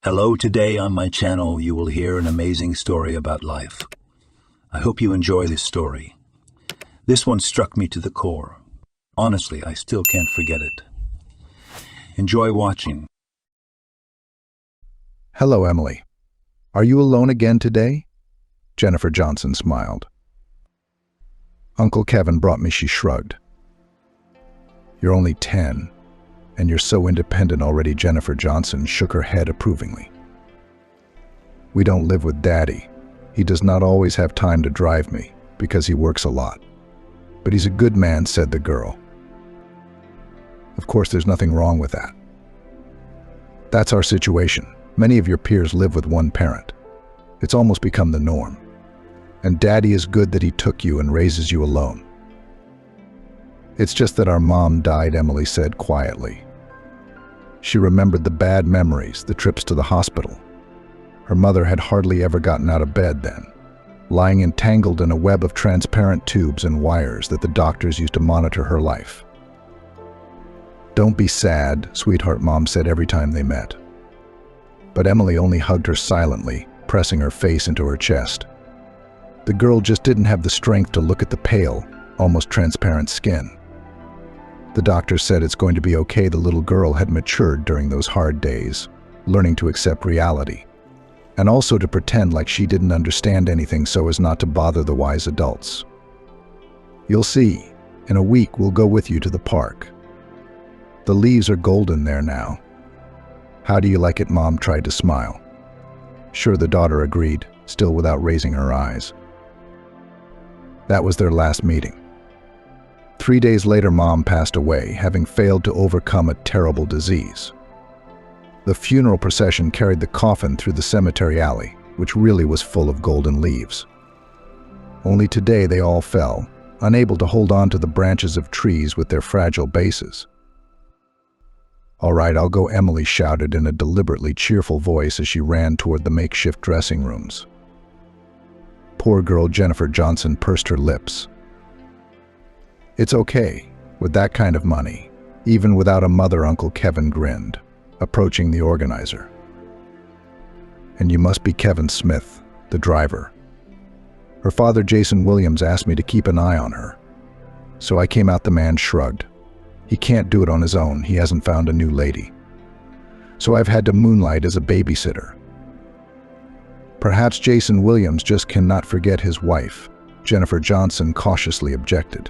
Hello, today on my channel you will hear an amazing story about life. I hope you enjoy this story. This one struck me to the core. Honestly, I still can't forget it. Enjoy watching. Hello, Emily. Are you alone again today? Jennifer Johnson smiled. Uncle Kevin brought me, she shrugged. You're only 10, and you're so independent already, Jennifer Johnson shook her head approvingly. We don't live with Daddy. He does not always have time to drive me, because he works a lot. But he's a good man, said the girl. Of course, there's nothing wrong with that. That's our situation. Many of your peers live with one parent. It's almost become the norm. And Daddy is good that he took you and raises you alone. It's just that our mom died, Emily said quietly. She remembered the bad memories, the trips to the hospital. Her mother had hardly ever gotten out of bed then, lying entangled in a web of transparent tubes and wires that the doctors used to monitor her life. Don't be sad, sweetheart, Mom said every time they met. But Emily only hugged her silently, pressing her face into her chest. The girl just didn't have the strength to look at the pale, almost transparent skin. The doctor said it's going to be okay. The little girl had matured during those hard days, learning to accept reality, and also to pretend like she didn't understand anything so as not to bother the wise adults. You'll see, in a week we'll go with you to the park. The leaves are golden there now. How do you like it, Mom tried to smile. Sure, the daughter agreed, still without raising her eyes. That was their last meeting. 3 days later, Mom passed away, having failed to overcome a terrible disease. The funeral procession carried the coffin through the cemetery alley, which really was full of golden leaves. Only today they all fell, unable to hold on to the branches of trees with their fragile bases. All right, I'll go, Emily shouted in a deliberately cheerful voice as she ran toward the makeshift dressing rooms. Poor girl Jennifer Johnson pursed her lips. It's okay, with that kind of money, even without a mother, Uncle Kevin grinned, approaching the organizer. And you must be Kevin Smith, the driver. Her father, Jason Williams, asked me to keep an eye on her. So I came out. The man shrugged. He can't do it on his own. He hasn't found a new lady. So I've had to moonlight as a babysitter. Perhaps Jason Williams just cannot forget his wife, Jennifer Johnson cautiously objected.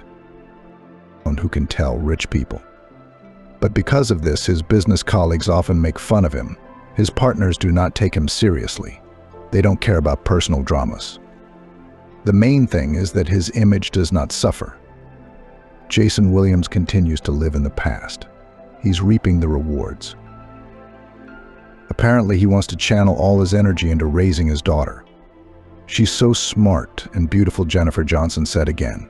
Who can tell, rich people. But because of this, his business colleagues often make fun of him. His partners do not take him seriously. They don't care about personal dramas. The main thing is that his image does not suffer. Jason Williams continues to live in the past. He's reaping the rewards. Apparently, he wants to channel all his energy into raising his daughter. She's so smart and beautiful, Jennifer Johnson said again.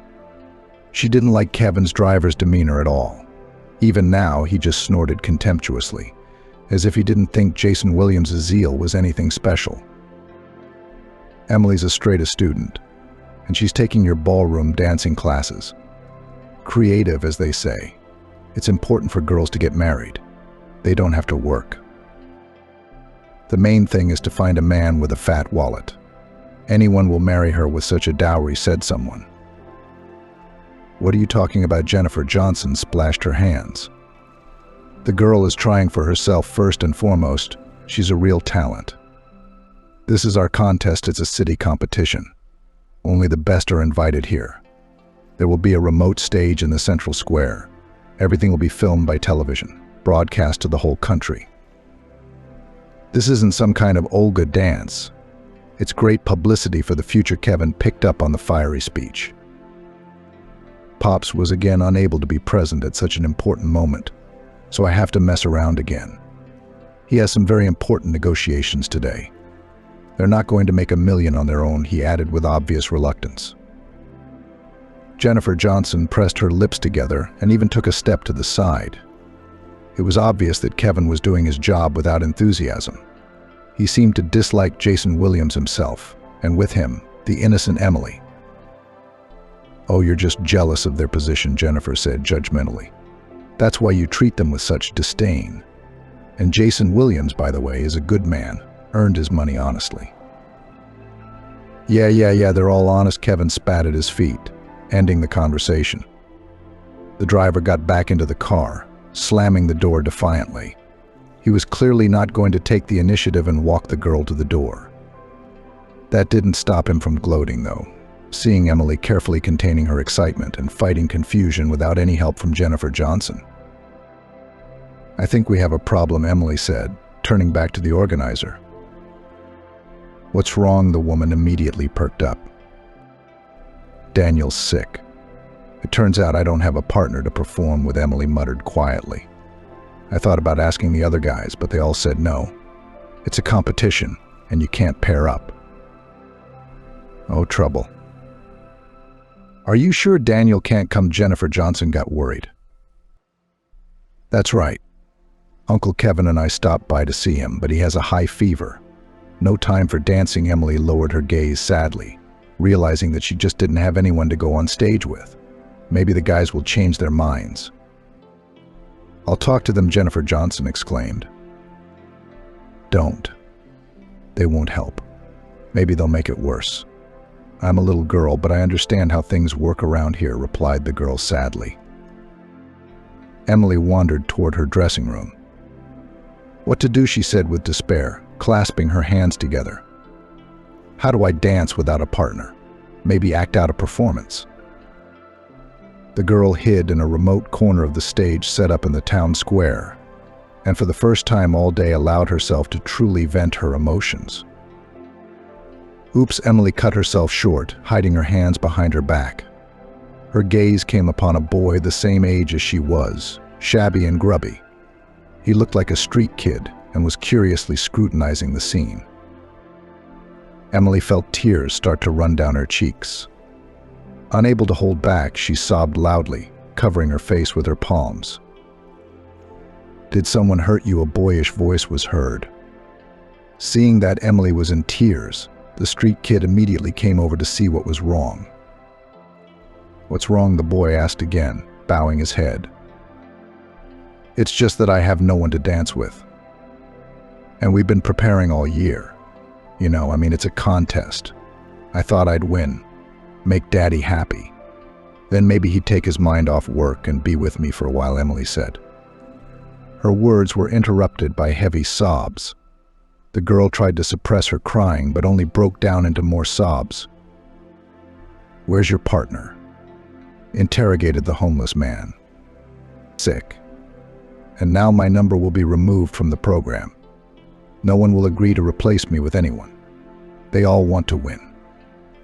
She didn't like Kevin's driver's demeanor at all. Even now, he just snorted contemptuously, as if he didn't think Jason Williams' zeal was anything special. Emily's a straight-A student, and she's taking your ballroom dancing classes. Creative, as they say. It's important for girls to get married. They don't have to work. The main thing is to find a man with a fat wallet. Anyone will marry her with such a dowry, said someone. What are you talking about? Jennifer Johnson splashed her hands. The girl is trying for herself first and foremost. She's a real talent. This is our contest. It's a city competition. Only the best are invited here. There will be a remote stage in the central square. Everything will be filmed by television, broadcast to the whole country. This isn't some kind of Olga dance. It's great publicity for the future. Kevin picked up on the fiery speech. Pops was again unable to be present at such an important moment, so I have to mess around again. He has some very important negotiations today. They're not going to make $1 million on their own, he added with obvious reluctance. Jennifer Johnson pressed her lips together and even took a step to the side. It was obvious that Kevin was doing his job without enthusiasm. He seemed to dislike Jason Williams himself, and with him, the innocent Emily. Oh, you're just jealous of their position, Jennifer said judgmentally. That's why you treat them with such disdain. And Jason Williams, by the way, is a good man, earned his money honestly. Yeah, they're all honest, Kevin spat at his feet, ending the conversation. The driver got back into the car, slamming the door defiantly. He was clearly not going to take the initiative and walk the girl to the door. That didn't stop him from gloating, though, seeing Emily carefully containing her excitement and fighting confusion without any help from Jennifer Johnson. I think we have a problem, Emily said, turning back to the organizer. What's wrong? The woman immediately perked up. Daniel's sick. It turns out I don't have a partner to perform with, Emily muttered quietly. I thought about asking the other guys, but they all said no. It's a competition, and you can't pair up. Oh, trouble. Are you sure Daniel can't come? Jennifer Johnson got worried. That's right. Uncle Kevin and I stopped by to see him, but he has a high fever. No time for dancing. Emily lowered her gaze sadly, realizing that she just didn't have anyone to go on stage with. Maybe the guys will change their minds. I'll talk to them, Jennifer Johnson exclaimed. Don't. They won't help. Maybe they'll make it worse. I'm a little girl, but I understand how things work around here, replied the girl sadly. Emily wandered toward her dressing room. What to do, she said with despair, clasping her hands together. How do I dance without a partner? Maybe act out a performance. The girl hid in a remote corner of the stage set up in the town square, and for the first time all day allowed herself to truly vent her emotions. Oops, Emily cut herself short, hiding her hands behind her back. Her gaze came upon a boy the same age as she was, shabby and grubby. He looked like a street kid and was curiously scrutinizing the scene. Emily felt tears start to run down her cheeks. Unable to hold back, she sobbed loudly, covering her face with her palms. Did someone hurt you? A boyish voice was heard. Seeing that Emily was in tears, the street kid immediately came over to see what was wrong. What's wrong? The boy asked again, bowing his head. It's just that I have no one to dance with. And we've been preparing all year. It's a contest. I thought I'd win. Make Daddy happy. Then maybe he'd take his mind off work and be with me for a while, Emily said. Her words were interrupted by heavy sobs. The girl tried to suppress her crying, but only broke down into more sobs. Where's your partner? Interrogated the homeless man. Sick. And now my number will be removed from the program. No one will agree to replace me with anyone. They all want to win.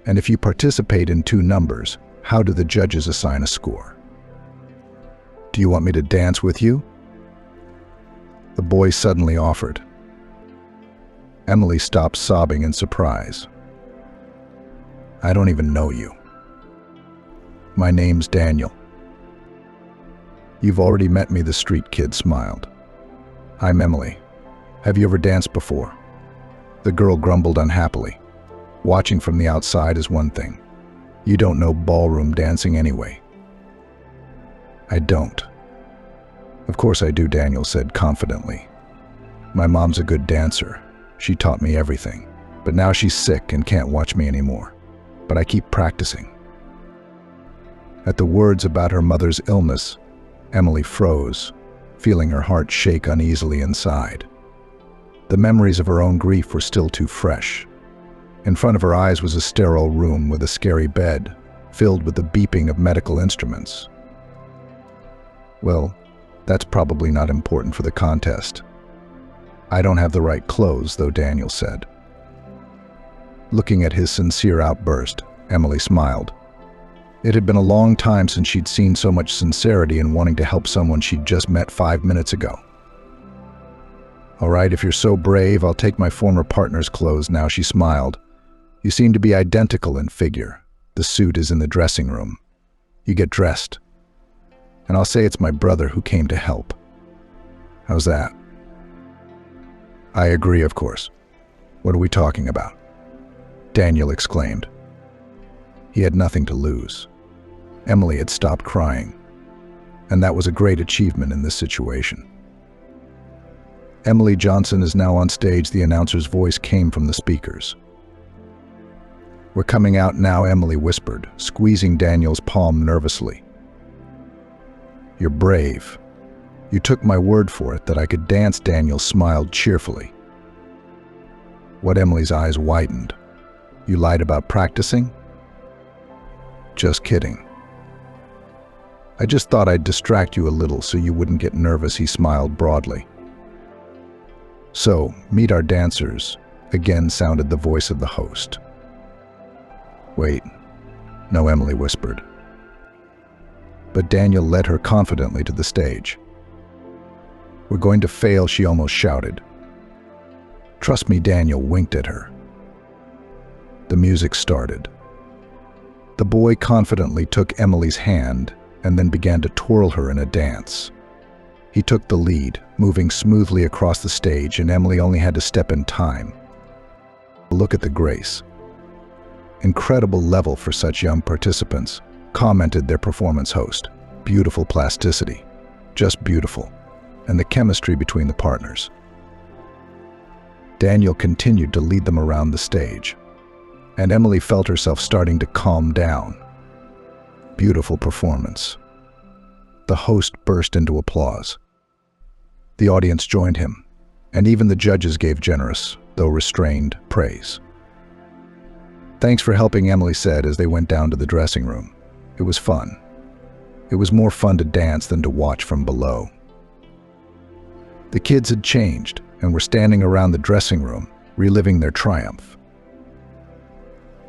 And if you participate in 2 numbers, how do the judges assign a score? Do you want me to dance with you? The boy suddenly offered. Emily stopped sobbing in surprise. I don't even know you. My name's Daniel. You've already met me, the street kid smiled. I'm Emily. Have you ever danced before? The girl grumbled unhappily. Watching from the outside is one thing. You don't know ballroom dancing anyway. I don't. Of course I do, Daniel said confidently. My mom's a good dancer. She taught me everything. But now she's sick and can't watch me anymore. But I keep practicing. At the words about her mother's illness, Emily froze, feeling her heart shake uneasily inside. The memories of her own grief were still too fresh. In front of her eyes was a sterile room with a scary bed, filled with the beeping of medical instruments. Well, that's probably not important for the contest. I don't have the right clothes, though, Daniel said. Looking at his sincere outburst, Emily smiled. It had been a long time since she'd seen so much sincerity in wanting to help someone she'd just met 5 minutes ago. All right, if you're so brave, I'll take my former partner's clothes now, she smiled. You seem to be identical in figure. The suit is in the dressing room. You get dressed. And I'll say it's my brother who came to help. How's that? I agree, of course. What are we talking about? Daniel exclaimed. He had nothing to lose. Emily had stopped crying. And that was a great achievement in this situation. Emily Johnson is now on stage, the announcer's voice came from the speakers. We're coming out now, Emily whispered, squeezing Daniel's palm nervously. You're brave. You took my word for it that I could dance, Daniel smiled cheerfully. What? Emily's eyes widened. You lied about practicing? Just kidding. I just thought I'd distract you a little so you wouldn't get nervous, he smiled broadly. So, meet our dancers, again sounded the voice of the host. Wait. No, Emily whispered. But Daniel led her confidently to the stage. We're going to fail, she almost shouted. Trust me, Daniel winked at her. The music started. The boy confidently took Emily's hand and then began to twirl her in a dance. He took the lead, moving smoothly across the stage, and Emily only had to step in time. Look at the grace. Incredible level for such young participants, commented their performance host. Beautiful plasticity. Just beautiful. And the chemistry between the partners. Daniel continued to lead them around the stage, and Emily felt herself starting to calm down. Beautiful performance. The host burst into applause. The audience joined him, and even the judges gave generous, though restrained, praise. Thanks for helping, Emily said as they went down to the dressing room. It was fun. It was more fun to dance than to watch from below. The kids had changed and were standing around the dressing room, reliving their triumph.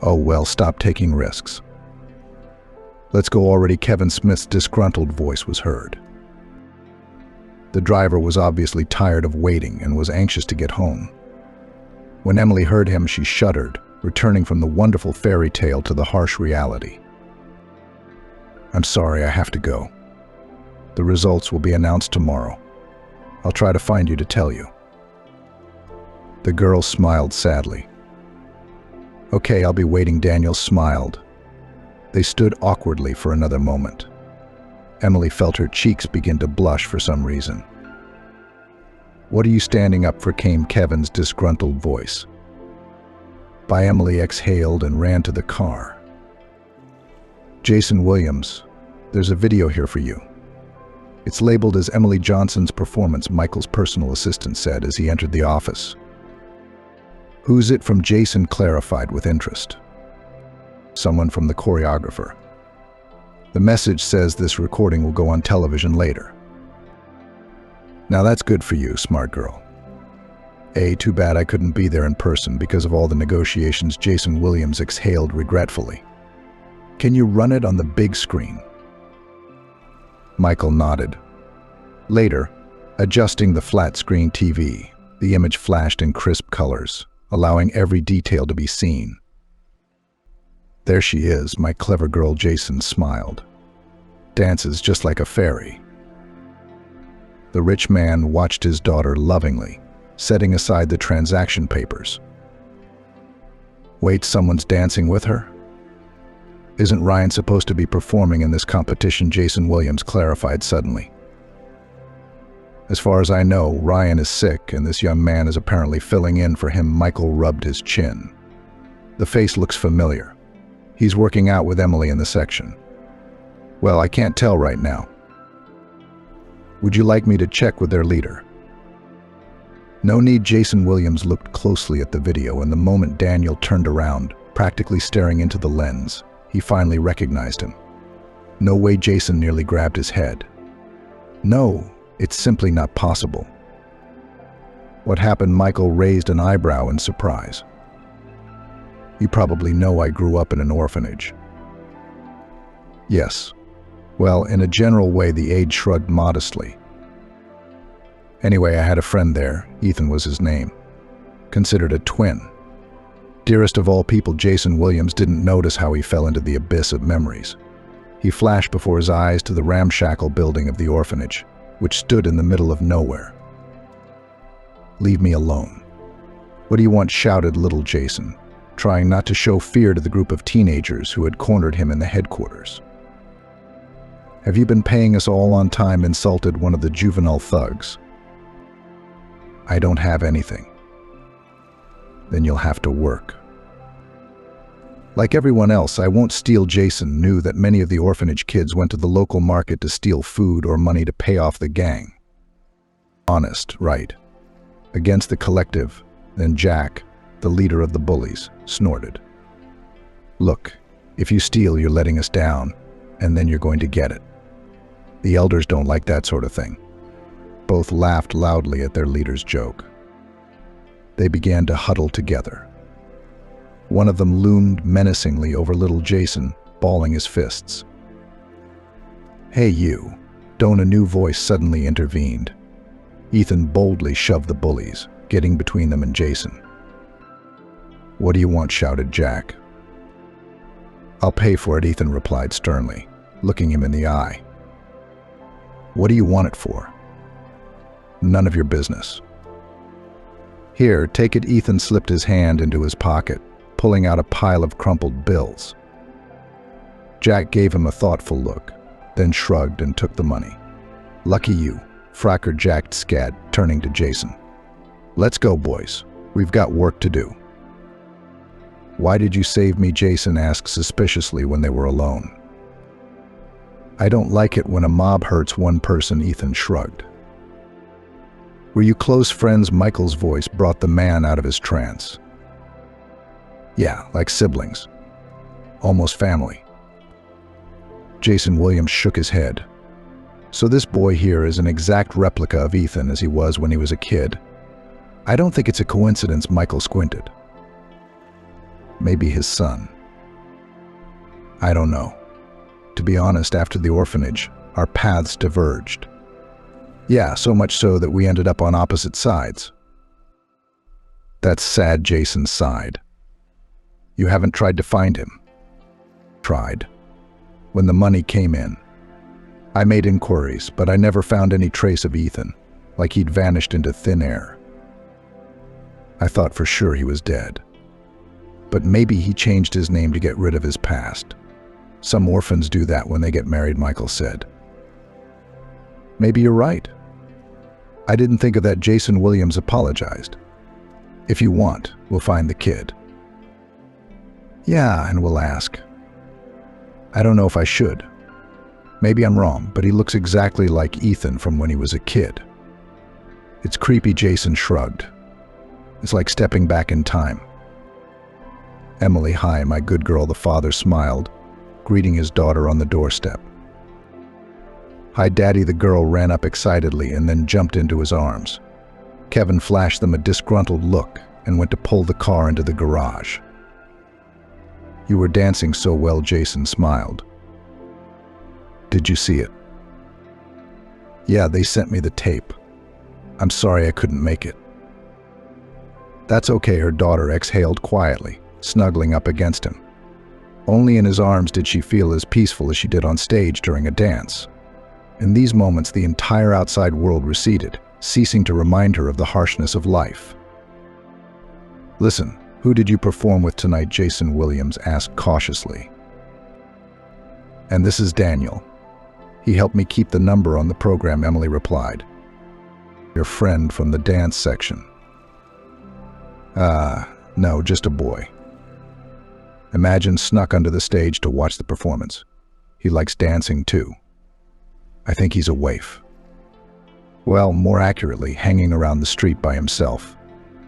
Oh well, stop taking risks. Let's go already, Kevin Smith's disgruntled voice was heard. The driver was obviously tired of waiting and was anxious to get home. When Emily heard him, she shuddered, returning from the wonderful fairy tale to the harsh reality. I'm sorry, I have to go. The results will be announced tomorrow. I'll try to find you to tell you. The girl smiled sadly. Okay, I'll be waiting, Daniel smiled. They stood awkwardly for another moment. Emily felt her cheeks begin to blush for some reason. What are you standing up for, came Kevin's disgruntled voice. Emily exhaled and ran to the car. Jason Williams, there's a video here for you. It's labeled as Emily Johnson's performance, Michael's personal assistant said as he entered the office. Who's it from? Jason clarified with interest. Someone from the choreographer. The message says this recording will go on television later. Now that's good for you, smart girl. Too bad I couldn't be there in person because of all the negotiations, Jason Williams exhaled regretfully. Can you run it on the big screen? Michael nodded. Later, adjusting the flat screen TV, the image flashed in crisp colors, allowing every detail to be seen. There she is, my clever girl, Jason smiled. Dances just like a fairy. The rich man watched his daughter lovingly, setting aside the transaction papers. Wait, someone's dancing with her? Isn't Ryan supposed to be performing in this competition? Jason Williams clarified suddenly. As far as I know, Ryan is sick and this young man is apparently filling in for him. Michael rubbed his chin. The face looks familiar. He's working out with Emily in the section. Well, I can't tell right now. Would you like me to check with their leader? No need. Jason Williams looked closely at the video, and the moment Daniel turned around, practically staring into the lens, he finally recognized him. No way. Jason nearly grabbed his head. No, it's simply not possible. What happened? Michael raised an eyebrow in surprise. You probably know I grew up in an orphanage. Yes. Well, in a general way, the aide shrugged modestly. Anyway, I had a friend there. Ethan was his name. Considered a twin. Dearest of all people, Jason Williams didn't notice how he fell into the abyss of memories. He flashed before his eyes to the ramshackle building of the orphanage, which stood in the middle of nowhere. Leave me alone. What do you want? Shouted little Jason, trying not to show fear to the group of teenagers who had cornered him in the headquarters. Have you been paying us all on time? Insulted one of the juvenile thugs. I don't have anything. Then you'll have to work. Like everyone else, I won't steal. Jason knew that many of the orphanage kids went to the local market to steal food or money to pay off the gang. Honest, right? Against the collective. Then Jack, the leader of the bullies, snorted. Look, if you steal, you're letting us down, and then you're going to get it. The elders don't like that sort of thing. Both laughed loudly at their leader's joke. They began to huddle together. One of them loomed menacingly over little Jason, balling his fists. Hey you, don't. A new voice suddenly intervened. Ethan boldly shoved the bullies, getting between them and Jason. What do you want? Shouted Jack. I'll pay for it, Ethan replied sternly, looking him in the eye. What do you want it for? None of your business. Here, take it. Ethan slipped his hand into his pocket, pulling out a pile of crumpled bills. Jack gave him a thoughtful look, then shrugged and took the money. Lucky you, Fracker Jack scad, turning to Jason. Let's go, boys. We've got work to do. Why did you save me? Jason asked suspiciously when they were alone. I don't like it when a mob hurts one person. Ethan shrugged. Were you close friends? Michael's voice brought the man out of his trance. Yeah, like siblings. Almost family. Jason Williams shook his head. So this boy here is an exact replica of Ethan as he was when he was a kid. I don't think it's a coincidence. Michael squinted. Maybe his son. I don't know. To be honest, after the orphanage, our paths diverged. Yeah, so much so that we ended up on opposite sides. That's sad. Jason sighed. You haven't tried to find him? Tried. When the money came in, I made inquiries, but I never found any trace of Ethan, like he'd vanished into thin air. I thought for sure he was dead. But maybe he changed his name to get rid of his past. Some orphans do that when they get married, Michael said. Maybe you're right. I didn't think of that. Jason Williams apologized. If you want, we'll find the kid. Yeah, and we'll ask. I don't know if I should. Maybe I'm wrong, but he looks exactly like Ethan from when he was a kid. It's creepy. Jason shrugged. It's like stepping back in time. Emily, hi, my good girl. The father smiled, greeting his daughter on the doorstep. Hi, Daddy. The girl ran up excitedly and then jumped into his arms. Kevin flashed them a disgruntled look and went to pull the car into the garage. You were dancing so well. Jason smiled. Did you see it? Yeah, they sent me the tape. I'm sorry I couldn't make it. That's okay, her daughter exhaled quietly, snuggling up against him. Only in his arms did she feel as peaceful as she did on stage during a dance. In these moments, the entire outside world receded, ceasing to remind her of the harshness of life. Listen, who did you perform with tonight? Jason Williams asked cautiously. And this is Daniel. He helped me keep the number on the program, Emily replied. Your friend from the dance section. No, just a boy. Imagine snuck under the stage to watch the performance. He likes dancing too. I think he's a waif. Well, more accurately, hanging around the street by himself.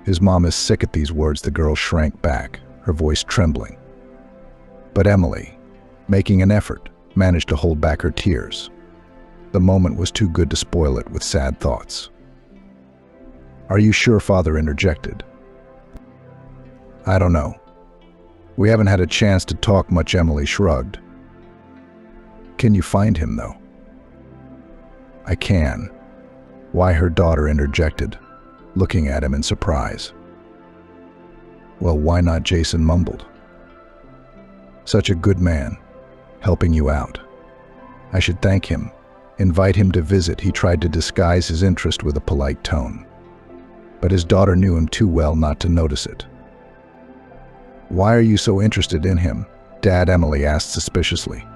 His mom is sick. At these words, the girl shrank back, her voice trembling. But Emily, making an effort, managed to hold back her tears. The moment was too good to spoil it with sad thoughts. Are you sure? Father interjected. I don't know. We haven't had a chance to talk much. Emily shrugged. Can you find him, though? I can. Why? Her daughter interjected, looking at him in surprise. Well, why not? Jason mumbled. Such a good man, helping you out. I should thank him, invite him to visit. He tried to disguise his interest with a polite tone, but his daughter knew him too well not to notice it. Why are you so interested in him? Dad, Emily asked suspiciously.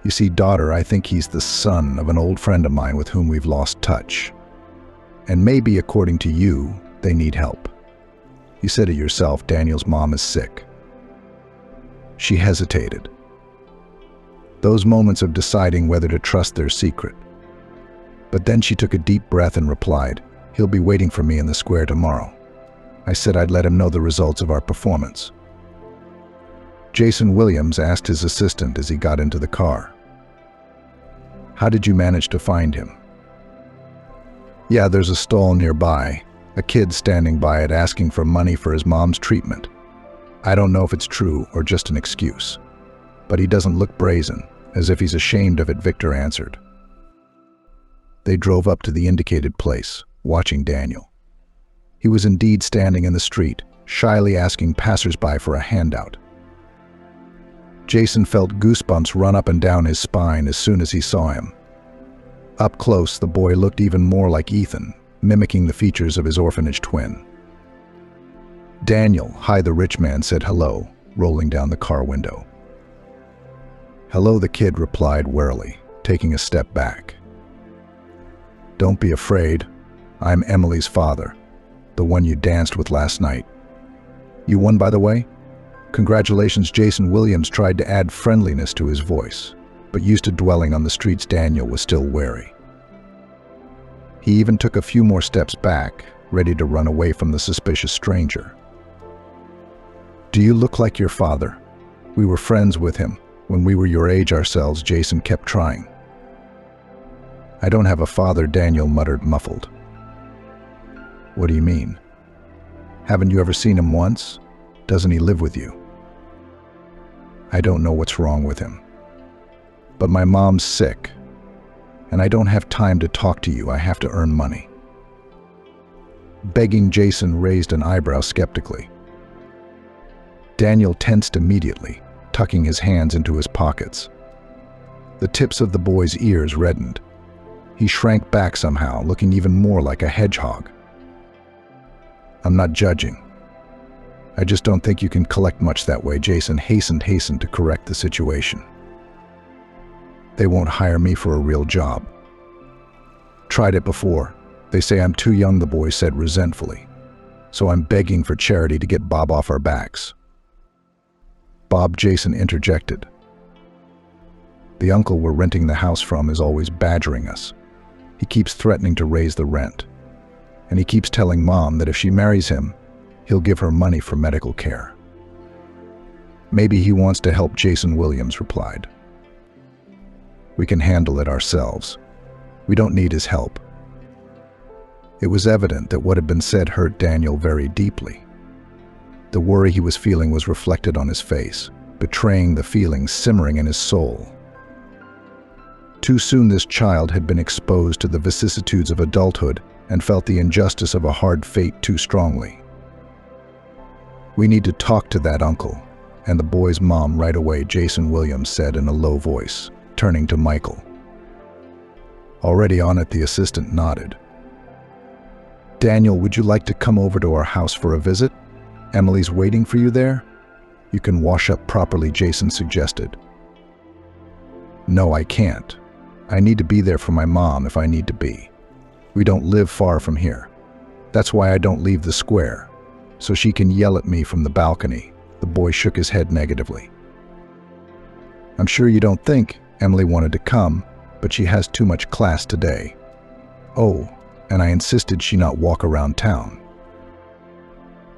You see, daughter, I think he's the son of an old friend of mine with whom we've lost touch. And maybe, according to you, they need help. You said it yourself, Daniel's mom is sick. She hesitated. Those moments of deciding whether to trust their secret. But then she took a deep breath and replied, "He'll be waiting for me in the square tomorrow. I said I'd let him know the results of our performance." Jason Williams asked his assistant as he got into the car, "How did you manage to find him?" "Yeah, there's a stall nearby. A kid standing by it asking for money for his mom's treatment. I don't know if it's true or just an excuse. But he doesn't look brazen, as if he's ashamed of it," Victor answered. They drove up to the indicated place, watching Daniel. He was indeed standing in the street, shyly asking passersby for a handout. Jason felt goosebumps run up and down his spine as soon as he saw him. Up close, the boy looked even more like Ethan, mimicking the features of his orphanage twin. "Daniel, hi," the rich man said hello, rolling down the car window. "Hello," the kid replied warily, taking a step back. "Don't be afraid. I'm Emily's father, the one you danced with last night. You won, by the way? Congratulations." Jason Williams tried to add friendliness to his voice, but used to dwelling on the streets, Daniel was still wary. He even took a few more steps back, ready to run away from the suspicious stranger. "Do you look like your father? We were friends with him when we were your age ourselves," Jason kept trying. "I don't have a father," Daniel muttered, muffled. "What do you mean? Haven't you ever seen him once? Doesn't he live with you?" "I don't know what's wrong with him. But my mom's sick, and I don't have time to talk to you. I have to earn money." Begging Jason raised an eyebrow skeptically. Daniel tensed immediately, tucking his hands into his pockets. The tips of the boy's ears reddened. He shrank back somehow, looking even more like a hedgehog. "I'm not judging. I just don't think you can collect much that way," Jason hastened to correct the situation. "They won't hire me for a real job. Tried it before. They say I'm too young," the boy said resentfully. "So I'm begging for charity to get Bob off our backs." "Bob," Jason interjected. "The uncle we're renting the house from is always badgering us. He keeps threatening to raise the rent. And he keeps telling Mom that if she marries him, he'll give her money for medical care." "Maybe he wants to help," Jason Williams replied. "We can handle it ourselves. We don't need his help." It was evident that what had been said hurt Daniel very deeply. The worry he was feeling was reflected on his face, betraying the feelings simmering in his soul. Too soon this child had been exposed to the vicissitudes of adulthood and felt the injustice of a hard fate too strongly. "We need to talk to that uncle and the boy's mom right away," Jason Williams said in a low voice, turning to Michael. "Already on it," the assistant nodded. "Daniel, would you like to come over to our house for a visit? Emily's waiting for you there. You can wash up properly," Jason suggested. "No, I can't. I need to be there for my mom if I need to be. We don't live far from here. That's why I don't leave the square, so she can yell at me from the balcony." The boy shook his head negatively. "I'm sure you don't think Emily wanted to come, but she has too much class today. Oh, and I insisted she not walk around town."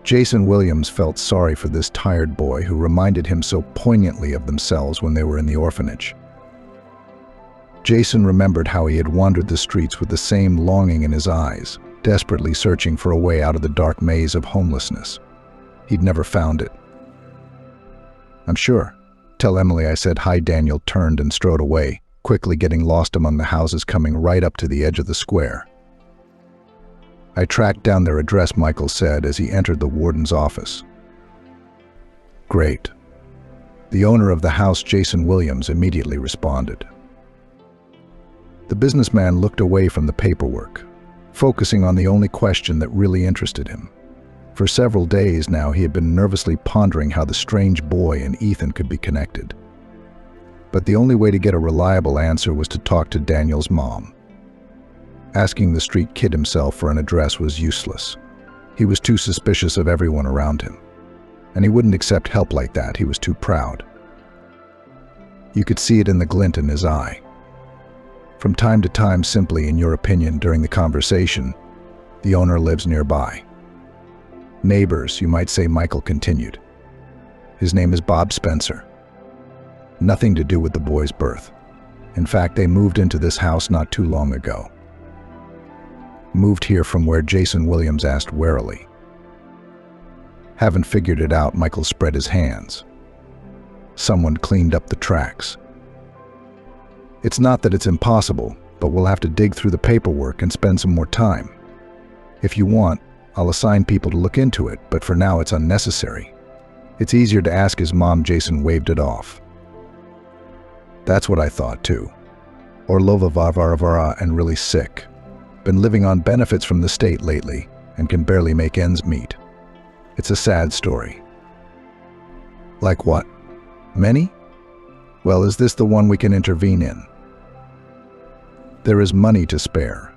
Jason Williams felt sorry for this tired boy who reminded him so poignantly of themselves when they were in the orphanage. Jason remembered how he had wandered the streets with the same longing in his eyes, desperately searching for a way out of the dark maze of homelessness. He'd never found it. "I'm sure. Tell Emily I said hi." Daniel turned and strode away, quickly getting lost among the houses coming right up to the edge of the square. "I tracked down their address," Michael said as he entered the warden's office. "Great." The owner of the house, Jason Williams, immediately responded. The businessman looked away from the paperwork, focusing on the only question that really interested him. For several days now, he had been nervously pondering how the strange boy and Ethan could be connected. But the only way to get a reliable answer was to talk to Daniel's mom. Asking the street kid himself for an address was useless. He was too suspicious of everyone around him. And he wouldn't accept help like that. He was too proud. You could see it in the glint in his eye. From time to time, simply, in your opinion, during the conversation, the owner lives nearby. Neighbors, you might say, Michael continued. His name is Bob Spencer. Nothing to do with the boy's birth. In fact, they moved into this house not too long ago. Moved here from where Jason Williams asked warily. Haven't figured it out, Michael spread his hands. Someone cleaned up the tracks. It's not that it's impossible, but we'll have to dig through the paperwork and spend some more time. If you want, I'll assign people to look into it, but for now it's unnecessary. It's easier to ask his mom. Jason waved it off. That's what I thought too. Orlova Varvara and really sick. Been living on benefits from the state lately and can barely make ends meet. It's a sad story. Like what? Many? Well, is this the one we can intervene in? There is money to spare.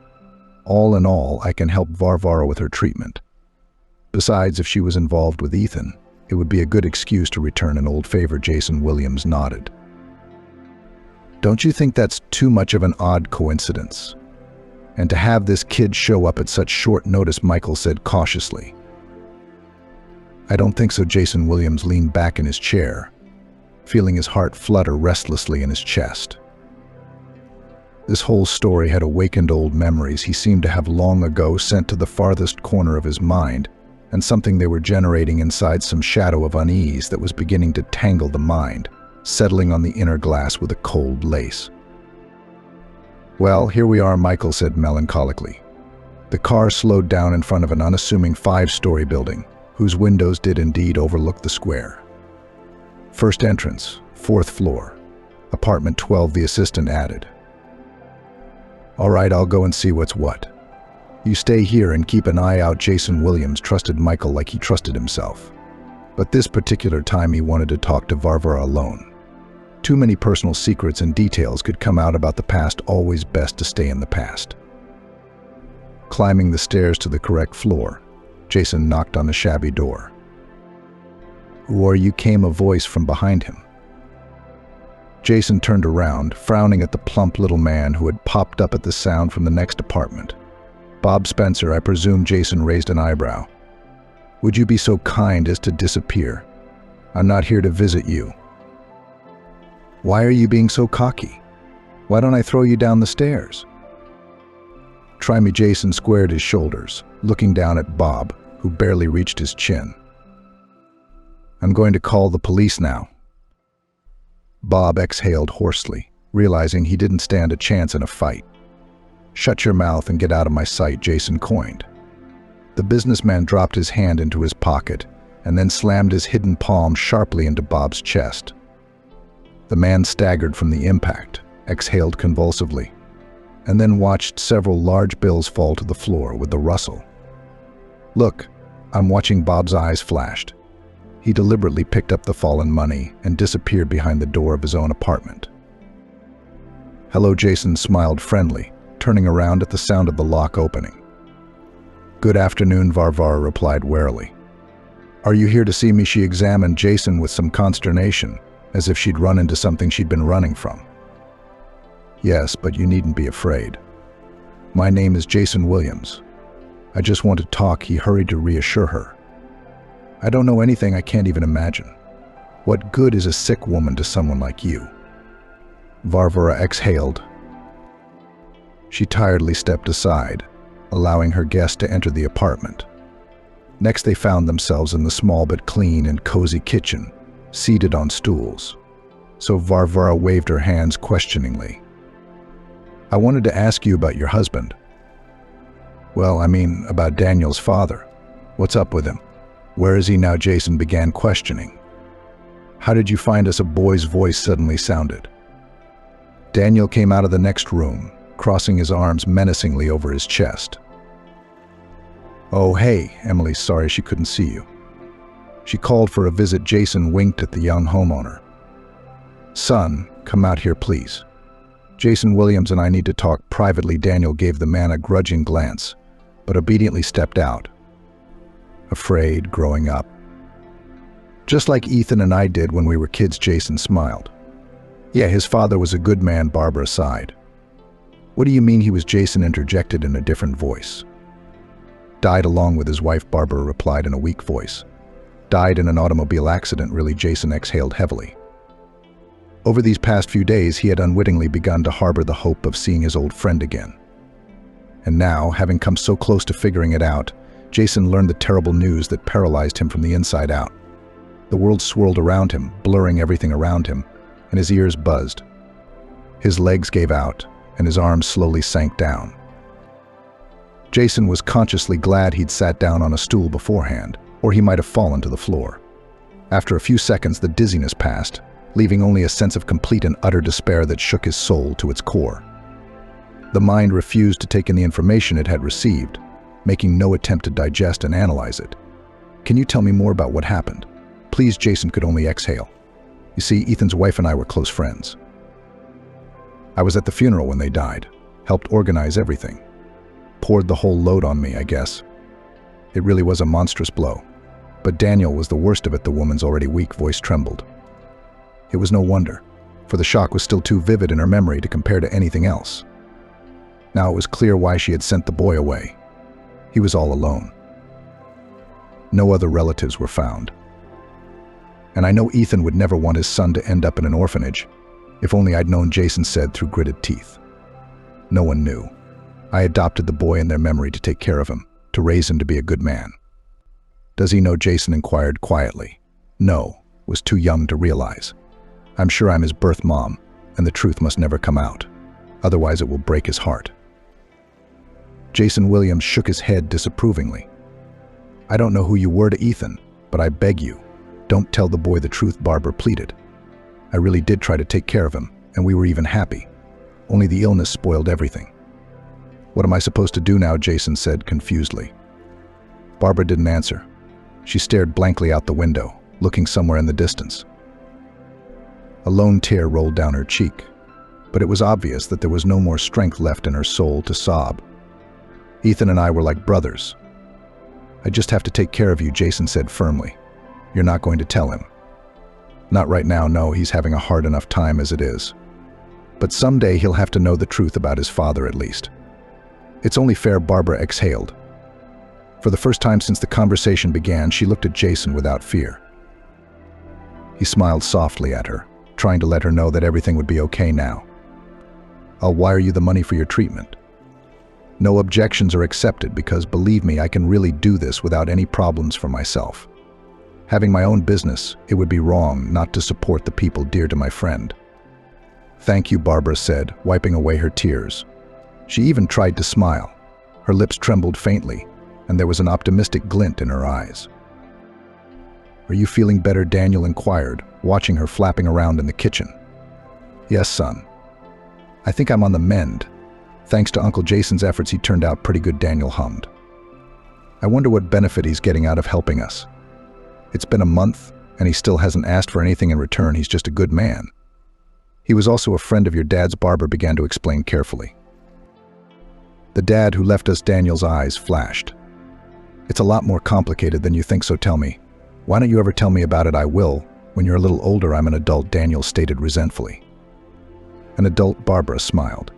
All in all, I can help Varvara with her treatment. Besides, if she was involved with Ethan, it would be a good excuse to return an old favor. Jason Williams nodded. Don't you think that's too much of an odd coincidence? And to have this kid show up at such short notice, Michael said cautiously. I don't think so. Jason Williams leaned back in his chair, feeling his heart flutter restlessly in his chest. This whole story had awakened old memories he seemed to have long ago sent to the farthest corner of his mind, and something they were generating inside some shadow of unease that was beginning to tangle the mind, settling on the inner glass with a cold lace. Well, here we are, Michael said melancholically. The car slowed down in front of an unassuming 5-story building, whose windows did indeed overlook the square. First entrance, 4th floor. Apartment 12, the assistant added. All right, I'll go and see what's what. You stay here and keep an eye out. Jason Williams trusted Michael like he trusted himself. But this particular time he wanted to talk to Varvara alone. Too many personal secrets and details could come out about the past. Always best to stay in the past. Climbing the stairs to the correct floor, Jason knocked on the shabby door. Who are you? Came a voice from behind him. Jason turned around, frowning at the plump little man who had popped up at the sound from the next apartment. Bob Spencer, I presume. Jason raised an eyebrow. Would you be so kind as to disappear? I'm not here to visit you. Why are you being so cocky? Why don't I throw you down the stairs? Try me. Jason squared his shoulders, looking down at Bob, who barely reached his chin. I'm going to call the police now. Bob exhaled hoarsely, realizing he didn't stand a chance in a fight. Shut your mouth and get out of my sight, Jason coined. The businessman dropped his hand into his pocket and then slammed his hidden palm sharply into Bob's chest. The man staggered from the impact, exhaled convulsively, and then watched several large bills fall to the floor with the rustle. Look, I'm watching. Bob's eyes flashed. He deliberately picked up the fallen money and disappeared behind the door of his own apartment. Hello, Jason smiled friendly, turning around at the sound of the lock opening. Good afternoon, Varvara replied warily. Are you here to see me? She examined Jason with some consternation, as if she'd run into something she'd been running from. Yes, but you needn't be afraid. My name is Jason Williams. I just want to talk. He hurried to reassure her. I don't know anything. I can't even imagine. What good is a sick woman to someone like you? Varvara exhaled. She tiredly stepped aside, allowing her guest to enter the apartment. Next, they found themselves in the small but clean and cozy kitchen, seated on stools. So Varvara waved her hands questioningly. I wanted to ask you about your husband. Well, I mean, about Daniel's father. What's up with him? Where is he now? Jason began questioning. How did you find us? A boy's voice suddenly sounded. Daniel came out of the next room, crossing his arms menacingly over his chest. Oh, hey, Emily, sorry she couldn't see you. She called for a visit. Jason winked at the young homeowner. Son, come out here, please. Jason Williams and I need to talk privately. Daniel gave the man a grudging glance, but obediently stepped out. Afraid, growing up. Just like Ethan and I did when we were kids, Jason smiled. Yeah, his father was a good man, Barbara sighed. What do you mean he was? Jason interjected in a different voice. Died along with his wife, Barbara replied in a weak voice. Died in an automobile accident, really? Jason exhaled heavily. Over these past few days, he had unwittingly begun to harbor the hope of seeing his old friend again. And now, having come so close to figuring it out, Jason learned the terrible news that paralyzed him from the inside out. The world swirled around him, blurring everything around him, and his ears buzzed. His legs gave out, and his arms slowly sank down. Jason was consciously glad he'd sat down on a stool beforehand, or he might have fallen to the floor. After a few seconds, the dizziness passed, leaving only a sense of complete and utter despair that shook his soul to its core. The mind refused to take in the information it had received, making no attempt to digest and analyze it. Can you tell me more about what happened? Please. Jason could only exhale. You see, Ethan's wife and I were close friends. I was at the funeral when they died, helped organize everything. Poured the whole load on me, I guess. It really was a monstrous blow. But Daniel was the worst of it. The woman's already weak voice trembled. It was no wonder, for the shock was still too vivid in her memory to compare to anything else. Now it was clear why she had sent the boy away. He was all alone. No other relatives were found. And I know Ethan would never want his son to end up in an orphanage. If only I'd known, Jason said through gritted teeth. No one knew. I adopted the boy in their memory to take care of him, to raise him to be a good man. Does he know? Jason inquired quietly. No, was too young to realize. I'm sure I'm his birth mom, and the truth must never come out. Otherwise it will break his heart. Jason Williams shook his head disapprovingly. I don't know who you were to Ethan, but I beg you, don't tell the boy the truth, Barbara pleaded. I really did try to take care of him, and we were even happy. Only the illness spoiled everything. What am I supposed to do now? Jason said confusedly. Barbara didn't answer. She stared blankly out the window, looking somewhere in the distance. A lone tear rolled down her cheek, but it was obvious that there was no more strength left in her soul to sob. Ethan and I were like brothers. I just have to take care of you, Jason said firmly. You're not going to tell him. Not right now, no, he's having a hard enough time as it is. But someday he'll have to know the truth about his father at least. It's only fair, Barbara exhaled. For the first time since the conversation began, she looked at Jason without fear. He smiled softly at her, trying to let her know that everything would be okay now. I'll wire you the money for your treatment. No objections are accepted because, believe me, I can really do this without any problems for myself. Having my own business, it would be wrong not to support the people dear to my friend. Thank you, Barbara said, wiping away her tears. She even tried to smile. Her lips trembled faintly, and there was an optimistic glint in her eyes. Are you feeling better? Daniel inquired, watching her flapping around in the kitchen. Yes, son. I think I'm on the mend. Thanks to Uncle Jason's efforts, he turned out pretty good, Daniel hummed. I wonder what benefit he's getting out of helping us. It's been a month, and he still hasn't asked for anything in return. He's just a good man. He was also a friend of your dad's, Barbara began to explain carefully. The dad who left us, Daniel's eyes flashed. It's a lot more complicated than you think, so tell me. Why don't you ever tell me about it? I will. When you're a little older, I'm an adult, Daniel stated resentfully. An adult, Barbara smiled.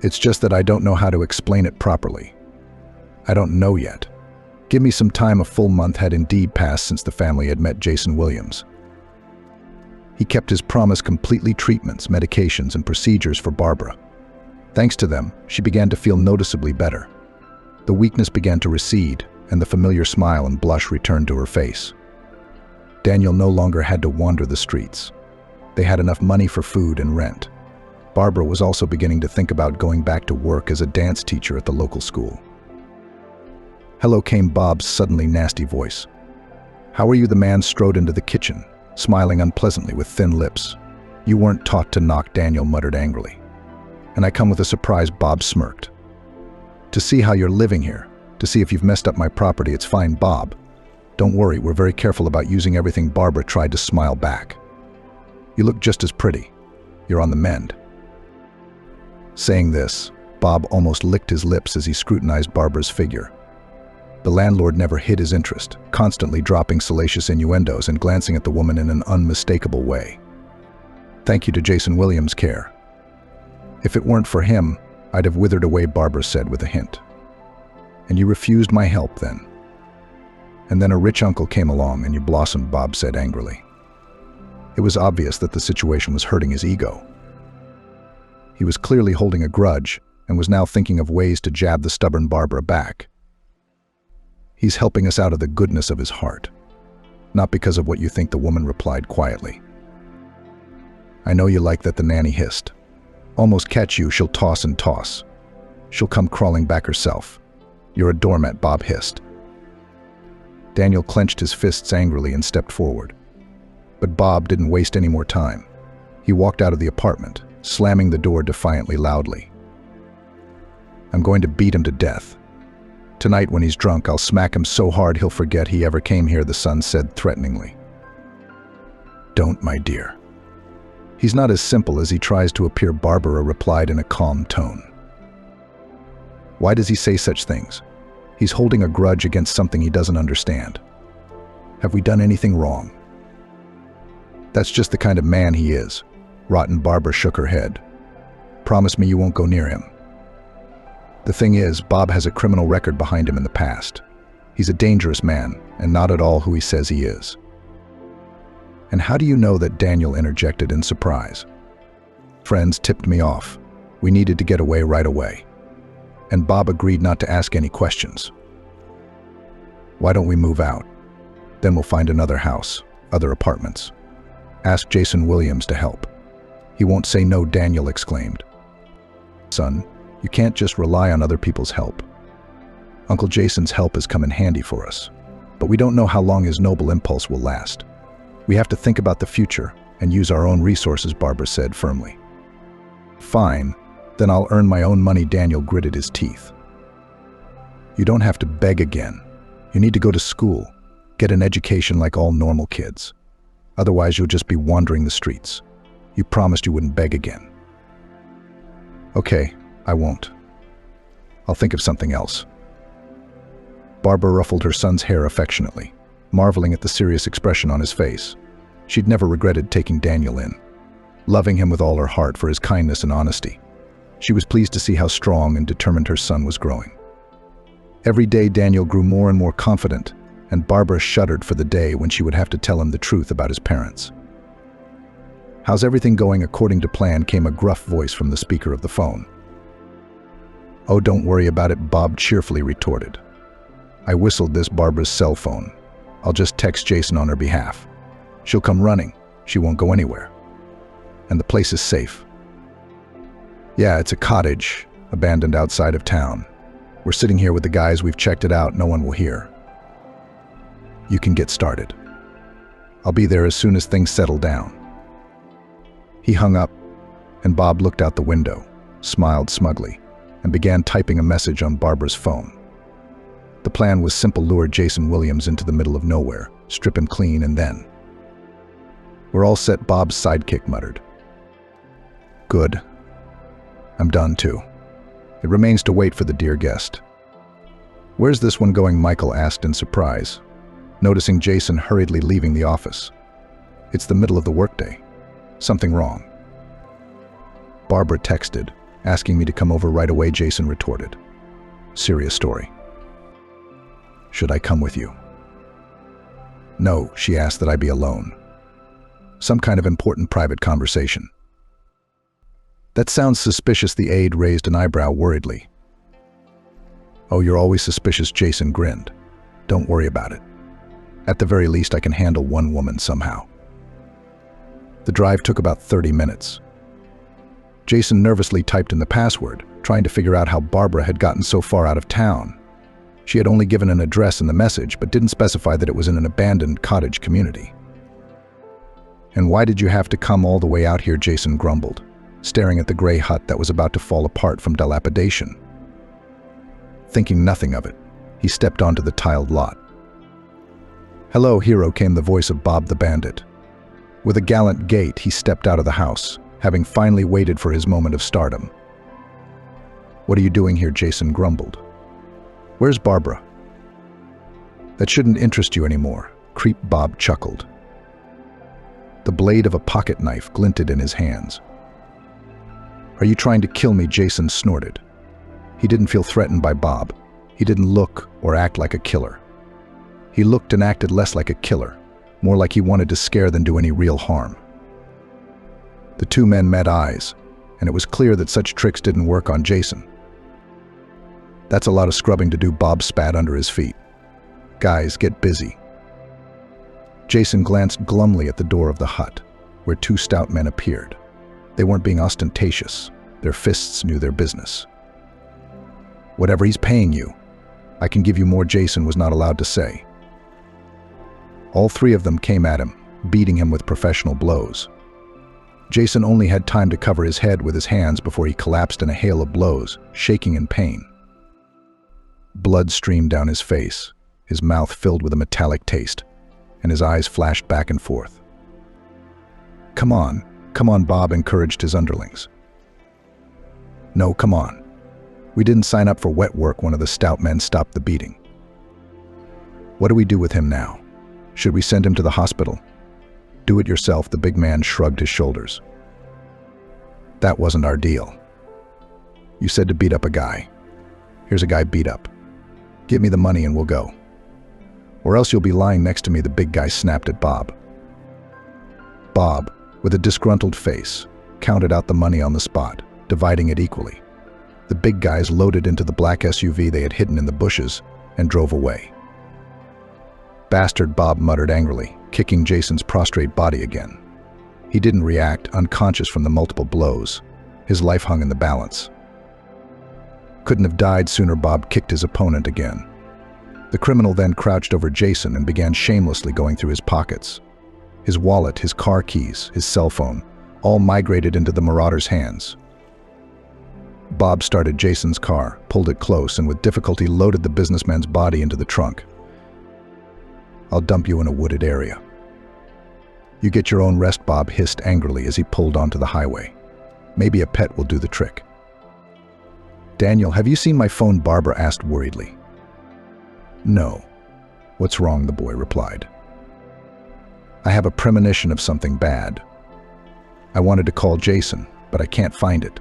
It's just that I don't know how to explain it properly. I don't know yet. Give me some time. A full month had indeed passed since the family had met Jason Williams. He kept his promise completely. Treatments, medications, and procedures for Barbara. Thanks to them, she began to feel noticeably better. The weakness began to recede, and the familiar smile and blush returned to her face. Daniel no longer had to wander the streets. They had enough money for food and rent. Barbara was also beginning to think about going back to work as a dance teacher at the local school. Hello, came Bob's suddenly nasty voice. How are you? The man strode into the kitchen, smiling unpleasantly with thin lips. You weren't taught to knock, Daniel muttered angrily. And I come with a surprise, Bob smirked. To see how you're living here, to see if you've messed up my property. It's fine, Bob. Don't worry, we're very careful about using everything. Barbara tried to smile back. You look just as pretty. You're on the mend. Saying this, Bob almost licked his lips as he scrutinized Barbara's figure. The landlord never hid his interest, constantly dropping salacious innuendos and glancing at the woman in an unmistakable way. Thank you to Jason Williams' care. If it weren't for him, I'd have withered away, Barbara said with a hint. And you refused my help then. And then a rich uncle came along and you blossomed, Bob said angrily. It was obvious that the situation was hurting his ego. He was clearly holding a grudge and was now thinking of ways to jab the stubborn Barbara back. He's helping us out of the goodness of his heart, not because of what you think, the woman replied quietly. I know you like that, the nanny hissed. Almost catch you, she'll toss and toss. She'll come crawling back herself. You're a doormat, Bob hissed. Daniel clenched his fists angrily and stepped forward. But Bob didn't waste any more time. He walked out of the apartment, slamming the door defiantly loudly. I'm going to beat him to death. Tonight when he's drunk, I'll smack him so hard he'll forget he ever came here, the son said threateningly. Don't, my dear. He's not as simple as he tries to appear, Barbara replied in a calm tone. Why does he say such things? He's holding a grudge against something he doesn't understand. Have we done anything wrong? That's just the kind of man he is. Rotten, Barbara shook her head. Promise me you won't go near him. The thing is, Bob has a criminal record behind him in the past. He's a dangerous man, and not at all who he says he is. And how do you know that? Daniel interjected in surprise. Friends tipped me off. We needed to get away right away. And Bob agreed not to ask any questions. Why don't we move out? Then we'll find another house, other apartments. Ask Jason Williams to help. He won't say no, Daniel exclaimed. Son, you can't just rely on other people's help. Uncle Jason's help has come in handy for us, but we don't know how long his noble impulse will last. We have to think about the future and use our own resources, Barbara said firmly. Fine, then I'll earn my own money, Daniel gritted his teeth. You don't have to beg again. You need to go to school, get an education like all normal kids. Otherwise, you'll just be wandering the streets. You promised you wouldn't beg again. Okay, I won't. I'll think of something else. Barbara ruffled her son's hair affectionately, marveling at the serious expression on his face. She'd never regretted taking Daniel in, loving him with all her heart for his kindness and honesty. She was pleased to see how strong and determined her son was growing. Every day Daniel grew more and more confident, and Barbara shuddered for the day when she would have to tell him the truth about his parents. How's everything going according to plan? Came a gruff voice from the speaker of the phone. Oh, don't worry about it, Bob cheerfully retorted. I whistled this Barbara's cell phone. I'll just text Jason on her behalf. She'll come running. She won't go anywhere. And the place is safe. Yeah, it's a cottage, abandoned outside of town. We're sitting here with the guys. We've checked it out. No one will hear. You can get started. I'll be there as soon as things settle down. He hung up, and Bob looked out the window, smiled smugly, and began typing a message on Barbara's phone. The plan was simple: lure Jason Williams into the middle of nowhere, strip him clean, and then... We're all set, Bob's sidekick muttered. Good. I'm done too. It remains to wait for the dear guest. Where's this one going? Michael asked in surprise, noticing Jason hurriedly leaving the office. It's the middle of the workday. Something wrong? Barbara texted, asking me to come over right away, Jason retorted. Serious story. Should I come with you? No, she asked that I be alone. Some kind of important private conversation. That sounds suspicious. The aide raised an eyebrow worriedly. Oh, you're always suspicious, Jason grinned. Don't worry about it. At the very least, I can handle one woman somehow. The drive took about 30 minutes. Jason nervously typed in the password, trying to figure out how Barbara had gotten so far out of town. She had only given an address in the message, but didn't specify that it was in an abandoned cottage community. And why did you have to come all the way out here? Jason grumbled, staring at the gray hut that was about to fall apart from dilapidation. Thinking nothing of it, he stepped onto the tiled lot. Hello, hero, came the voice of Bob the Bandit. With a gallant gait, he stepped out of the house, having finally waited for his moment of stardom. "What are you doing here?" Jason grumbled. "Where's Barbara?" "That shouldn't interest you anymore," Creep Bob chuckled. The blade of a pocket knife glinted in his hands. "Are you trying to kill me?" Jason snorted. He didn't feel threatened by Bob. He didn't look or act like a killer. He looked and acted less like a killer, more like he wanted to scare than do any real harm. The two men met eyes, and it was clear that such tricks didn't work on Jason. "That's a lot of scrubbing to do," Bob spat under his feet. "Guys, get busy." Jason glanced glumly at the door of the hut, where two stout men appeared. They weren't being ostentatious. Their fists knew their business. "Whatever he's paying you, I can give you more," Jason was not allowed to say. All three of them came at him, beating him with professional blows. Jason only had time to cover his head with his hands before he collapsed in a hail of blows, shaking in pain. Blood streamed down his face, his mouth filled with a metallic taste, and his eyes flashed back and forth. Come on, Bob encouraged his underlings. "No, come on. We didn't sign up for wet work," one of the stout men stopped the beating. "What do we do with him now? Should we send him to the hospital?" "Do it yourself," the big man shrugged his shoulders. "That wasn't our deal. You said to beat up a guy. Here's a guy beat up. Get me the money and we'll go. Or else you'll be lying next to me," the big guy snapped at Bob. Bob, with a disgruntled face, counted out the money on the spot, dividing it equally. The big guys loaded into the black SUV they had hidden in the bushes and drove away. "Bastard," Bob muttered angrily, kicking Jason's prostrate body again. He didn't react, unconscious from the multiple blows. His life hung in the balance. Couldn't have died sooner. Bob kicked his opponent again. The criminal then crouched over Jason and began shamelessly going through his pockets. His wallet, his car keys, his cell phone, all migrated into the marauder's hands. Bob started Jason's car, pulled it close, and with difficulty loaded the businessman's body into the trunk. "I'll dump you in a wooded area." "You get your own rest," Bob hissed angrily as he pulled onto the highway. "Maybe a pet will do the trick." "Daniel, have you seen my phone?" Barbara asked worriedly. "No." "What's wrong?" the boy replied. "I have a premonition of something bad. I wanted to call Jason, but I can't find it."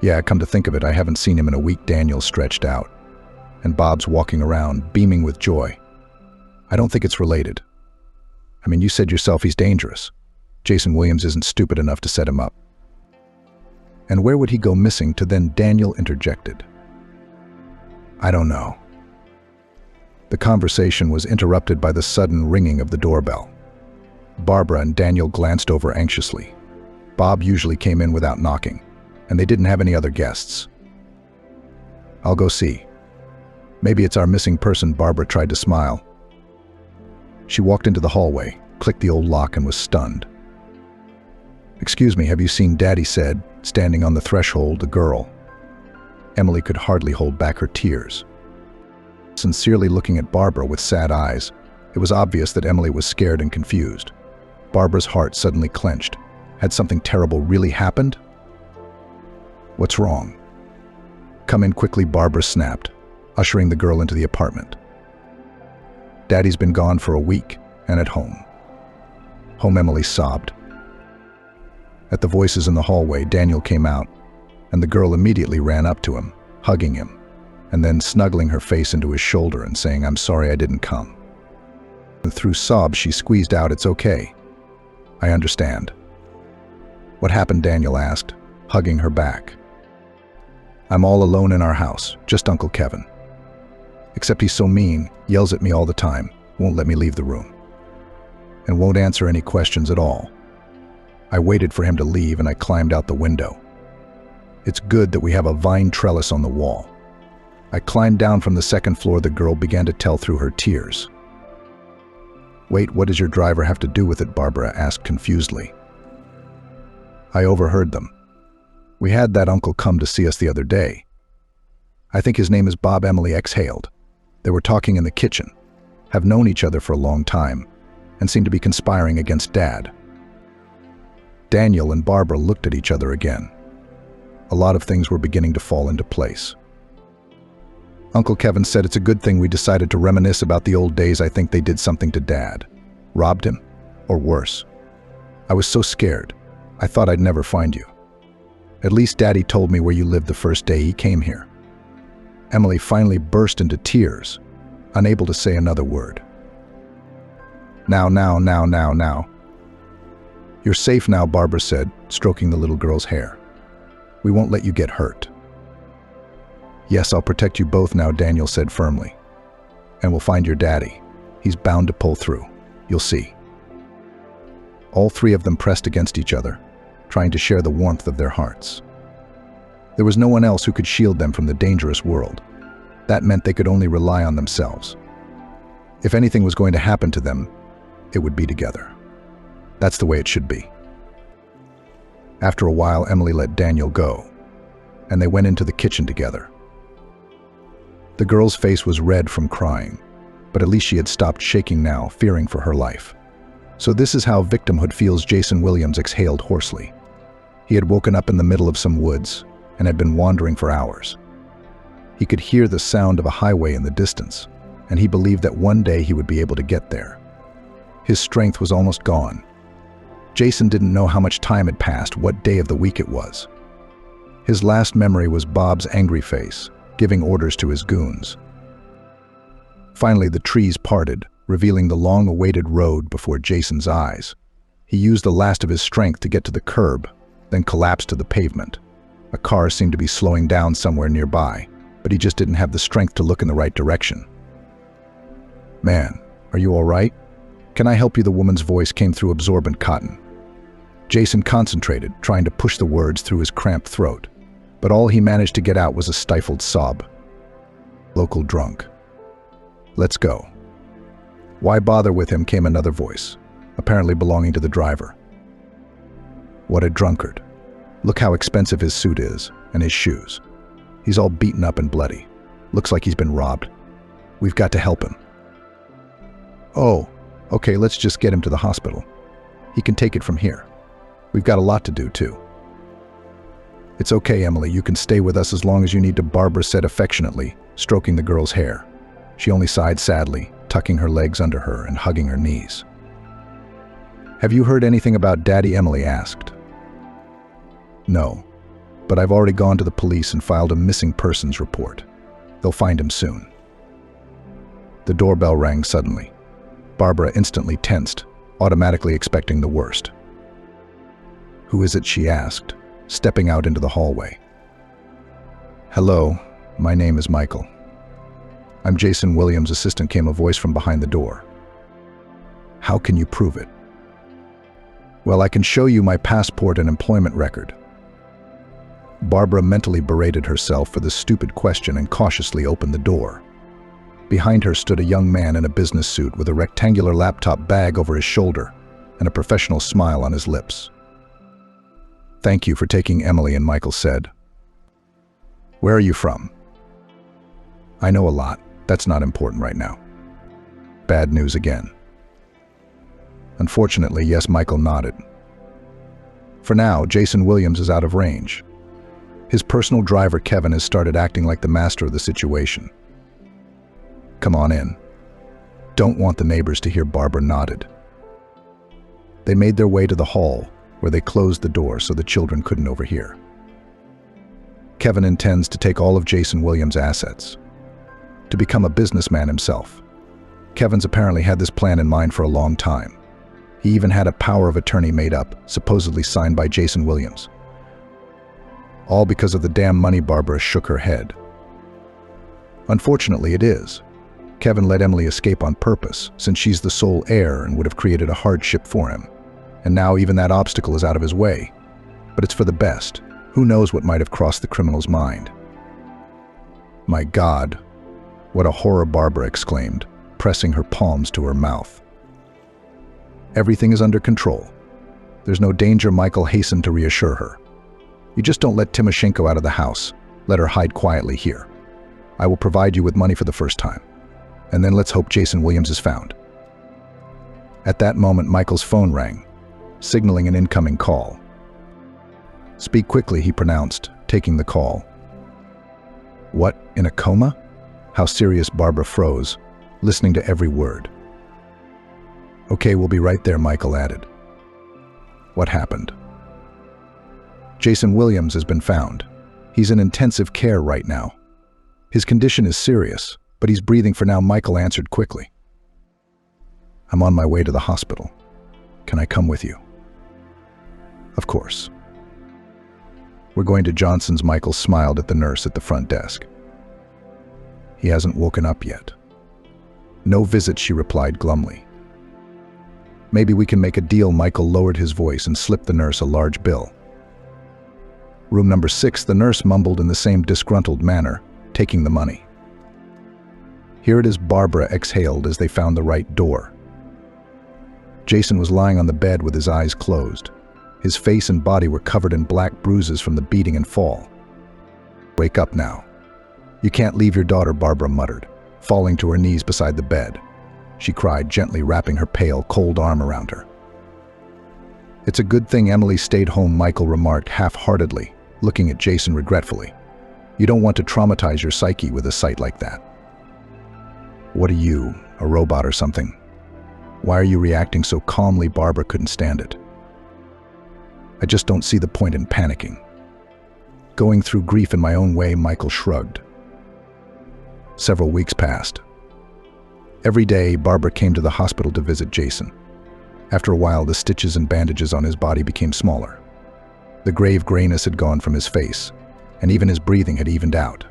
"Yeah, come to think of it, I haven't seen him in a week." Daniel stretched out, and Bob's walking around, beaming with joy. "I don't think it's related. I mean, you said yourself he's dangerous. Jason Williams isn't stupid enough to set him up." "And where would he go missing to?" Then Daniel interjected. "I don't know." The conversation was interrupted by the sudden ringing of the doorbell. Barbara and Daniel glanced over anxiously. Bob usually came in without knocking, and they didn't have any other guests. "I'll go see. Maybe it's our missing person." Barbara tried to smile. She walked into the hallway, clicked the old lock, and was stunned. "Excuse me, have you seen Daddy?" said, standing on the threshold, a girl. Emily could hardly hold back her tears. Sincerely looking at Barbara with sad eyes, it was obvious that Emily was scared and confused. Barbara's heart suddenly clenched. Had something terrible really happened? "What's wrong?" "Come in quickly," Barbara snapped, ushering the girl into the apartment. "Daddy's been gone for a week, and at home." "Home?" Emily sobbed. At the voices in the hallway, Daniel came out, and the girl immediately ran up to him, hugging him, and then snuggling her face into his shoulder and saying, "I'm sorry I didn't come." And through sobs, she squeezed out, "It's okay. I understand." "What happened?" Daniel asked, hugging her back. "I'm all alone in our house, just Uncle Kevin. Except he's so mean, yells at me all the time, won't let me leave the room, and won't answer any questions at all. I waited for him to leave and I climbed out the window. It's good that we have a vine trellis on the wall. I climbed down from the second floor," the girl began to tell through her tears. "Wait, what does your driver have to do with it?" Barbara asked confusedly. "I overheard them. We had that uncle come to see us the other day. I think his name is Bob." Emily exhaled. "They were talking in the kitchen, have known each other for a long time, and seem to be conspiring against Dad." Daniel and Barbara looked at each other again. a lot of things were beginning to fall into place. Uncle Kevin said it's a good thing we decided to reminisce about the old days. I think they did something to Dad. Robbed him? Or worse. I was so scared. I thought I'd never find you. At least Daddy told me where you lived the first day he came here. Emily finally burst into tears, unable to say another word. Now. You're safe now, Barbara said, stroking the little girl's hair. We won't let you get hurt. Yes, I'll protect you both now, Daniel said firmly. And we'll find your daddy. He's bound to pull through. You'll see. All three of them pressed against each other, trying to share the warmth of their hearts. There was no one else who could shield them from the dangerous world. That meant they could only rely on themselves. If anything was going to happen to them, it would be together. That's the way it should be. After a while, Emily let Daniel go, and they went into the kitchen together. The girl's face was red from crying, but at least she had stopped shaking now, fearing for her life. So this is how victimhood feels, Jason Williams exhaled hoarsely. He had woken up in the middle of some woods and had been wandering for hours. He could hear the sound of a highway in the distance, and he believed that one day he would be able to get there. His strength was almost gone. Jason didn't know how much time had passed, what day of the week it was. His last memory was Bob's angry face, giving orders to his goons. Finally, the trees parted, revealing the long-awaited road before Jason's eyes. He used the last of his strength to get to the curb, then collapsed to the pavement. A car seemed to be slowing down somewhere nearby, but he just didn't have the strength to look in the right direction. Man, are you all right? Can I help you? The woman's voice came through absorbent cotton. Jason concentrated, trying to push the words through his cramped throat, but all he managed to get out was a stifled sob. Local drunk. Let's go. Why bother with him? Came another voice, apparently belonging to the driver. What a drunkard. Look how expensive his suit is, and his shoes. He's all beaten up and bloody. Looks like he's been robbed. We've got to help him. Oh, okay, let's just get him to the hospital. He can take it from here. We've got a lot to do, too. It's okay, Emily, you can stay with us as long as you need to, Barbara said affectionately, stroking the girl's hair. She only sighed sadly, tucking her legs under her and hugging her knees. Have you heard anything about Daddy? Emily asked. No, but I've already gone to the police and filed a missing persons report. They'll find him soon. The doorbell rang suddenly. Barbara instantly tensed, automatically expecting the worst. Who is it? She asked, stepping out into the hallway. Hello, my name is Michael. I'm Jason Williams' assistant, came a voice from behind the door. How can you prove it? Well, I can show you my passport and employment record. Barbara mentally berated herself for the stupid question and cautiously opened the door. Behind her stood a young man in a business suit with a rectangular laptop bag over his shoulder and a professional smile on his lips. Thank you for taking Emily and Michael said. Where are you from? I know a lot. That's not important right now. Bad news again. Unfortunately, yes, Michael nodded. For now, Jason Williams is out of range. His personal driver, Kevin, has started acting like the master of the situation. Come on in. Don't want the neighbors to hear. Barbara nodded. They made their way to the hall, where they closed the door so the children couldn't overhear. Kevin intends to take all of Jason Williams' assets, to become a businessman himself. Kevin's apparently had this plan in mind for a long time. He even had a power of attorney made up, supposedly signed by Jason Williams. All because of the damn money. Barbara shook her head. Unfortunately, it is. Kevin let Emily escape on purpose, since she's the sole heir and would have created a hardship for him. And now even that obstacle is out of his way. But it's for the best. Who knows what might have crossed the criminal's mind? My God, what a horror, Barbara exclaimed, pressing her palms to her mouth. Everything is under control. There's no danger, Michael hastened to reassure her. You just don't let Timoshenko out of the house. Let her hide quietly here. I will provide you with money for the first time. And then let's hope Jason Williams is found. At that moment, Michael's phone rang, signaling an incoming call. Speak quickly, he pronounced, taking the call. What, in a coma? How serious Barbara froze, listening to every word. Okay, we'll be right there, Michael added. What happened? Jason Williams has been found. He's in intensive care right now. His condition is serious, but he's breathing for now, Michael answered quickly. I'm on my way to the hospital. Can I come with you? Of course. We're going to Johnson's. Michael smiled at the nurse at the front desk. He hasn't woken up yet. No visit, she replied glumly. Maybe we can make a deal. Michael lowered his voice and slipped the nurse a large bill. Room number 6, the nurse mumbled in the same disgruntled manner, taking the money. Here it is, Barbara exhaled as they found the right door. Jason was lying on the bed with his eyes closed. His face and body were covered in black bruises from the beating and fall. Wake up now. You can't leave your daughter, Barbara muttered, falling to her knees beside the bed. She cried, gently wrapping her pale, cold arm around her. It's a good thing Emily stayed home, Michael remarked half-heartedly, looking at Jason regretfully. You don't want to traumatize your psyche with a sight like that. What are you, a robot or something? Why are you reacting so calmly? Barbara couldn't stand it. I just don't see the point in panicking. Going through grief in my own way, Michael shrugged. Several weeks passed. Every day, Barbara came to the hospital to visit Jason. After a while, the stitches and bandages on his body became smaller. The grave grayness had gone from his face, and even his breathing had evened out.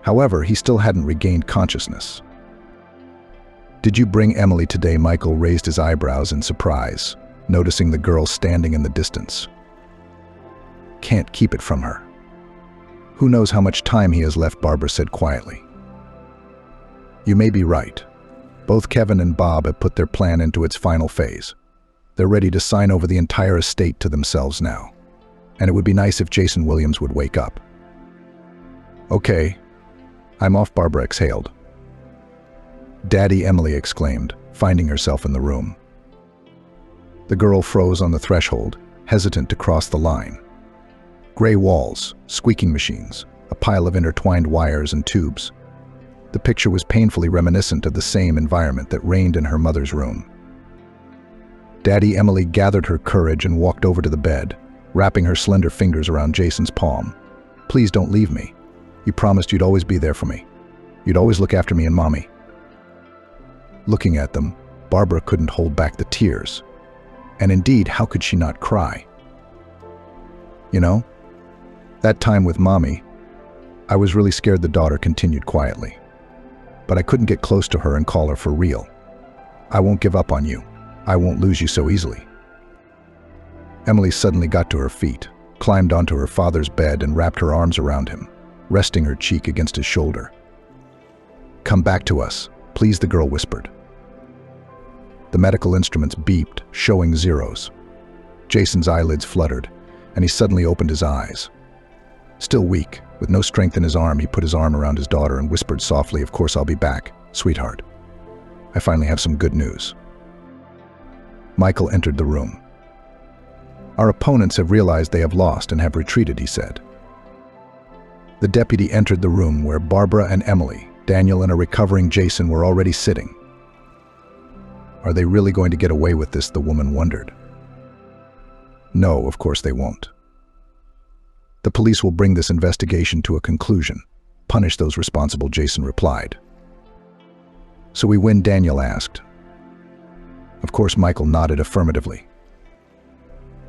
However, he still hadn't regained consciousness. Did you bring Emily today? Michael raised his eyebrows in surprise, noticing the girl standing in the distance. Can't keep it from her. Who knows how much time he has left, Barbara said quietly. You may be right. Both Kevin and Bob have put their plan into its final phase. They're ready to sign over the entire estate to themselves now. And it would be nice if Jason Williams would wake up. Okay, I'm off, Barbara exhaled. Daddy, Emily exclaimed, finding herself in the room. The girl froze on the threshold, hesitant to cross the line. Gray walls, squeaking machines, a pile of intertwined wires and tubes. The picture was painfully reminiscent of the same environment that reigned in her mother's room. Daddy, Emily gathered her courage and walked over to the bed, wrapping her slender fingers around Jason's palm. Please don't leave me. You promised you'd always be there for me. You'd always look after me and Mommy. Looking at them, Barbara couldn't hold back the tears. And indeed, how could she not cry? You know, that time with Mommy, I was really scared, the daughter continued quietly. But I couldn't get close to her and call her for real. I won't give up on you. I won't lose you so easily. Emily suddenly got to her feet, climbed onto her father's bed and wrapped her arms around him, resting her cheek against his shoulder. Come back to us, please, the girl whispered. The medical instruments beeped, showing zeros. Jason's eyelids fluttered, and he suddenly opened his eyes. Still weak, with no strength in his arm, he put his arm around his daughter and whispered softly, "Of course I'll be back, sweetheart. I finally have some good news." Michael entered the room. Our opponents have realized they have lost and have retreated, he said. The deputy entered the room where Barbara and Emily, Daniel and a recovering Jason were already sitting. Are they really going to get away with this? The woman wondered. No, of course they won't. The police will bring this investigation to a conclusion. Punish those responsible, Jason replied. So we win? Daniel asked. Of course, Michael nodded affirmatively.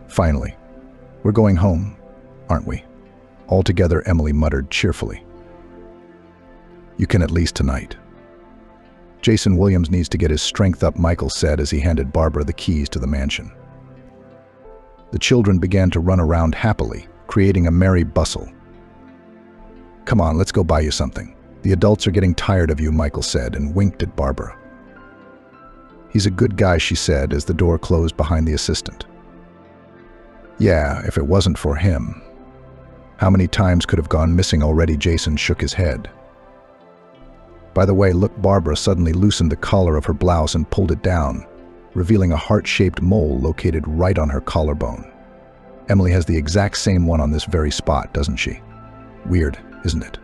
Finally, we're going home, aren't we? All together, Emily muttered cheerfully. You can at least tonight. Jason Williams needs to get his strength up, Michael said as he handed Barbara the keys to the mansion. The children began to run around happily, creating a merry bustle. Come on, let's go buy you something. The adults are getting tired of you, Michael said and winked at Barbara. He's a good guy, she said as the door closed behind the assistant. Yeah, if it wasn't for him. How many times could have gone missing already? Jason shook his head. By the way, look, Barbara suddenly loosened the collar of her blouse and pulled it down, revealing a heart-shaped mole located right on her collarbone. Emily has the exact same one on this very spot, doesn't she? Weird, isn't it?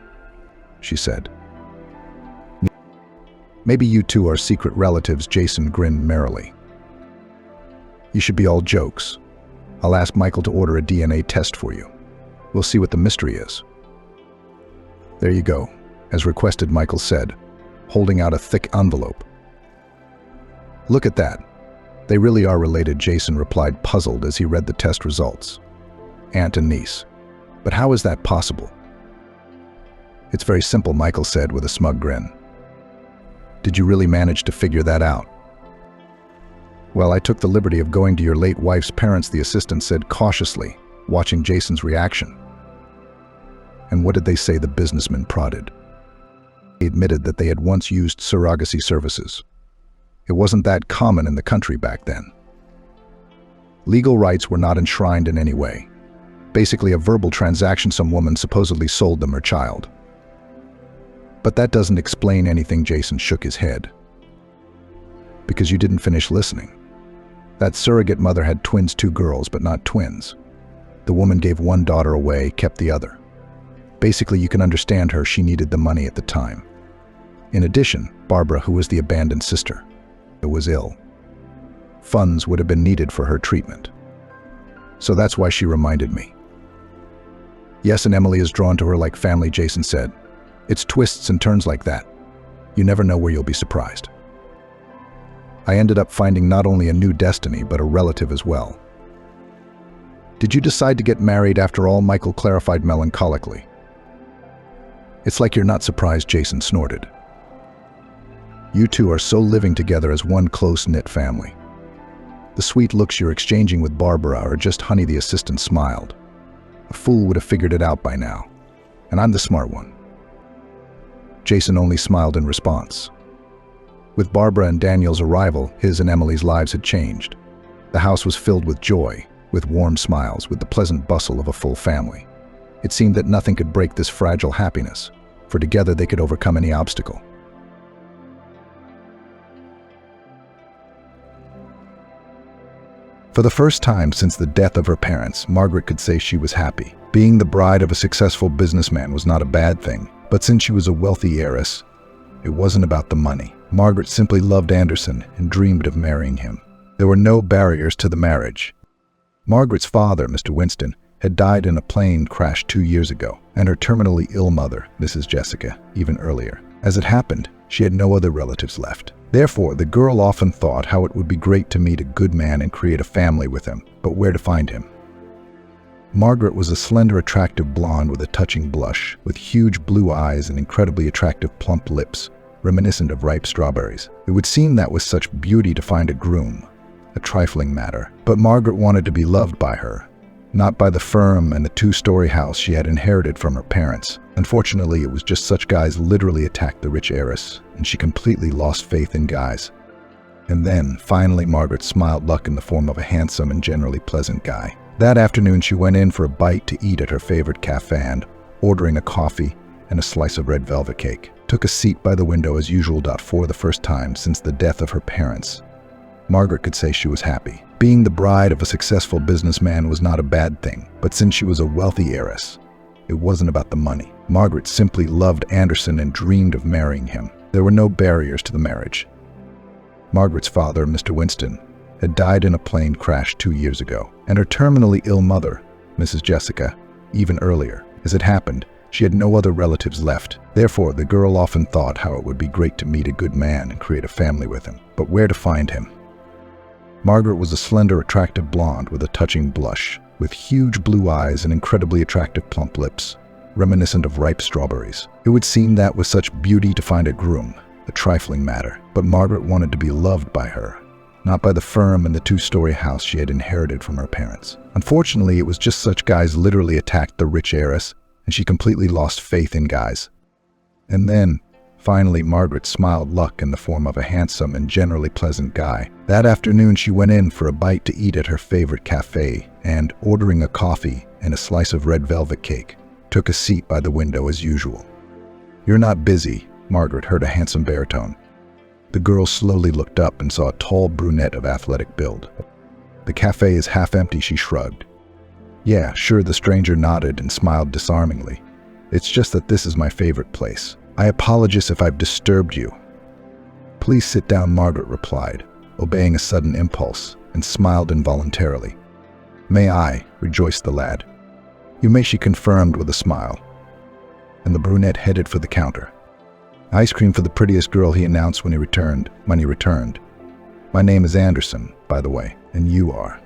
She said. Maybe you two are secret relatives, Jason grinned merrily. You should be all jokes. I'll ask Michael to order a DNA test for you. We'll see what the mystery is. There you go, as requested, Michael said, holding out a thick envelope. Look at that. They really are related, Jason replied, puzzled as he read the test results. Aunt and niece. But how is that possible? It's very simple, Michael said with a smug grin. Did you really manage to figure that out? Well, I took the liberty of going to your late wife's parents, the assistant said cautiously, watching Jason's reaction. And what did they say, the businessman prodded. He admitted that they had once used surrogacy services. It wasn't that common in the country back then. Legal rights were not enshrined in any way. Basically a verbal transaction, some woman supposedly sold them her child. But that doesn't explain anything, Jason shook his head. Because you didn't finish listening. That surrogate mother had twins, 2 girls, but not twins. The woman gave one daughter away, kept the other. Basically, you can understand her, she needed the money at the time. In addition, Barbara, who was the abandoned sister, was ill. Funds would have been needed for her treatment. So that's why she reminded me. Yes, and Emily is drawn to her like family, Jason said. It's twists and turns like that. You never know where you'll be surprised. I ended up finding not only a new destiny, but a relative as well. Did you decide to get married after all? Michael clarified melancholically. It's like you're not surprised, Jason snorted. You two are so living together as one close-knit family. The sweet looks you're exchanging with Barbara are just honey, the assistant smiled. A fool would have figured it out by now. And I'm the smart one. Jason only smiled in response. With Barbara and Daniel's arrival, his and Emily's lives had changed. The house was filled with joy, with warm smiles, with the pleasant bustle of a full family. It seemed that nothing could break this fragile happiness, for together they could overcome any obstacle. For the first time since the death of her parents, Margaret could say she was happy. Being the bride of a successful businessman was not a bad thing, but since she was a wealthy heiress, it wasn't about the money. Margaret simply loved Anderson and dreamed of marrying him. There were no barriers to the marriage. Margaret's father, Mr. Winston, had died in a plane crash 2 years ago, and her terminally ill mother, Mrs. Jessica, even earlier. As it happened, she had no other relatives left. Therefore, the girl often thought how it would be great to meet a good man and create a family with him, but where to find him? Margaret was a slender, attractive blonde with a touching blush, with huge blue eyes and incredibly attractive plump lips, reminiscent of ripe strawberries. It would seem that with such beauty to find a groom, a trifling matter. But Margaret wanted to be loved by her, not by the firm and the 2-story house she had inherited from her parents. Unfortunately, it was just such guys literally attacked the rich heiress, and she completely lost faith in guys. And then, finally, Margaret smiled luck in the form of a handsome and generally pleasant guy. That afternoon, she went in for a bite to eat at her favorite cafe and, ordering a coffee and a slice of red velvet cake, took a seat by the window as usual. For the first time since the death of her parents, Margaret could say she was happy. Being the bride of a successful businessman was not a bad thing, but since she was a wealthy heiress, it wasn't about the money. Margaret simply loved Anderson and dreamed of marrying him. There were no barriers to the marriage. Margaret's father, Mr. Winston, had died in a plane crash 2 years ago, and her terminally ill mother, Mrs. Jessica, even earlier. As it happened, she had no other relatives left. Therefore, the girl often thought how it would be great to meet a good man and create a family with him, but where to find him? Margaret was a slender, attractive blonde with a touching blush, with huge blue eyes and incredibly attractive plump lips, reminiscent of ripe strawberries. It would seem that with such beauty to find a groom, a trifling matter, but Margaret wanted to be loved by her, not by the firm and the 2-story house she had inherited from her parents. Unfortunately, it was just such guys literally attacked the rich heiress, and she completely lost faith in guys. And then, finally, Margaret smiled luck in the form of a handsome and generally pleasant guy. That afternoon, she went in for a bite to eat at her favorite cafe and, ordering a coffee and a slice of red velvet cake, took a seat by the window as usual. "You're not busy," Margaret heard a handsome baritone. The girl slowly looked up and saw a tall brunette of athletic build. "The cafe is half empty," she shrugged. Yeah, sure, the stranger nodded and smiled disarmingly. It's just that this is my favorite place. I apologize if I've disturbed you. Please sit down, Margaret replied, obeying a sudden impulse, and smiled involuntarily. May I? Rejoiced the lad. You may, she confirmed with a smile. And the brunette headed for the counter. Ice cream for the prettiest girl, he announced when he returned. My name is Anderson, by the way, and you are?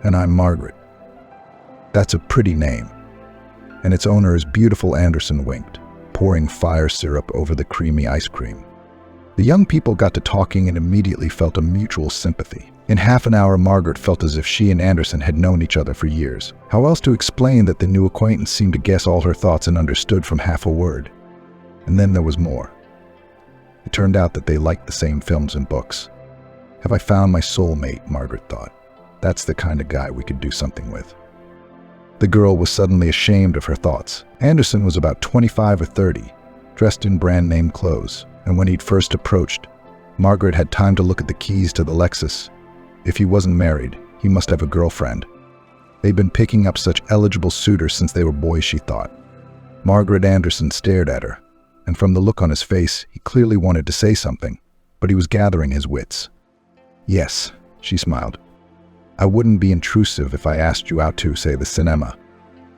And I'm Margaret. That's a pretty name. And its owner is beautiful, Anderson winked, pouring fire syrup over the creamy ice cream. The young people got to talking and immediately felt a mutual sympathy. In half an hour, Margaret felt as if she and Anderson had known each other for years. How else to explain that the new acquaintance seemed to guess all her thoughts and understood from half a word? And then there was more. It turned out that they liked the same films and books. Have I found my soulmate, Margaret thought. That's the kind of guy we could do something with. The girl was suddenly ashamed of her thoughts. Anderson was about 25 or 30, dressed in brand-name clothes, and when he'd first approached, Margaret had time to look at the keys to the Lexus. If he wasn't married, he must have a girlfriend. They'd been picking up such eligible suitors since they were boys, she thought. Margaret Anderson stared at her, and from the look on his face, he clearly wanted to say something, but he was gathering his wits. Yes, she smiled. I wouldn't be intrusive if I asked you out to, say, the cinema.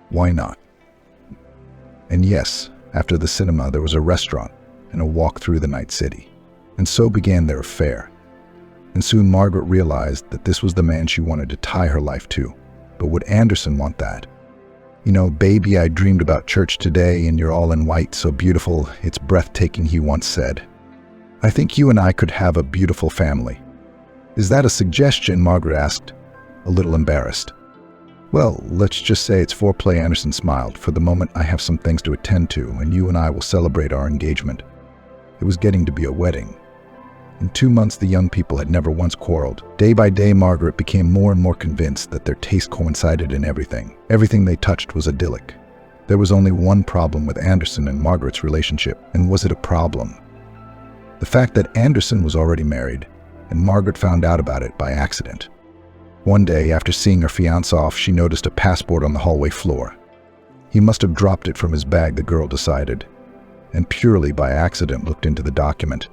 Why not? And yes, after the cinema there was a restaurant and a walk through the night city. And so began their affair. And soon Margaret realized that this was the man she wanted to tie her life to. But would Anderson want that? You know, baby, I dreamed about church today and you're all in white, so beautiful, it's breathtaking, he once said. I think you and I could have a beautiful family. Is that a suggestion? Margaret asked, a little embarrassed. Well, let's just say it's foreplay, Anderson smiled. For the moment, I have some things to attend to, and you and I will celebrate our engagement. It was getting to be a wedding. In 2 months, the young people had never once quarreled. Day by day, Margaret became more and more convinced that their tastes coincided in everything. Everything they touched was idyllic. There was only one problem with Anderson and Margaret's relationship, and was it a problem? The fact that Anderson was already married, and Margaret found out about it by accident. One day, after seeing her fiancé off, she noticed a passport on the hallway floor. He must have dropped it from his bag, the girl decided, and purely by accident looked into the document.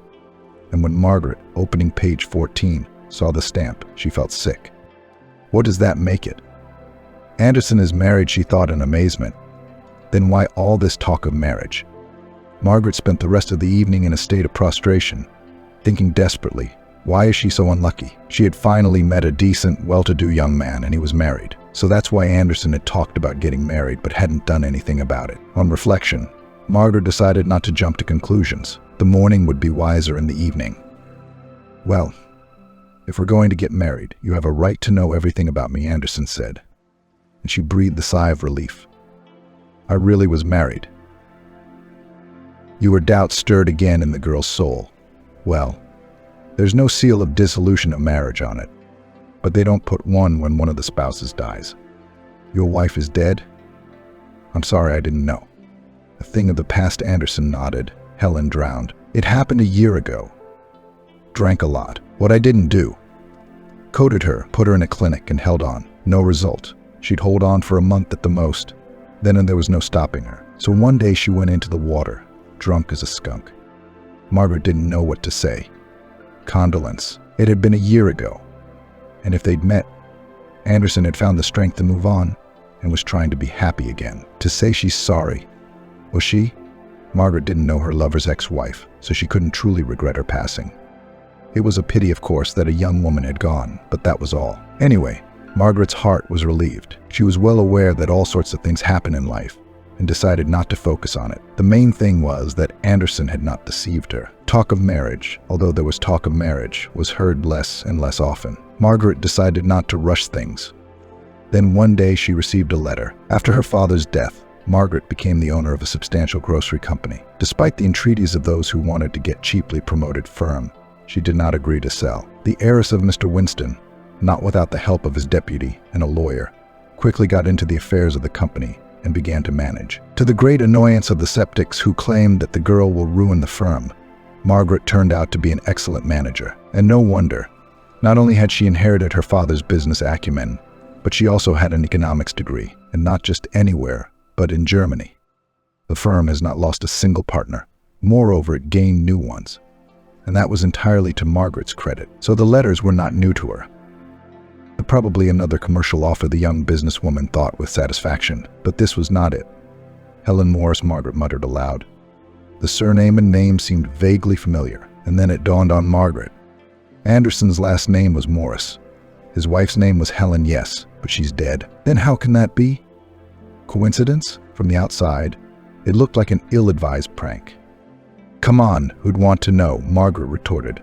And when Margaret, opening page 14, saw the stamp, she felt sick. What does that make it? Anderson is married, she thought in amazement. Then why all this talk of marriage? Margaret spent the rest of the evening in a state of prostration, thinking desperately, why is she so unlucky? She had finally met a decent, well-to-do young man, and he was married. So that's why Anderson had talked about getting married but hadn't done anything about it. On reflection, Margaret decided not to jump to conclusions. The morning would be wiser in the evening. Well, if we're going to get married, you have a right to know everything about me, Anderson said. And she breathed a sigh of relief. I really was married. Your doubt stirred again in the girl's soul. Well, there's no seal of dissolution of marriage on it, but they don't put one when one of the spouses dies. Your wife is dead? I'm sorry, I didn't know. A thing of the past, Anderson nodded. Helen drowned. It happened a year ago. Drank a lot. What I didn't do. Coded her, put her in a clinic, and held on. No result. She'd hold on for a month at the most. Then there was no stopping her. So one day she went into the water, drunk as a skunk. Margaret didn't know what to say. Condolence. It had been a year ago. And if they'd met, Anderson had found the strength to move on and was trying to be happy again. To say she's sorry. Was she? Margaret didn't know her lover's ex-wife, so she couldn't truly regret her passing. It was a pity, of course, that a young woman had gone, but that was all. Anyway, Margaret's heart was relieved. She was well aware that all sorts of things happen in life, and decided not to focus on it. The main thing was that Anderson had not deceived her. Talk of marriage, although there was talk of marriage, was heard less and less often. Margaret decided not to rush things. Then one day she received a letter. After her father's death, Margaret became the owner of a substantial grocery company. Despite the entreaties of those who wanted to get cheaply promoted firm, she did not agree to sell. The heiress of Mr. Winston, not without the help of his deputy and a lawyer, quickly got into the affairs of the company and began to manage. To the great annoyance of the skeptics who claimed that the girl will ruin the firm, Margaret turned out to be an excellent manager. And no wonder. Not only had she inherited her father's business acumen, But she also had an economics degree, and not just anywhere, but in Germany. The firm has not lost a single partner. Moreover, it gained new ones. And that was entirely to Margaret's credit. So the letters were not new to her. Probably another commercial offer, the young businesswoman thought with satisfaction, but this was not it. Helen Morris, Margaret muttered aloud. The surname and name seemed vaguely familiar, and then it dawned on Margaret. Anderson's last name was Morris. His wife's name was Helen, yes, but she's dead. Then how can that be? Coincidence? From the outside, it looked like an ill-advised prank. Come on, who'd want to know? Margaret retorted.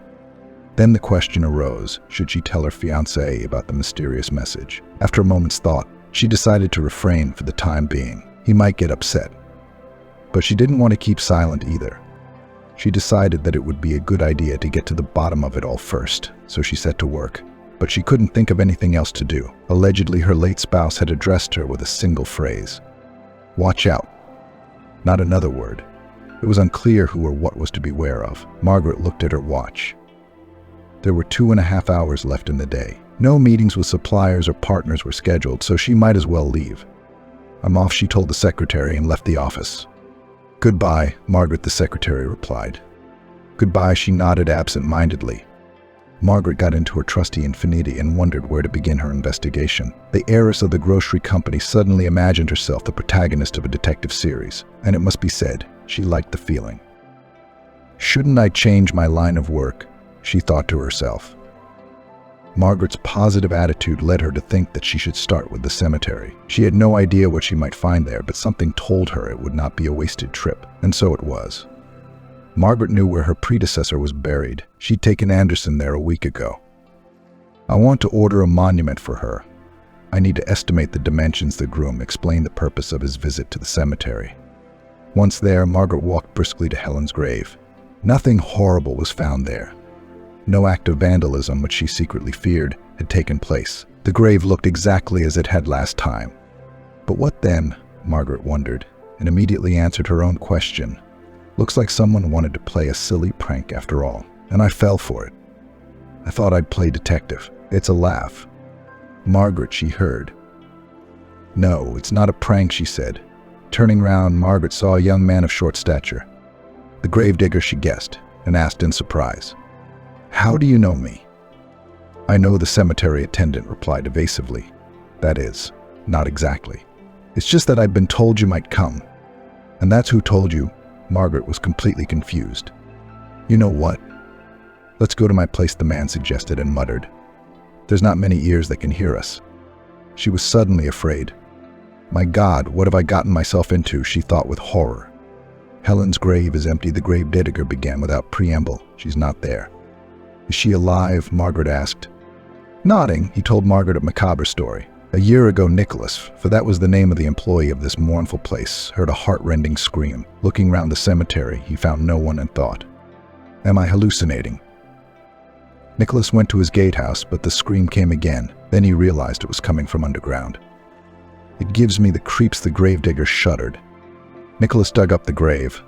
Then the question arose, should she tell her fiancé about the mysterious message? After a moment's thought, she decided to refrain for the time being. He might get upset. But she didn't want to keep silent either. She decided that it would be a good idea to get to the bottom of it all first, so she set to work. But she couldn't think of anything else to do. Allegedly, her late spouse had addressed her with a single phrase. Watch out. Not another word. It was unclear who or what was to beware of. Margaret looked at her watch. There were 2.5 hours left in the day. No meetings with suppliers or partners were scheduled, so she might as well leave. I'm off, she told the secretary and left the office. Goodbye, Margaret, the secretary replied. Goodbye, she nodded absent-mindedly. Margaret got into her trusty Infiniti and wondered where to begin her investigation. The heiress of the grocery company suddenly imagined herself the protagonist of a detective series, and it must be said, she liked the feeling. Shouldn't I change my line of work? She thought to herself. Margaret's positive attitude led her to think that she should start with the cemetery. She had no idea what she might find there, but something told her it would not be a wasted trip, and so it was. Margaret knew where her predecessor was buried. She'd taken Anderson there a week ago. I want to order a monument for her. I need to estimate the dimensions, the groom explained the purpose of his visit to the cemetery. Once there, Margaret walked briskly to Helen's grave. Nothing horrible was found there. No act of vandalism, which she secretly feared, had taken place. The grave looked exactly as it had last time. But what then? Margaret wondered, and immediately answered her own question. Looks like someone wanted to play a silly prank after all, and I fell for it. I thought I'd play detective. It's a laugh. Margaret, she heard. No, it's not a prank, she said. Turning round, Margaret saw a young man of short stature. The gravedigger, she guessed, and asked in surprise. How do you know me? I know the cemetery attendant replied evasively. That is, not exactly. It's just that I've been told you might come. And that's who told you? Margaret was completely confused. You know what? Let's go to my place, the man suggested and muttered. There's not many ears that can hear us. She was suddenly afraid. My God, what have I gotten myself into? She thought with horror. Helen's grave is empty, the gravedigger began without preamble. She's not there. Is she alive? Margaret asked. Nodding, he told Margaret a macabre story. A year ago, Nicholas, for that was the name of the employee of this mournful place, heard a heart-rending scream. Looking round the cemetery, he found no one and thought, am I hallucinating? Nicholas went to his gatehouse, but the scream came again. Then he realized it was coming from underground. It gives me the creeps, the gravedigger shuddered. Nicholas dug up the grave.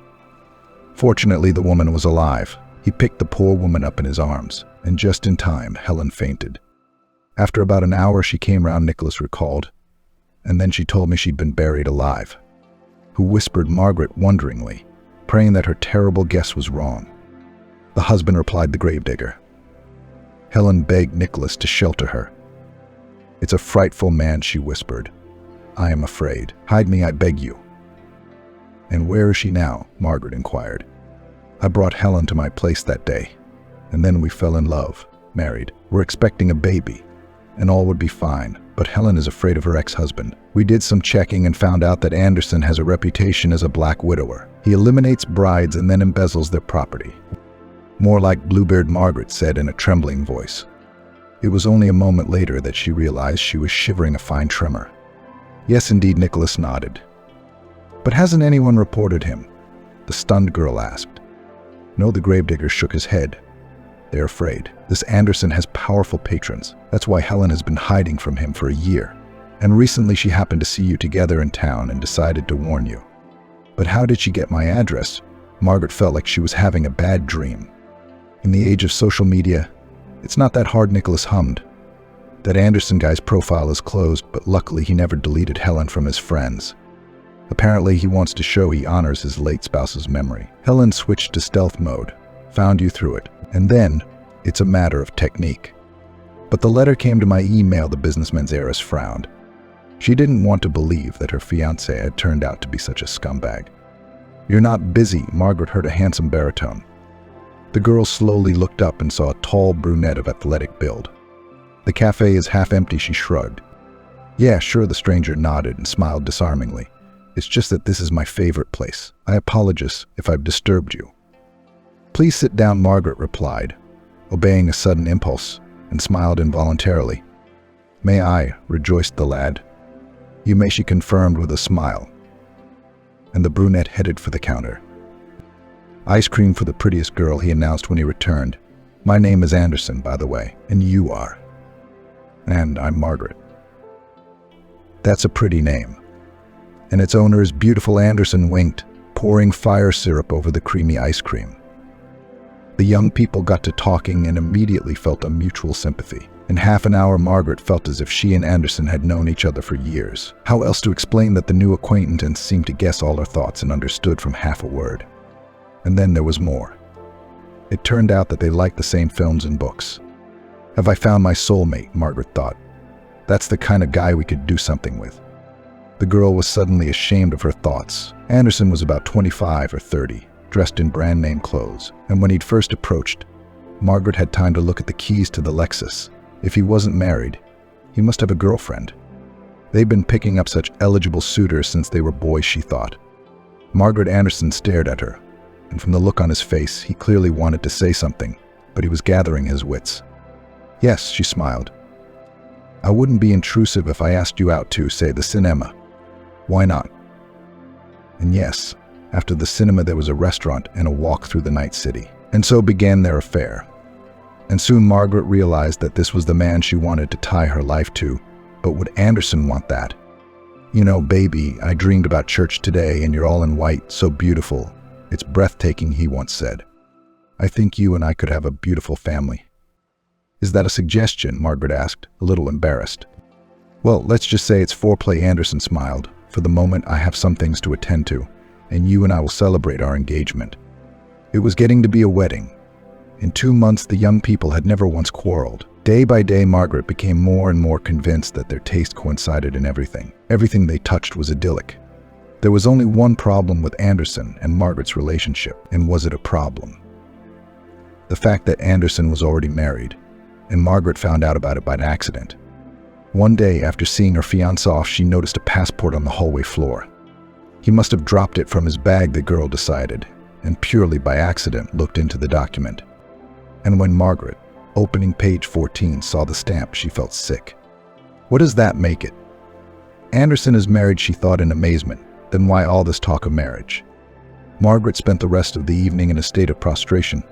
Fortunately, the woman was alive. He picked the poor woman up in his arms, and just in time, Helen fainted. After about an hour, she came round, Nicholas recalled, and then she told me she'd been buried alive. Who whispered, Margaret wonderingly, praying that her terrible guess was wrong. The husband replied, the gravedigger. Helen begged Nicholas to shelter her. It's a frightful man, she whispered. I am afraid. Hide me, I beg you. And where is she now? Margaret inquired. I brought Helen to my place that day, and then we fell in love, married. We're expecting a baby, and all would be fine, but Helen is afraid of her ex-husband. We did some checking and found out that Anderson has a reputation as a black widower. He eliminates brides and then embezzles their property. More like Bluebeard, Margaret said in a trembling voice. It was only a moment later that she realized she was shivering a fine tremor. Yes, indeed, Nicholas nodded. But hasn't anyone reported him? The stunned girl asked. No, the gravedigger shook his head. They're afraid. This Anderson has powerful patrons. That's why Helen has been hiding from him for a year. And recently she happened to see you together in town and decided to warn you. But how did she get my address? Margaret felt like she was having a bad dream. In the age of social media, it's not that hard, Nicholas hummed. That Anderson guy's profile is closed, but luckily he never deleted Helen from his friends. Apparently he wants to show he honors his late spouse's memory. Helen switched to stealth mode, found you through it, and then it's a matter of technique. But the letter came to my email, the businessman's heiress frowned. She didn't want to believe that her fiancé had turned out to be such a scumbag. "You're not busy," Margaret heard a handsome baritone. The girl slowly looked up and saw a tall brunette of athletic build. "The cafe is half empty," she shrugged. "Yeah, sure," the stranger nodded and smiled disarmingly. "It's just that this is my favorite place. I apologize if I've disturbed you." "Please sit down," Margaret replied, obeying a sudden impulse, and smiled involuntarily. "May I?" rejoiced the lad. "You may," she confirmed with a smile. And the brunette headed for the counter. "Ice cream for the prettiest girl," he announced when he returned. "My name is Anderson, by the way, and you are?" "And I'm Margaret." "That's a pretty name." And its owner is beautiful. Anderson winked, pouring fire syrup over the creamy ice cream. The young people got to talking and immediately felt a mutual sympathy. In half an hour, Margaret felt as if she and Anderson had known each other for years. How else to explain that the new acquaintance seemed to guess all her thoughts and understood from half a word? And then there was more. It turned out that they liked the same films and books. "Have I found my soulmate?" Margaret thought. "That's the kind of guy we could do something with." The girl was suddenly ashamed of her thoughts. Anderson was about 25 or 30, dressed in brand-name clothes, and when he'd first approached, Margaret had time to look at the keys to the Lexus. If he wasn't married, he must have a girlfriend. They'd been picking up such eligible suitors since they were boys, she thought. Margaret Anderson stared at her, and from the look on his face, he clearly wanted to say something, but he was gathering his wits. "Yes," she smiled. "I wouldn't be intrusive if I asked you out to, say, the cinema." "Why not?" And yes, after the cinema there was a restaurant and a walk through the night city. And so began their affair. And soon Margaret realized that this was the man she wanted to tie her life to. But would Anderson want that? "You know, baby, I dreamed about church today, and you're all in white, so beautiful. It's breathtaking," he once said. "I think you and I could have a beautiful family." "Is that a suggestion?" Margaret asked, a little embarrassed. "Well, let's just say it's foreplay," Anderson smiled. "For the moment, I have some things to attend to, and you and I will celebrate our engagement." It was getting to be a wedding. In 2 months, the young people had never once quarreled. Day by day, Margaret became more and more convinced that their taste coincided in everything. Everything they touched was idyllic. There was only one problem with Anderson and Margaret's relationship, and was it a problem? The fact that Anderson was already married, and Margaret found out about it by accident. One day, after seeing her fiancé off, she noticed a passport on the hallway floor. He must have dropped it from his bag, the girl decided, and purely by accident looked into the document. And when Margaret, opening page 14, saw the stamp, she felt sick. What does that make it? Anderson is married, she thought in amazement. Then why all this talk of marriage? Margaret spent the rest of the evening in a state of prostration,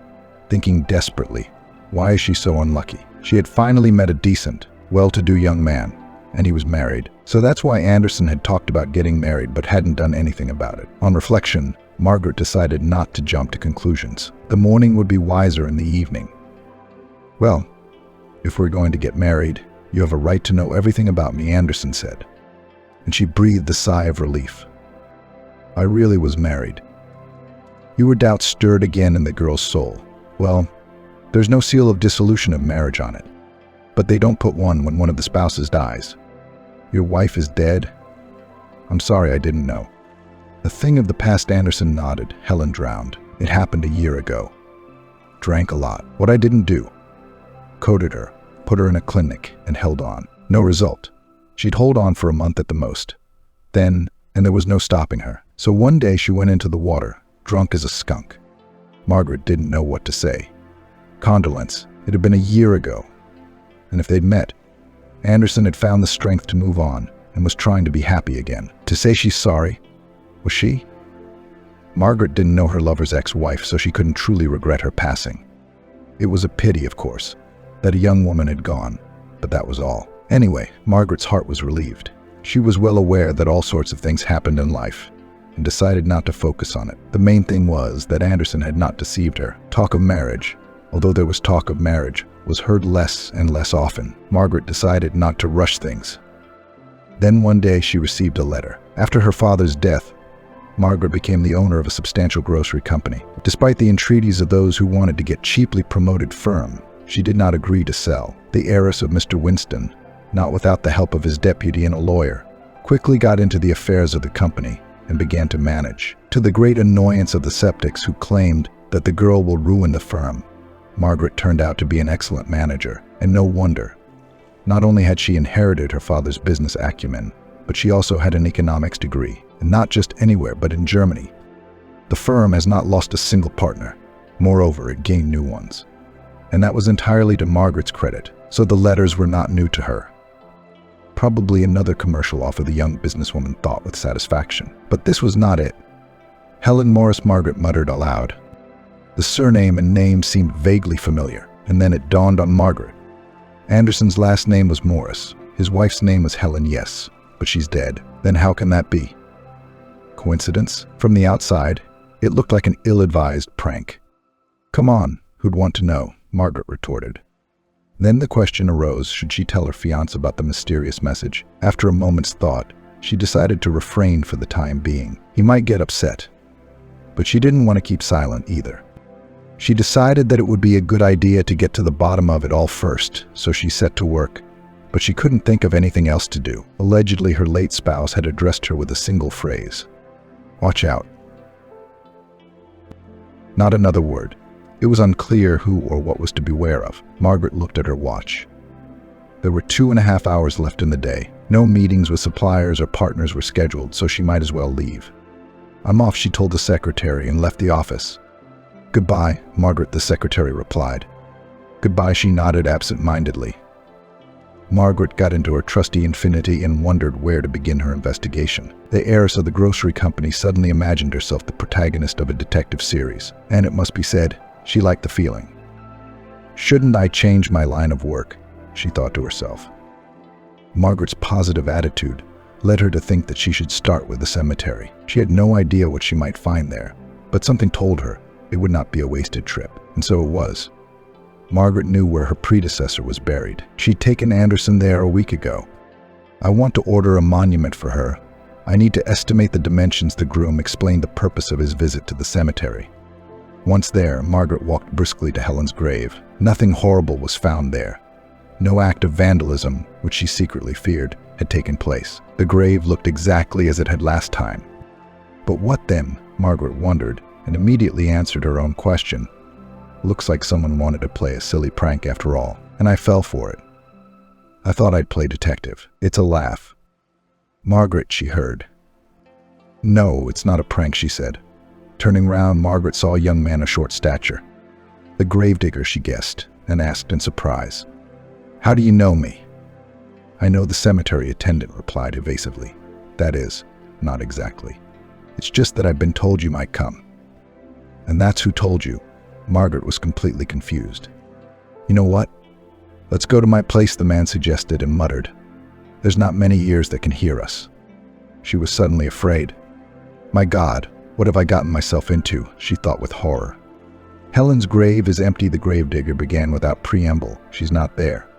thinking desperately, why is she so unlucky? She had finally met a decent, well-to-do young man, and he was married. So that's why Anderson had talked about getting married but hadn't done anything about it. On reflection, Margaret decided not to jump to conclusions. The morning would be wiser in the evening. "Well, if we're going to get married, you have a right to know everything about me," Anderson said. And she breathed a sigh of relief. "I really was married." Your doubt stirred again in the girl's soul. "Well, there's no seal of dissolution of marriage on it. But they don't put one when one of the spouses dies." "Your wife is dead?" "I'm sorry, I didn't know." "A thing of the past," Anderson nodded. "Helen drowned. It happened a year ago. Drank a lot. What I didn't do. Coded her, put her in a clinic, and held on. No result. She'd hold on for a month at the most. Then, and there was no stopping her. So one day she went into the water, drunk as a skunk." Margaret didn't know what to say. Condolence. It had been a year ago. And if they'd met, Anderson had found the strength to move on and was trying to be happy again. To say she's sorry, was she? Margaret didn't know her lover's ex-wife, so she couldn't truly regret her passing. It was a pity, of course, that a young woman had gone, but that was all. Anyway, Margaret's heart was relieved. She was well aware that all sorts of things happened in life, and decided not to focus on it. The main thing was that Anderson had not deceived her. Talk of marriage, although there was talk of marriage, was heard less and less often. Margaret decided not to rush things. Then one day she received a letter. After her father's death, Margaret became the owner of a substantial grocery company. Despite the entreaties of those who wanted to get cheaply promoted firm, she did not agree to sell. The heiress of Mr. Winston, not without the help of his deputy and a lawyer, quickly got into the affairs of the company and began to manage. To the great annoyance of the skeptics who claimed that the girl will ruin the firm, Margaret turned out to be an excellent manager, and no wonder. Not only had she inherited her father's business acumen, but she also had an economics degree, and not just anywhere but in Germany. The firm has not lost a single partner. Moreover, it gained new ones. And that was entirely to Margaret's credit, so the letters were not new to her. Probably another commercial offer, the young businesswoman thought with satisfaction. But this was not it. Helen Morris, Margaret muttered aloud. The surname and name seemed vaguely familiar, and then it dawned on Margaret. Anderson's last name was Morris. His wife's name was Helen, yes, but she's dead. Then how can that be? Coincidence? From the outside, it looked like an ill-advised prank. Come on, who'd want to know? Margaret retorted. Then the question arose, should she tell her fiancé about the mysterious message? After a moment's thought, she decided to refrain for the time being. He might get upset. But she didn't want to keep silent either. She decided that it would be a good idea to get to the bottom of it all first, so she set to work. But she couldn't think of anything else to do. Allegedly, her late spouse had addressed her with a single phrase. Watch out. Not another word. It was unclear who or what was to beware of. Margaret looked at her watch. There were 2.5 hours left in the day. No meetings with suppliers or partners were scheduled, so she might as well leave. I'm off, she told the secretary, and left the office. Goodbye, Margaret, the secretary replied. Goodbye, she nodded absent-mindedly. Margaret got into her trusty Infinity and wondered where to begin her investigation. The heiress of the grocery company suddenly imagined herself the protagonist of a detective series, and it must be said, she liked the feeling. Shouldn't I change my line of work? She thought to herself. Margaret's positive attitude led her to think that she should start with the cemetery. She had no idea what she might find there, but something told her it would not be a wasted trip, and so it was. Margaret knew where her predecessor was buried. She'd taken Anderson there a week ago. I want to order a monument for her. I need to estimate the dimensions. The groom explained the purpose of his visit to the cemetery. Once there, Margaret walked briskly to Helen's grave. Nothing horrible was found there. No act of vandalism, which she secretly feared, had taken place. The grave looked exactly as it had last time. But what then? Margaret wondered, and immediately answered her own question. Looks like someone wanted to play a silly prank after all, and I fell for it. I thought I'd play detective. It's a laugh. Margaret, she heard. No, it's not a prank, she said. Turning round, Margaret saw a young man of short stature. The gravedigger, she guessed, and asked in surprise. How do you know me? I know the cemetery attendant, replied evasively. That is, not exactly. It's just that I've been told you might come. And that's who told you. Margaret was completely confused. You know what? Let's go to my place, the man suggested and muttered. There's not many ears that can hear us. She was suddenly afraid. My God, what have I gotten myself into? She thought with horror. Helen's grave is empty, the gravedigger began without preamble. She's not there.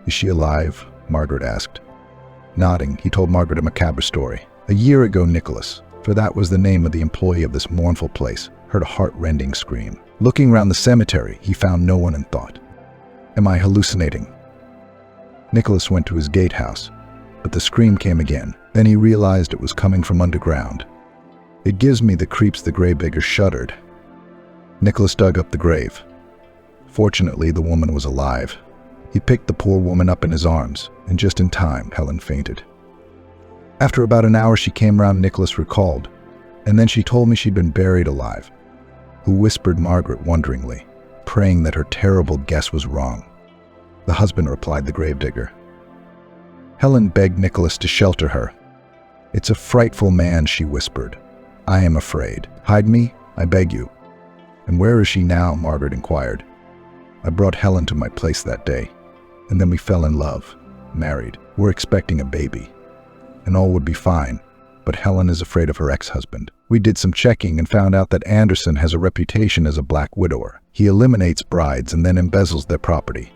Is she alive? Margaret asked. Nodding, he told Margaret a macabre story. A year ago, Nicholas, for that was the name of the employee of this mournful place, heard a heart-rending scream. Looking round the cemetery, he found no one and thought, am I hallucinating? Nicholas went to his gatehouse, but the scream came again. Then he realized it was coming from underground. It gives me the creeps, the gravedigger shuddered. Nicholas dug up the grave. Fortunately, the woman was alive. He picked the poor woman up in his arms, and just in time, Helen fainted. After about an hour, she came round, Nicholas recalled, and then she told me she'd been buried alive. Who? Whispered Margaret wonderingly, praying that her terrible guess was wrong. The husband, replied the gravedigger. Helen begged Nicholas to shelter her. It's a frightful man, she whispered. I am afraid. Hide me, I beg you. And where is she now? Margaret inquired. I brought Helen to my place that day, and then we fell in love, married. We're expecting a baby, and all would be fine, but Helen is afraid of her ex-husband. We did some checking and found out that Anderson has a reputation as a black widower. He eliminates brides and then embezzles their property.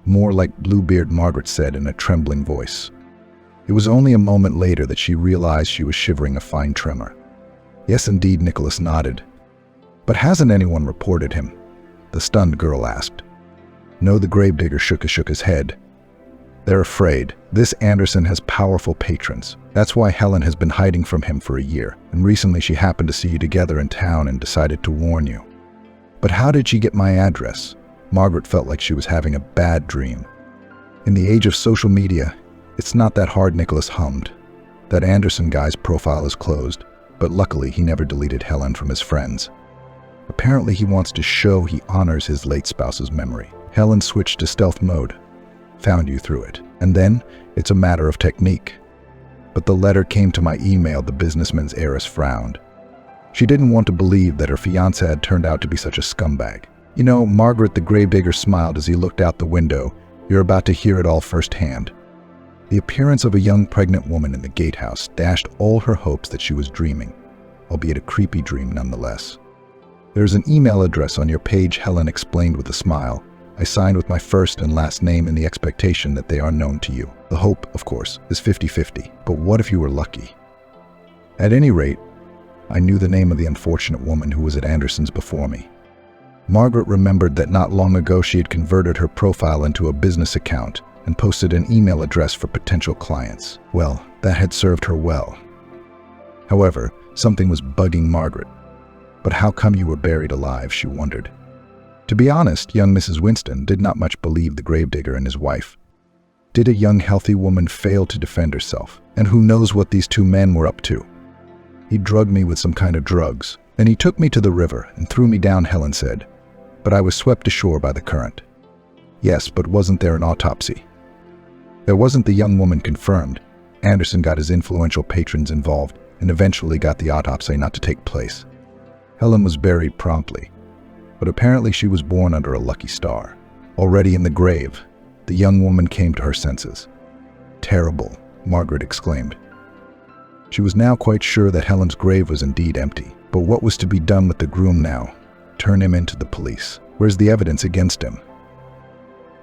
More like Bluebeard, Margaret said in a trembling voice. It was only a moment later that she realized she was shivering a fine tremor. Yes, indeed, Nicholas nodded. But hasn't anyone reported him? The stunned girl asked. No, the gravedigger shook his head. They're afraid. This Anderson has powerful patrons. That's why Helen has been hiding from him for a year, and recently she happened to see you together in town and decided to warn you. But how did she get my address? Margaret felt like she was having a bad dream. In the age of social media, it's not that hard, Nicholas hummed. That Anderson guy's profile is closed, but luckily he never deleted Helen from his friends. Apparently he wants to show he honors his late spouse's memory. Helen switched to stealth mode. Found you through it. And then, it's a matter of technique. But the letter came to my email, the businessman's heiress frowned. She didn't want to believe that her fiancé had turned out to be such a scumbag. You know, Margaret, the gravedigger smiled as he looked out the window. You're about to hear it all firsthand. The appearance of a young pregnant woman in the gatehouse dashed all her hopes that she was dreaming, albeit a creepy dream nonetheless. There's an email address on your page, Helen explained with a smile. I signed with my first and last name in the expectation that they are known to you. The hope, of course, is 50-50, but what if you were lucky? At any rate, I knew the name of the unfortunate woman who was at Anderson's before me. Margaret remembered that not long ago she had converted her profile into a business account and posted an email address for potential clients. Well, that had served her well. However, something was bugging Margaret. But how come you were buried alive, she wondered. To be honest, young Mrs. Winston did not much believe the gravedigger and his wife. Did a young, healthy woman fail to defend herself? And who knows what these two men were up to? He drugged me with some kind of drugs. Then he took me to the river and threw me down, Helen said. But I was swept ashore by the current. Yes, but wasn't there an autopsy? There wasn't, the young woman confirmed. Anderson got his influential patrons involved and eventually got the autopsy not to take place. Helen was buried promptly. But apparently she was born under a lucky star. Already in the grave, the young woman came to her senses. Terrible, Margaret exclaimed. She was now quite sure that Helen's grave was indeed empty. But what was to be done with the groom now? Turn him into the police. Where's the evidence against him?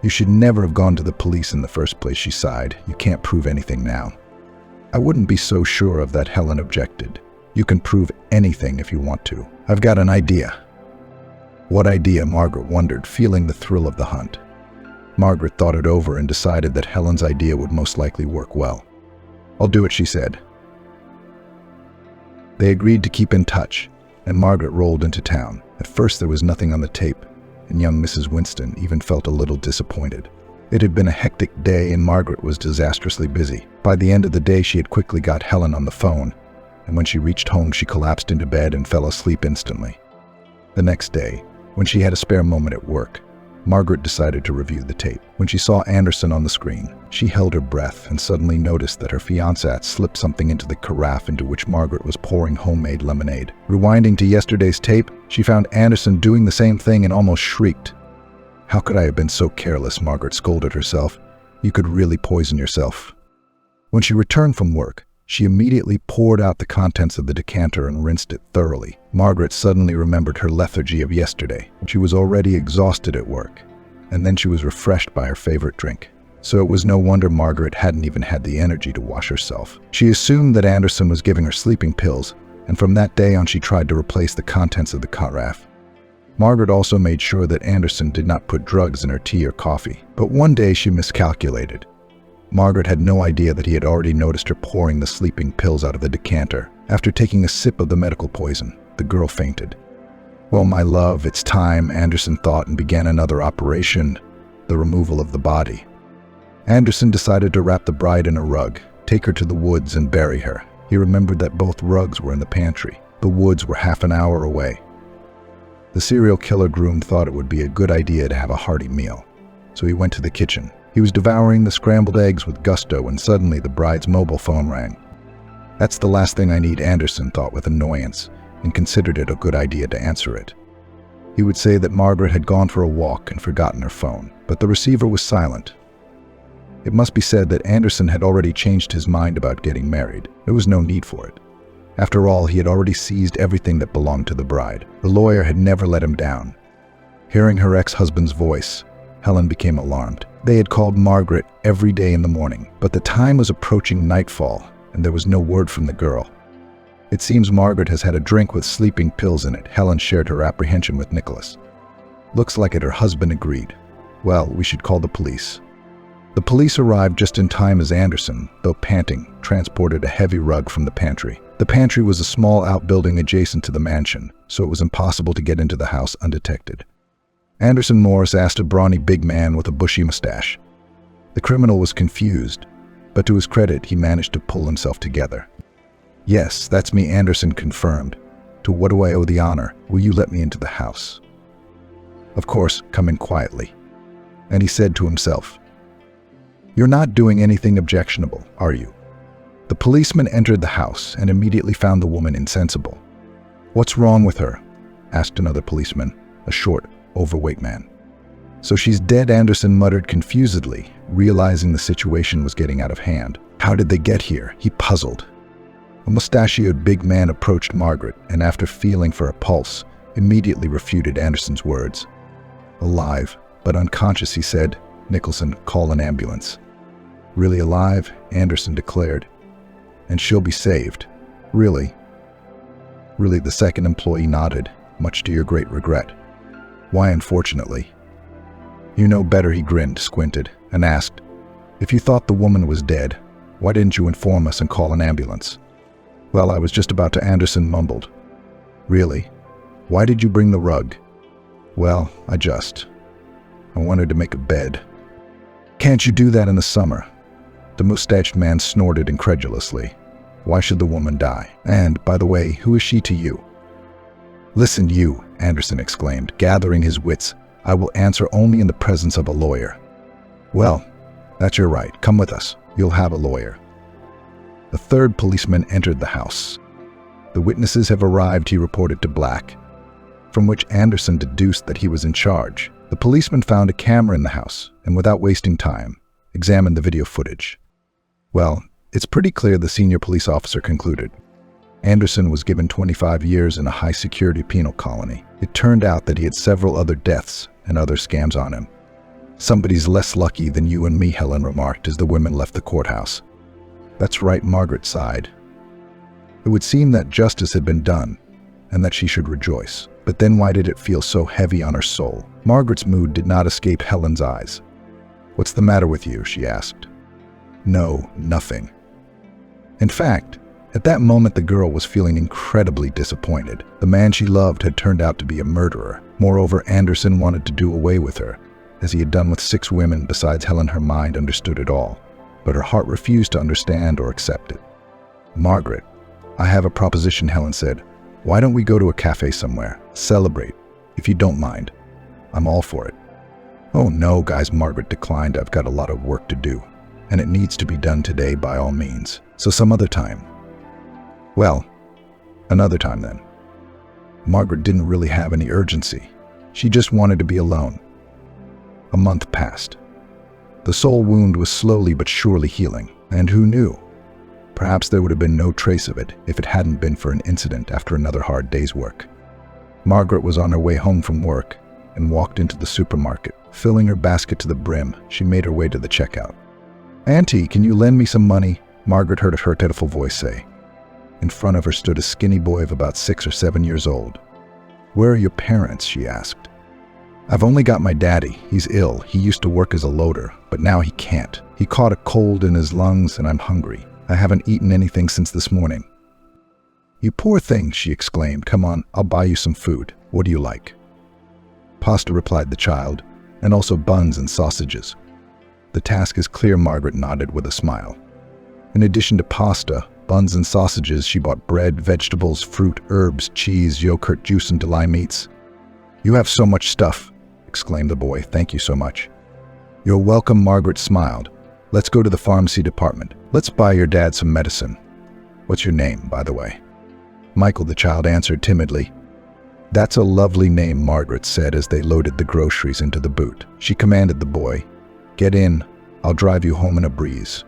You should never have gone to the police in the first place, she sighed. You can't prove anything now. I wouldn't be so sure of that, Helen objected. You can prove anything if you want to. I've got an idea. What idea? Margaret wondered, feeling the thrill of the hunt. Margaret thought it over and decided that Helen's idea would most likely work well. I'll do it, she said. They agreed to keep in touch, and Margaret rolled into town. At first there was nothing on the tape, and young Mrs. Winston even felt a little disappointed. It had been a hectic day and Margaret was disastrously busy. By the end of the day she had quickly got Helen on the phone, and when she reached home she collapsed into bed and fell asleep instantly. The next day, when she had a spare moment at work, Margaret decided to review the tape. When she saw Anderson on the screen, she held her breath and suddenly noticed that her fiancé had slipped something into the carafe into which Margaret was pouring homemade lemonade. Rewinding to yesterday's tape, she found Anderson doing the same thing and almost shrieked. How could I have been so careless? Margaret scolded herself. You could really poison yourself. When she returned from work, she immediately poured out the contents of the decanter and rinsed it thoroughly. Margaret suddenly remembered her lethargy of yesterday. She was already exhausted at work, and then she was refreshed by her favorite drink. So it was no wonder Margaret hadn't even had the energy to wash herself. She assumed that Anderson was giving her sleeping pills, and from that day on she tried to replace the contents of the carafe. Margaret also made sure that Anderson did not put drugs in her tea or coffee. But one day she miscalculated. Margaret had no idea that he had already noticed her pouring the sleeping pills out of the decanter. After taking a sip of the medical poison, the girl fainted. Well, my love, it's time, Anderson thought, and began another operation, the removal of the body. Anderson decided to wrap the bride in a rug, take her to the woods and bury her. He remembered that both rugs were in the pantry. The woods were half an hour away. The serial killer groom thought it would be a good idea to have a hearty meal, so he went to the kitchen. He was devouring the scrambled eggs with gusto when suddenly the bride's mobile phone rang. That's the last thing I need, Anderson thought with annoyance, and considered it a good idea to answer it. He would say that Margaret had gone for a walk and forgotten her phone, but the receiver was silent. It must be said that Anderson had already changed his mind about getting married. There was no need for it. After all, he had already seized everything that belonged to the bride. The lawyer had never let him down. Hearing her ex-husband's voice, Helen became alarmed. They had called Margaret every day in the morning, but the time was approaching nightfall, and there was no word from the girl. It seems Margaret has had a drink with sleeping pills in it. Helen shared her apprehension with Nicholas. Looks like it, her husband agreed. Well, we should call the police. The police arrived just in time as Anderson, though panting, transported a heavy rug from the pantry. The pantry was a small outbuilding adjacent to the mansion, so it was impossible to get into the house undetected. Anderson Morris asked a brawny big man with a bushy mustache. The criminal was confused, but to his credit, he managed to pull himself together. "Yes, that's me," Anderson confirmed. "To what do I owe the honor? Will you let me into the house?" "Of course, come in quietly." And he said to himself, "You're not doing anything objectionable, are you?" The policeman entered the house and immediately found the woman insensible. "What's wrong with her?" asked another policeman, a short, overweight man. "So she's dead," Anderson muttered confusedly, realizing the situation was getting out of hand. "How did they get here?" he puzzled. A mustachioed big man approached Margaret and, after feeling for a pulse, immediately refuted Anderson's words. "Alive, but unconscious," he said. "Nicholson, call an ambulance." "Really alive?" Anderson declared. "And she'll be saved." "Really?" "Really," the second employee nodded, much to your great regret. "Why, unfortunately?" "You know better," he grinned, squinted, and asked, "If you thought the woman was dead, why didn't you inform us and call an ambulance?" "Well, I was just about to," Anderson mumbled. "Really? Why did you bring the rug?" "Well, I wanted to make a bed." "Can't you do that in the summer?" The mustached man snorted incredulously. "Why should the woman die? And, by the way, who is she to you?" "Listen, you," Anderson exclaimed, gathering his wits. "I will answer only in the presence of a lawyer." "Well, that's your right. Come with us. You'll have a lawyer." A third policeman entered the house. "The witnesses have arrived," he reported to Black, from which Anderson deduced that he was in charge. The policeman found a camera in the house and, without wasting time, examined the video footage. "Well, it's pretty clear," the senior police officer concluded. Anderson was given 25 years in a high-security penal colony. It turned out that he had several other deaths and other scams on him. "Somebody's less lucky than you and me," Helen remarked as the women left the courthouse. "That's right," Margaret sighed. It would seem that justice had been done and that she should rejoice. But then why did it feel so heavy on her soul? Margaret's mood did not escape Helen's eyes. "What's the matter with you?" she asked. "No, nothing." In fact, at that moment the girl was feeling incredibly disappointed. The man she loved had turned out to be a murderer. Moreover, Anderson wanted to do away with her, as he had done with 6 women besides Helen. Her mind understood it all, but her heart refused to understand or accept it. "Margaret, I have a proposition," Helen said. "Why don't we go to a cafe somewhere? Celebrate, if you don't mind. I'm all for it." "Oh no, guys," Margaret declined. "I've got a lot of work to do, and it needs to be done today by all means. So some other time." "Well, another time then." Margaret didn't really have any urgency. She just wanted to be alone. A month passed. The soul wound was slowly but surely healing, and who knew? Perhaps there would have been no trace of it if it hadn't been for an incident after another hard day's work. Margaret was on her way home from work and walked into the supermarket. Filling her basket to the brim, she made her way to the checkout. "Auntie, can you lend me some money?" Margaret heard her tearful voice say. In front of her stood a skinny boy of about 6 or 7 years old. "Where are your parents?" she asked. "I've only got my daddy. He's ill. He used to work as a loader, but now he can't. He caught a cold in his lungs and I'm hungry. I haven't eaten anything since this morning." "You poor thing," she exclaimed. "Come on, I'll buy you some food. What do you like?" "Pasta," replied the child, "and also buns and sausages." "The task is clear," Margaret nodded with a smile. In addition to pasta, buns and sausages, she bought bread, vegetables, fruit, herbs, cheese, yogurt, juice, and deli meats. "You have so much stuff," exclaimed the boy. "Thank you so much." "You're welcome," Margaret smiled. "Let's go to the pharmacy department. Let's buy your dad some medicine. What's your name, by the way?" "Michael," the child answered timidly. "That's a lovely name," Margaret said as they loaded the groceries into the boot. She commanded the boy, "Get in. I'll drive you home in a breeze."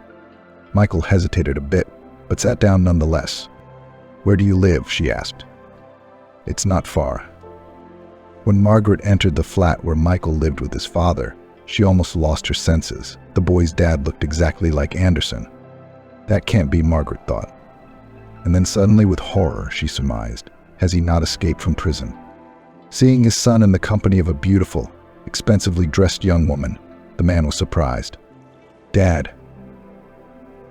Michael hesitated a bit, but sat down nonetheless. "Where do you live?" she asked. "It's not far." When Margaret entered the flat where Michael lived with his father, she almost lost her senses. The boy's dad looked exactly like Anderson. That can't be, Margaret thought. And then suddenly, with horror, she surmised, has he not escaped from prison? Seeing his son in the company of a beautiful, expensively dressed young woman, the man was surprised. "Dad."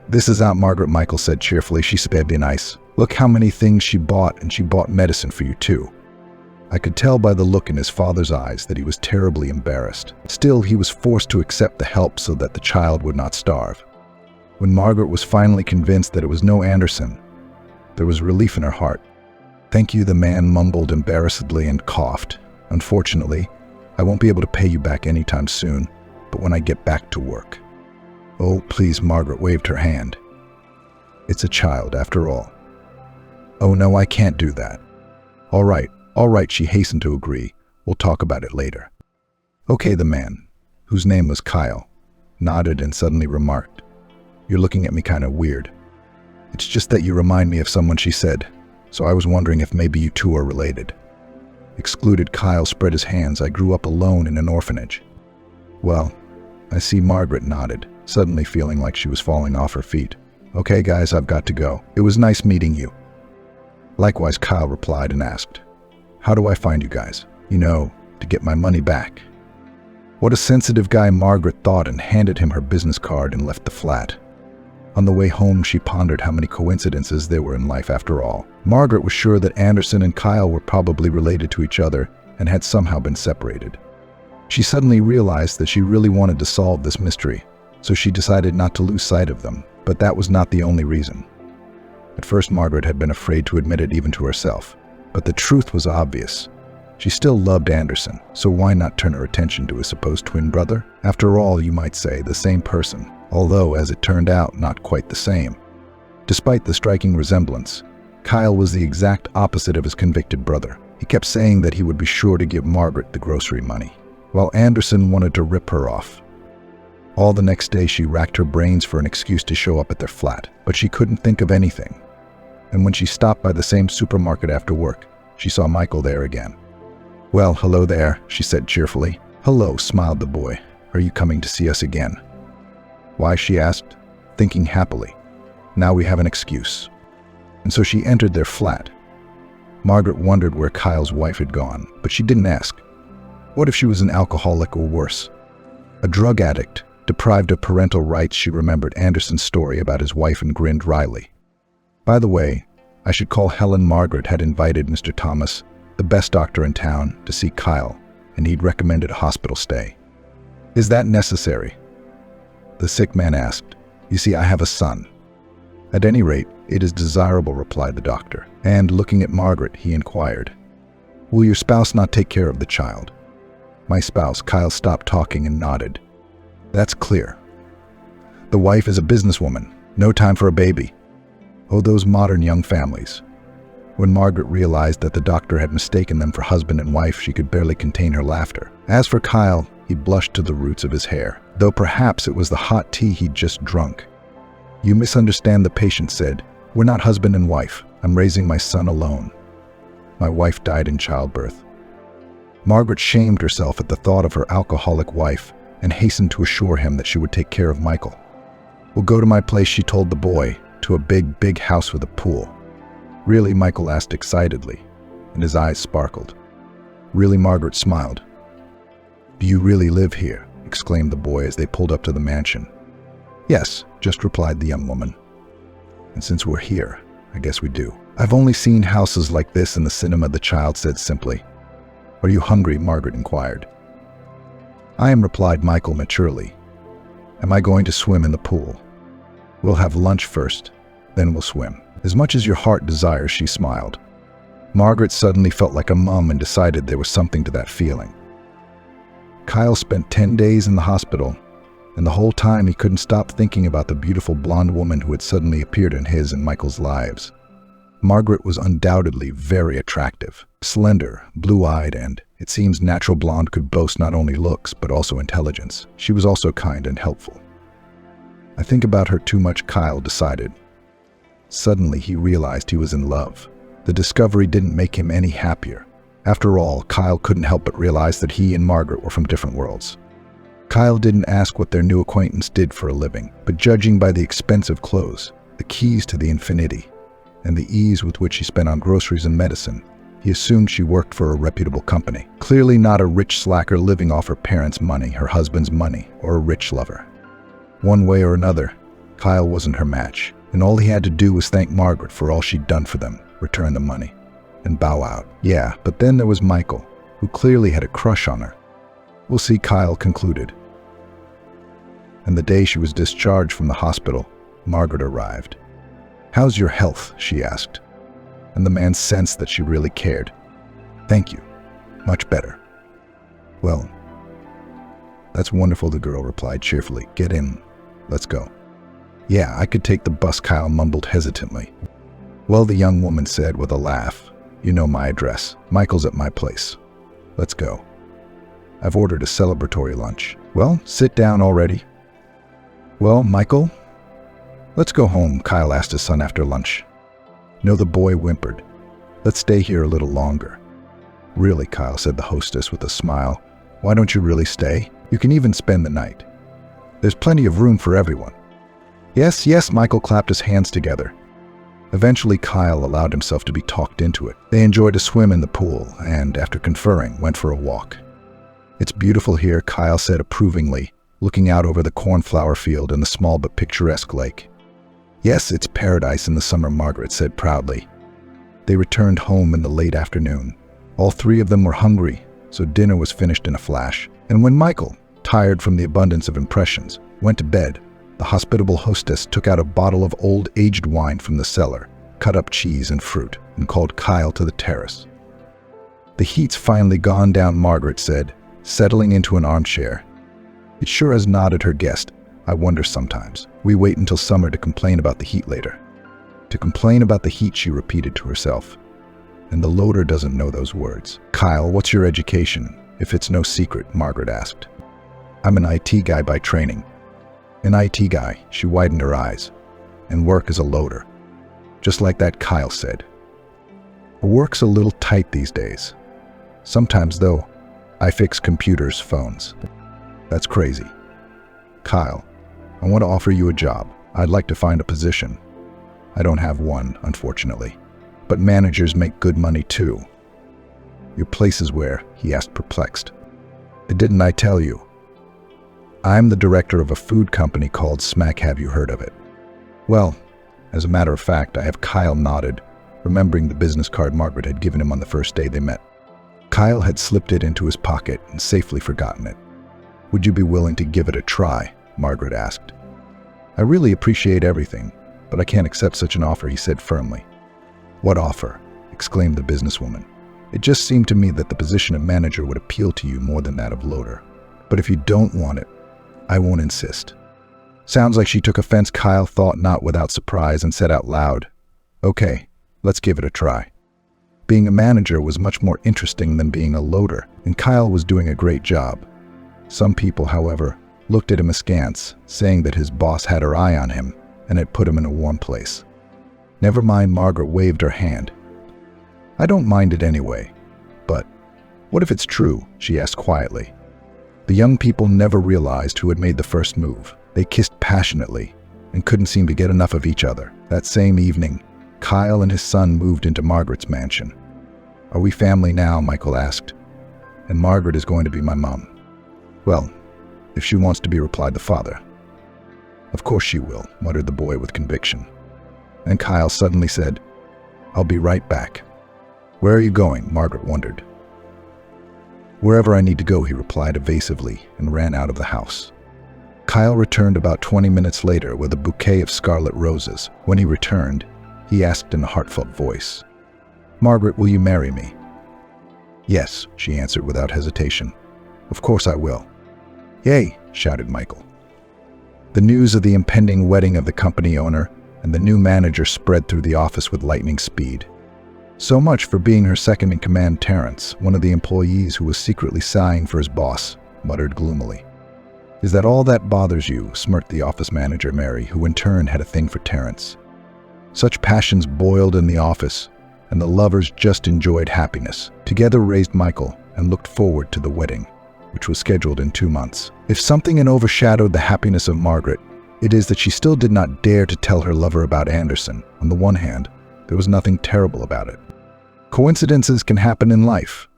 "This is Aunt Margaret," Michael said cheerfully. "She sped in ice. Look how many things she bought, and she bought medicine for you too." I could tell by the look in his father's eyes that he was terribly embarrassed. Still, he was forced to accept the help so that the child would not starve. When Margaret was finally convinced that it was no Anderson, there was relief in her heart. "Thank you," the man mumbled embarrassedly and coughed. "Unfortunately, I won't be able to pay you back anytime soon, but when I get back to work." "Oh, please," Margaret waved her hand. "It's a child, after all." "Oh no, I can't do that." All right, she hastened to agree. "We'll talk about it later." "Okay," the man, whose name was Kyle, nodded and suddenly remarked, "You're looking at me kind of weird." "It's just that you remind me of someone," she said, "so I was wondering if maybe you two are related." Excluded, Kyle spread his hands. "I grew up alone in an orphanage." "Well, I see." Margaret nodded, suddenly feeling like she was falling off her feet. "Okay, guys, I've got to go. It was nice meeting you." Likewise, Kyle replied and asked, "How do I find you guys? To get my money back." What a sensitive guy, Margaret thought, and handed him her business card and left the flat. On the way home, she pondered how many coincidences there were in life after all. Margaret was sure that Anderson and Kyle were probably related to each other and had somehow been separated. She suddenly realized that she really wanted to solve this mystery, so she decided not to lose sight of them. But that was not the only reason. At first, Margaret had been afraid to admit it even to herself. But the truth was obvious. She still loved Anderson, so why not turn her attention to his supposed twin brother? After all, you might say, the same person, although, as it turned out, not quite the same. Despite the striking resemblance, Kyle was the exact opposite of his convicted brother. He kept saying that he would be sure to give Margaret the grocery money, while Anderson wanted to rip her off. All the next day, she racked her brains for an excuse to show up at their flat, but she couldn't think of anything. And when she stopped by the same supermarket after work, she saw Michael there again. "Well, hello there," she said cheerfully. "Hello," smiled the boy. "Are you coming to see us again?" "Why?" she asked, thinking happily. Now we have an excuse. And so she entered their flat. Margaret wondered where Kyle's wife had gone, but she didn't ask. What if she was an alcoholic or worse? A drug addict, deprived of parental rights. She remembered Anderson's story about his wife and grinned wryly. "By the way, I should call Helen." Margaret had invited Mr. Thomas, the best doctor in town, to see Kyle, and he'd recommended a hospital stay. "Is that necessary?" the sick man asked. "You see, I have a son." "At any rate, it is desirable," replied the doctor. And looking at Margaret, he inquired, "Will your spouse not take care of the child?" "My spouse." Kyle stopped talking and nodded. "That's clear. The wife is a businesswoman. No time for a baby." Oh, those modern young families. When Margaret realized that the doctor had mistaken them for husband and wife, she could barely contain her laughter. As for Kyle, he blushed to the roots of his hair, though perhaps it was the hot tea he'd just drunk. "You misunderstand," the patient said. "We're not husband and wife. I'm raising my son alone. My wife died in childbirth." Margaret shamed herself at the thought of her alcoholic wife and hastened to assure him that she would take care of Michael. "We'll go to my place," she told the boy, "to a big house with a pool." "Really?" Michael asked excitedly, and his eyes sparkled. "Really?" Margaret smiled. "Do you really live here?" exclaimed the boy as they pulled up to the mansion. "Yes," just replied the young woman. "And since we're here, I guess we do." "I've only seen houses like this in the cinema," the child said simply. "Are you hungry?" Margaret inquired. "I am," replied Michael maturely. "Am I going to swim in the pool?" "We'll have lunch first, then we'll swim." "As much as your heart desires," she smiled. Margaret suddenly felt like a mum and decided there was something to that feeling. Kyle spent 10 days in the hospital, and the whole time he couldn't stop thinking about the beautiful blonde woman who had suddenly appeared in his and Michael's lives. Margaret was undoubtedly very attractive, slender, blue-eyed, and, it seems, natural blonde could boast not only looks but also intelligence. She was also kind and helpful. "I think about her too much," Kyle decided. Suddenly he realized he was in love. The discovery didn't make him any happier. After all, Kyle couldn't help but realize that he and Margaret were from different worlds. Kyle didn't ask what their new acquaintance did for a living, but judging by the expensive clothes, the keys to the infinity, and the ease with which she spent on groceries and medicine, he assumed she worked for a reputable company. Clearly not a rich slacker living off her parents' money, her husband's money, or a rich lover. One way or another, Kyle wasn't her match, and all he had to do was thank Margaret for all she'd done for them, return the money, and bow out. Yeah, but then there was Michael, who clearly had a crush on her. We'll see, Kyle concluded. And the day she was discharged from the hospital, Margaret arrived. "How's your health?" she asked. And the man sensed that she really cared. "Thank you. Much better." "Well, that's wonderful," the girl replied cheerfully. "Get in. Let's go." "Yeah, I could take the bus," Kyle mumbled hesitantly. "Well," the young woman said with a laugh, "you know my address. Michael's at my place. Let's go. I've ordered a celebratory lunch." "Well, sit down already." "Well, Michael, let's go home," Kyle asked his son after lunch. No, the boy whimpered. "Let's stay here a little longer." "Really," Kyle said the hostess with a smile. "Why don't you really stay? You can even spend the night. There's plenty of room for everyone." "Yes, yes," Michael clapped his hands together. Eventually, Kyle allowed himself to be talked into it. They enjoyed a swim in the pool and, after conferring, went for a walk. "It's beautiful here," Kyle said approvingly, looking out over the cornflower field and the small but picturesque lake. "Yes, it's paradise in the summer," Margaret said proudly. They returned home in the late afternoon. All three of them were hungry, so dinner was finished in a flash. And when Michael, tired from the abundance of impressions, went to bed, the hospitable hostess took out a bottle of old aged wine from the cellar, cut up cheese and fruit, and called Kyle to the terrace. "The heat's finally gone down," Margaret said, settling into an armchair. "It sure has nodded her guest. I wonder sometimes. We wait until summer to complain about the heat later." To complain about the heat, she repeated to herself. And the loader doesn't know those words. "Kyle, what's your education, if it's no secret?" Margaret asked. "I'm an IT guy by training." "An IT guy," she widened her eyes. "And work as a loader." Just like that, Kyle said. "Work's a little tight these days. Sometimes, though, I fix computers' phones." "That's crazy." "Kyle, I want to offer you a job. I'd like to find a position. I don't have one, unfortunately. But managers make good money too." "Your place is where?" he asked, perplexed. "Didn't I tell you? I'm the director of a food company called Smack. Have you heard of it?" "Well, as a matter of fact, I have." Kyle nodded, remembering the business card Margaret had given him on the first day they met. Kyle had slipped it into his pocket and safely forgotten it. "Would you be willing to give it a try?" Margaret asked. "I really appreciate everything, but I can't accept such an offer," he said firmly. "What offer?" exclaimed the businesswoman. "It just seemed to me that the position of manager would appeal to you more than that of loader. But if you don't want it, I won't insist." Sounds like she took offense, Kyle thought, not without surprise, and said out loud, "Okay, let's give it a try." Being a manager was much more interesting than being a loader, and Kyle was doing a great job. Some people, however, looked at him askance, saying that his boss had her eye on him and had put him in a warm place. "Never mind," Margaret waved her hand. "I don't mind it anyway. But what if it's true?" she asked quietly. The young people never realized who had made the first move. They kissed passionately and couldn't seem to get enough of each other. That same evening, Kyle and his son moved into Margaret's mansion. "Are we family now?" Michael asked. "And Margaret is going to be my mom." "Well, if she wants to be," replied the father. "Of course she will," muttered the boy with conviction. And Kyle suddenly said, "I'll be right back." "Where are you going?" Margaret wondered. "Wherever I need to go," he replied evasively, and ran out of the house. Kyle returned about 20 minutes later with a bouquet of scarlet roses. When he returned, he asked in a heartfelt voice, "Margaret, will you marry me?" "Yes," she answered without hesitation. "Of course I will." "Yay!" shouted Michael. The news of the impending wedding of the company owner and the new manager spread through the office with lightning speed. "So much for being her second-in-command." Terrence, one of the employees who was secretly sighing for his boss, muttered gloomily. "Is that all that bothers you?" smirked the office manager, Mary, who in turn had a thing for Terrence. Such passions boiled in the office, and the lovers just enjoyed happiness. Together raised Michael and looked forward to the wedding, which was scheduled in 2 months. If something had overshadowed the happiness of Margaret, it is that she still did not dare to tell her lover about Anderson. On the one hand, there was nothing terrible about it. Coincidences can happen in life.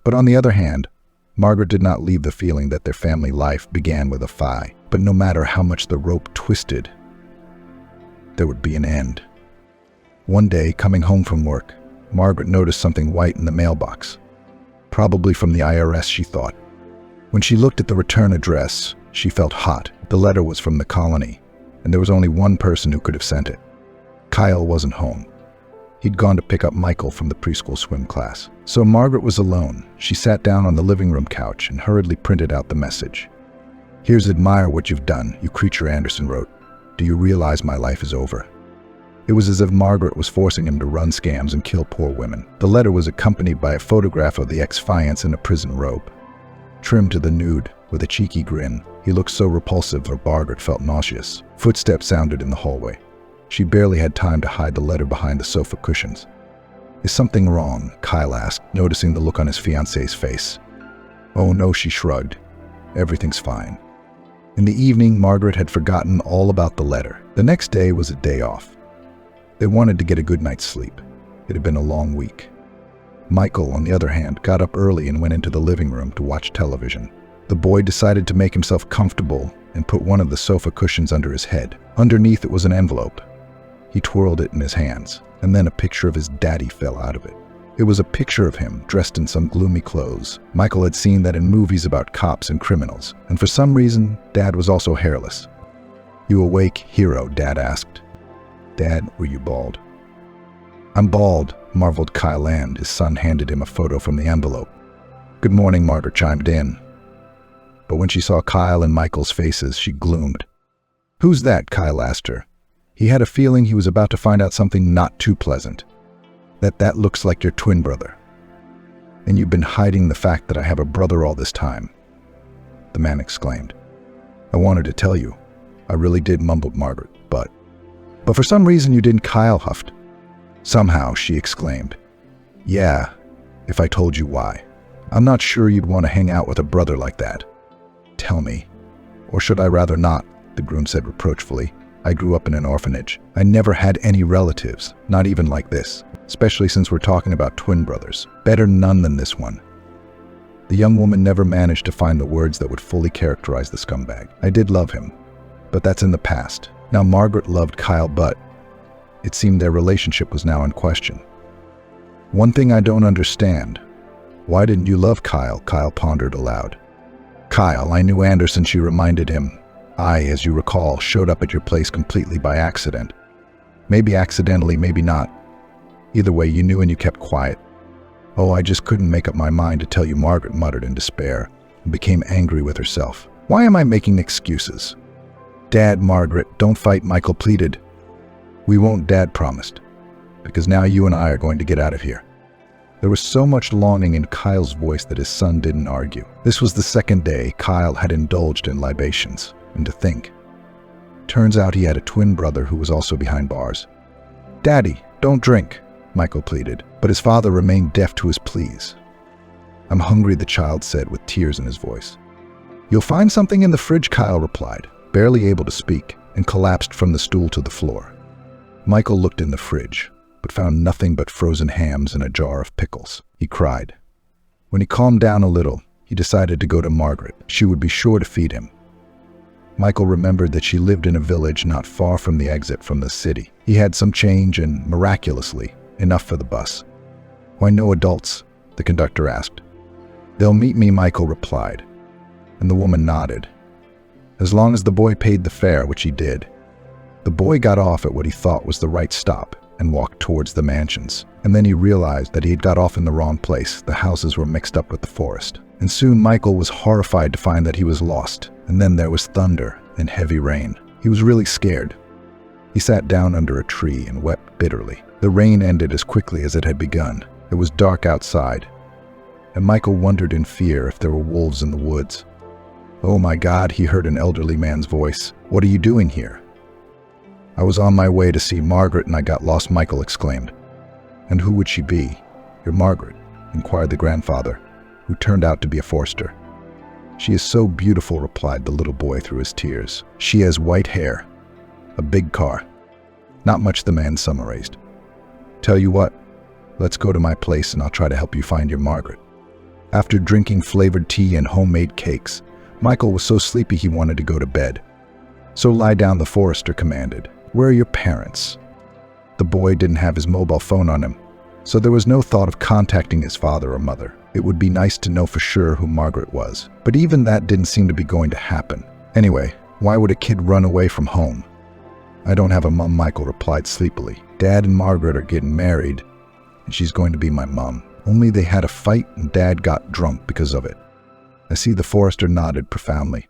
But on the other hand, Margaret did not leave the feeling that their family life began with a phi. But no matter how much the rope twisted, there would be an end. One day, coming home from work, Margaret noticed something white in the mailbox. Probably from the IRS, she thought. When she looked at the return address, she felt hot. The letter was from the colony, and there was only one person who could have sent it. Kyle wasn't home. He'd gone to pick up Michael from the preschool swim class. So Margaret was alone. She sat down on the living room couch and hurriedly printed out the message. "Here's admire what you've done, you creature," Anderson wrote. "Do you realize my life is over?" It was as if Margaret was forcing him to run scams and kill poor women. The letter was accompanied by a photograph of the ex-fiancé in a prison robe. Trimmed to the nude, with a cheeky grin, he looked so repulsive that Margaret felt nauseous. Footsteps sounded in the hallway. She barely had time to hide the letter behind the sofa cushions. "Is something wrong?" Kyle asked, noticing the look on his fiancée's face. "Oh no," she shrugged. "Everything's fine." In the evening, Margaret had forgotten all about the letter. The next day was a day off. They wanted to get a good night's sleep. It had been a long week. Michael, on the other hand, got up early and went into the living room to watch television. The boy decided to make himself comfortable and put one of the sofa cushions under his head. Underneath it was an envelope. He twirled it in his hands, and then a picture of his daddy fell out of it. It was a picture of him dressed in some gloomy clothes. Michael had seen that in movies about cops and criminals, and for some reason, Dad was also hairless. "You awake, hero?" Dad asked. "Dad, were you bald?" "I'm bald," marveled Kyle, and his son handed him a photo from the envelope. "Good morning," Margaret chimed in. But when she saw Kyle and Michael's faces, she gloomed. "Who's that?" Kyle asked her. He had a feeling he was about to find out something not too pleasant. That looks like your twin brother. And you've been hiding the fact that I have a brother all this time," the man exclaimed. "I wanted to tell you. I really did," mumbled Margaret, but for some reason you didn't," Kyle huffed. "Somehow," she exclaimed. "Yeah, if I told you why. I'm not sure you'd want to hang out with a brother like that." "Tell me. Or should I rather not?" the groom said reproachfully. "I grew up in an orphanage. I never had any relatives, not even like this, especially since we're talking about twin brothers. Better none than this one." The young woman never managed to find the words that would fully characterize the scumbag. "I did love him, but that's in the past." Now Margaret loved Kyle, but it seemed their relationship was now in question. "One thing I don't understand. Why didn't you love Kyle?" Kyle pondered aloud. "Kyle, I knew Anderson," she reminded him. "I, as you recall, showed up at your place completely by accident. Maybe accidentally, maybe not. Either way, you knew and you kept quiet." "Oh, I just couldn't make up my mind to tell you," Margaret muttered in despair and became angry with herself. "Why am I making excuses?" "Dad," Margaret, "don't fight," Michael pleaded. "We won't," Dad promised, "because now you and I are going to get out of here." There was so much longing in Kyle's voice that his son didn't argue. This was the second day Kyle had indulged in libations. And to think, turns out he had a twin brother who was also behind bars. "Daddy, don't drink," Michael pleaded, but his father remained deaf to his pleas. "I'm hungry," the child said with tears in his voice. "You'll find something in the fridge," Kyle replied, barely able to speak, and collapsed from the stool to the floor. Michael looked in the fridge, but found nothing but frozen hams and a jar of pickles. He cried. When he calmed down a little, he decided to go to Margaret. She would be sure to feed him. Michael remembered that she lived in a village not far from the exit from the city. He had some change and, miraculously, enough for the bus. "Why no adults?" the conductor asked. "They'll meet me," Michael replied, and the woman nodded. As long as the boy paid the fare, which he did. The boy got off at what he thought was the right stop and walked towards the mansions. And then he realized that he had got off in the wrong place. The houses were mixed up with the forest. And soon Michael was horrified to find that he was lost. And then there was thunder and heavy rain. He was really scared. He sat down under a tree and wept bitterly. The rain ended as quickly as it had begun. It was dark outside, and Michael wondered in fear if there were wolves in the woods. "Oh my God," he heard an elderly man's voice. "What are you doing here?" "I was on my way to see Margaret and I got lost," Michael exclaimed. And who would she be? Your Margaret, inquired the grandfather, who turned out to be a Forster. She is so beautiful, replied the little boy through his tears. She has white hair, a big car. Not much, the man summarized. Tell you what, let's go to my place and I'll try to help you find your Margaret. After drinking flavored tea and homemade cakes, Michael was so sleepy he wanted to go to bed. So lie down, the Forester commanded. Where are your parents? The boy didn't have his mobile phone on him, so there was no thought of contacting his father or mother. It would be nice to know for sure who Margaret was, but even that didn't seem to be going to happen. Anyway, why would a kid run away from home? I don't have a mom, Michael replied sleepily. Dad and Margaret are getting married, and she's going to be my mom. Only they had a fight and Dad got drunk because of it. I see the Forester nodded profoundly.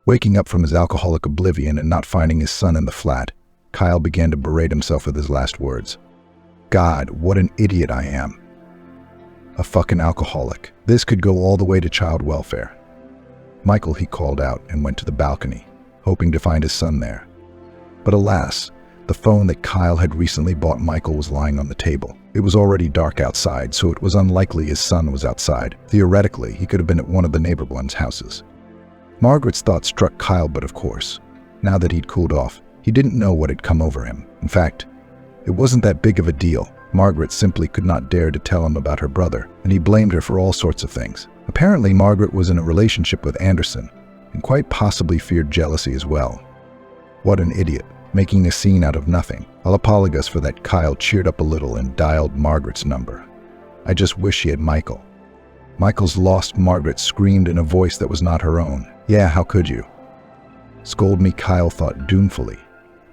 Waking up from his alcoholic oblivion and not finding his son in the flat, Kyle began to berate himself with his last words. God, what an idiot I am. A fucking alcoholic. This could go all the way to child welfare. Michael, he called out and went to the balcony, hoping to find his son there. But alas, the phone that Kyle had recently bought Michael was lying on the table. It was already dark outside, so it was unlikely his son was outside. Theoretically, he could have been at one of the neighbor ones' houses. Margaret's thought struck Kyle, but of course, now that he'd cooled off, he didn't know what had come over him. In fact, it wasn't that big of a deal. Margaret simply could not dare to tell him about her brother, and he blamed her for all sorts of things. Apparently, Margaret was in a relationship with Anderson, and quite possibly feared jealousy as well. What an idiot, making a scene out of nothing. I'll apologize for that. Kyle cheered up a little and dialed Margaret's number. I just wish she had Michael. Michael's lost Margaret screamed in a voice that was not her own. Yeah, how could you? Scold me, Kyle thought doomfully.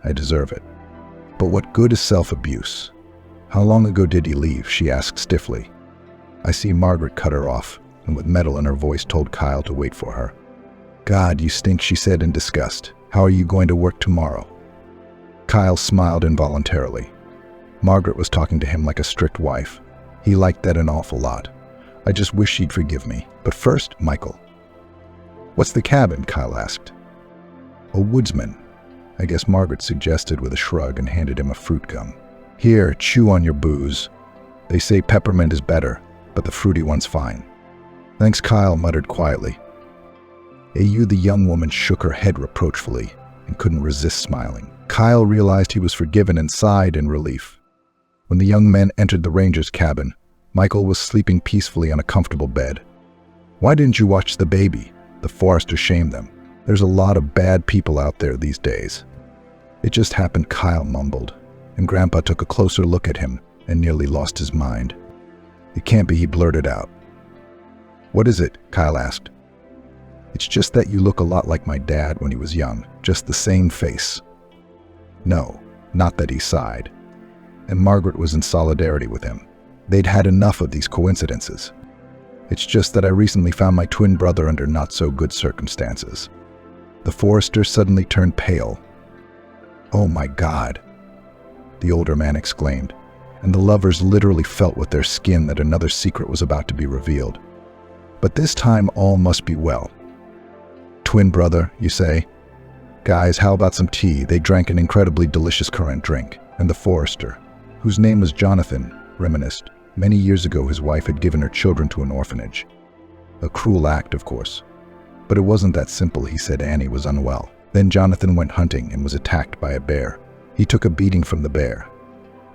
I deserve it. But what good is self-abuse? How long ago did he leave? She asked stiffly. I see. Margaret cut her off, and with metal in her voice told Kyle to wait for her. God, you stink, she said in disgust. How are you going to work tomorrow? Kyle smiled involuntarily. Margaret was talking to him like a strict wife. He liked that an awful lot. I just wish she'd forgive me. But first, Michael. What's the cabin? Kyle asked. A woodsman, I guess Margaret suggested with a shrug and handed him a fruit gum. Here, chew on your booze. They say peppermint is better, but the fruity one's fine. Thanks, Kyle muttered quietly. You, the young woman shook her head reproachfully and couldn't resist smiling. Kyle realized he was forgiven and sighed in relief. When the young men entered the ranger's cabin, Michael was sleeping peacefully on a comfortable bed. Why didn't you watch the baby? The Forester shamed them. There's a lot of bad people out there these days. It just happened, Kyle mumbled, and Grandpa took a closer look at him and nearly lost his mind. It can't be, he blurted out. What is it? Kyle asked. It's just that you look a lot like my dad when he was young, just the same face. No, not that, he sighed. And Margaret was in solidarity with him. They'd had enough of these coincidences. It's just that I recently found my twin brother under not so good circumstances. The Forester suddenly turned pale. Oh my God, the older man exclaimed, and the lovers literally felt with their skin that another secret was about to be revealed. But this time all must be well. Twin brother, you say? Guys, how about some tea? They drank an incredibly delicious currant drink, and the Forester, whose name was Jonathan, reminisced. Many years ago his wife had given her children to an orphanage. A cruel act, of course. But it wasn't that simple. He said Annie was unwell. Then Jonathan went hunting and was attacked by a bear. He took a beating from the bear.